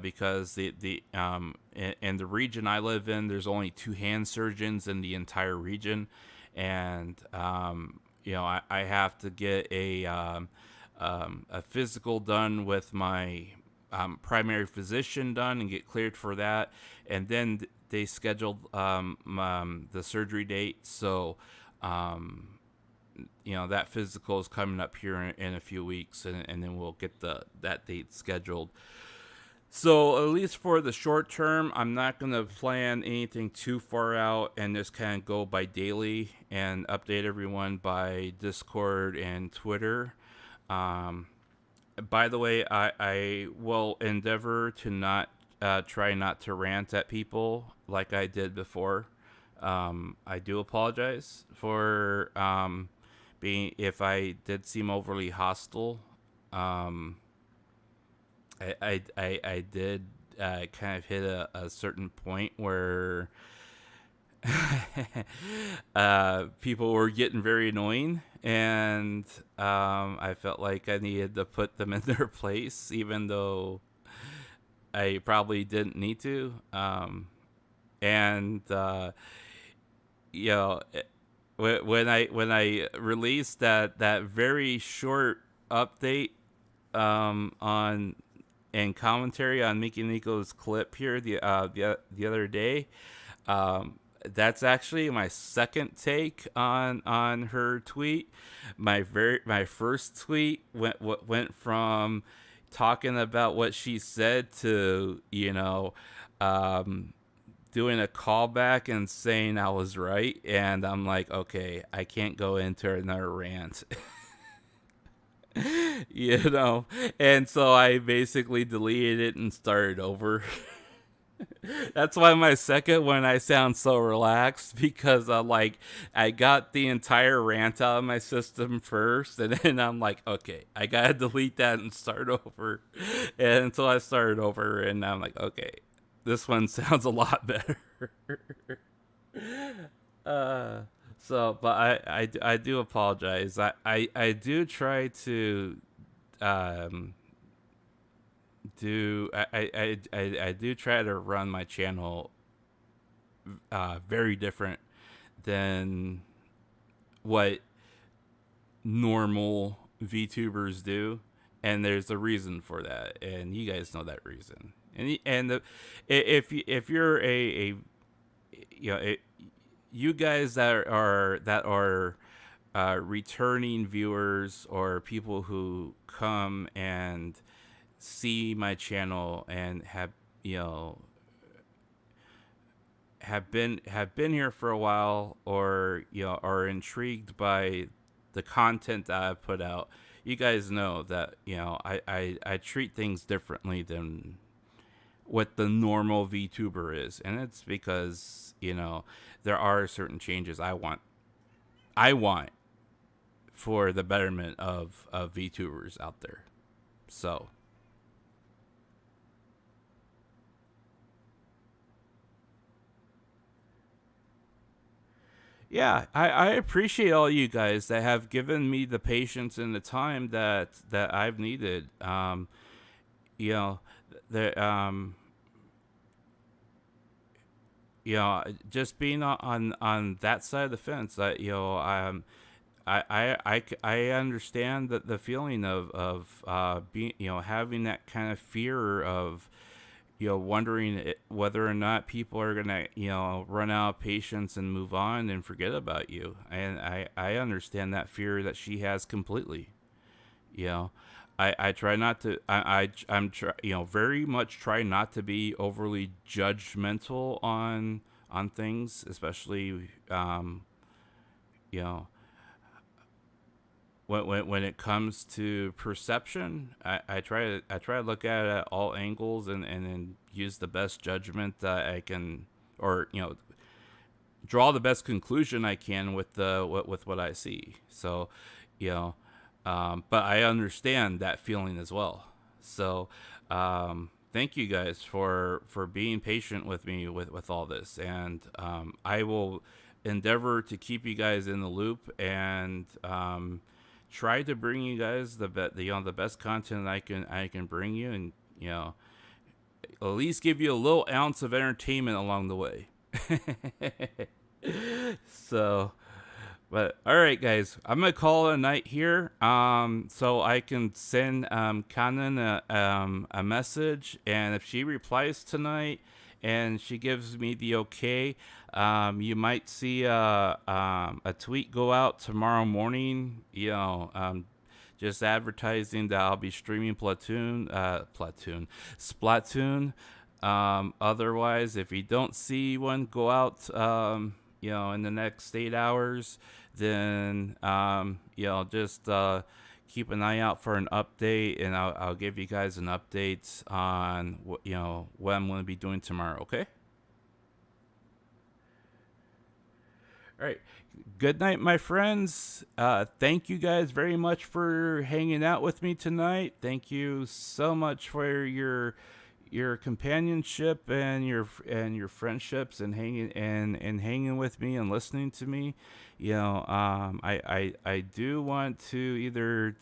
because in the region I live in, there's only two hand surgeons in the entire region, and I have to get a physical done with my primary physician done and get cleared for that, and then they scheduled the surgery date. So, that physical is coming up here in a few weeks, and then we'll get that date scheduled. So at least for the short term, I'm not gonna plan anything too far out and just kind of go by daily and update everyone by Discord and Twitter. Um, by the way, I will endeavor to not try not to rant at people like I did before. I do apologize for being if I did seem overly hostile. Um, I did kind of hit a certain point where people were getting very annoying, and I felt like I needed to put them in their place, even though I probably didn't need to. And you know, when I released that very short update on and commentary on Miki Nico's clip here the other day. That's actually my second take on her tweet. My first tweet went from talking about what she said to doing a callback and saying I was right, and I'm like, okay, I can't go into another rant. And so I basically deleted it and started over. That's why my second one I sound so relaxed, because I got the entire rant out of my system first, and then I'm like, okay, I gotta delete that and start over. And so I started over, and I'm like, okay, this one sounds a lot better. uh but I do apologize. I do try to um I do try to run my channel very different than what normal VTubers do, and there's a reason for that, and you guys know that reason. If you're you guys that are returning viewers, or people who come and see my channel and have been here for a while, or are intrigued by the content that I put out, you guys know that I treat things differently than what the normal VTuber is, and it's because there are certain changes I want for the betterment of VTubers out there. So yeah, I appreciate all you guys that have given me the patience and the time that I've needed. You know, the just being on that side of the fence, I understand that the feeling of being, having that kind of fear of, wondering whether or not people are gonna, run out of patience and move on and forget about you. And I understand that fear that she has completely. You know, I try not to. I'm very much try not to be overly judgmental on things, especially you know when it comes to perception. I try to look at it at all angles, and then use the best judgment that I can, or draw the best conclusion I can with what I see. So, but I understand that feeling as well. So, thank you guys for being patient with me with all this, and I will endeavor to keep you guys in the loop, and try to bring you guys the best content I can bring you, and at least give you a little ounce of entertainment along the way. So, but all right, guys, I'm gonna call it a night here. So I can send Canon a message, and if she replies tonight and she gives me the okay, you might see a tweet go out tomorrow morning. Just advertising that I'll be streaming Splatoon. Otherwise, if you don't see one go out, in the next 8 hours, then just keep an eye out for an update, and I'll give you guys an update on what I'm going to be doing tomorrow. Okay. All right. Good night, my friends. Thank you guys very much for hanging out with me tonight. Thank you so much for your companionship and your friendships, and hanging with me and listening to me. I do want to either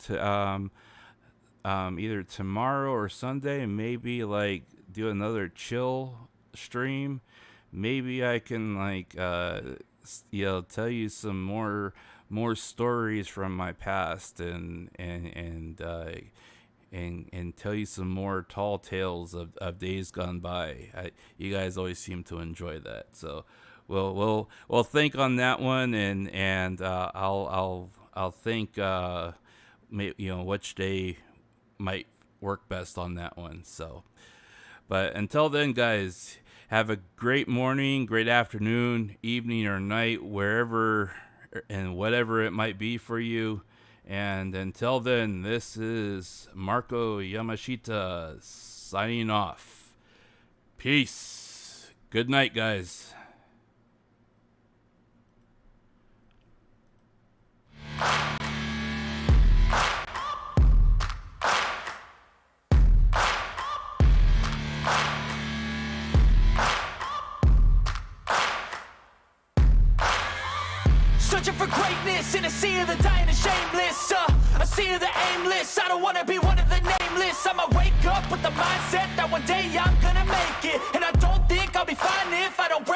tomorrow or Sunday, maybe do another chill stream. Maybe I can tell you some more stories from my past, and and tell you some more tall tales of days gone by. You guys always seem to enjoy that, so we'll think on that one, and I'll think which day might work best on that one. So, but until then, guys, have a great morning, great afternoon, evening, or night, wherever and whatever it might be for you. And until then, this is Marko Yamashita signing off. Peace. Good night, guys. Searching for greatness in a sea of the dying and shameless, a sea of the aimless. I don't wanna be one of the nameless. I'ma wake up with the mindset that one day I'm gonna make it, and I don't think I'll be fine if I don't break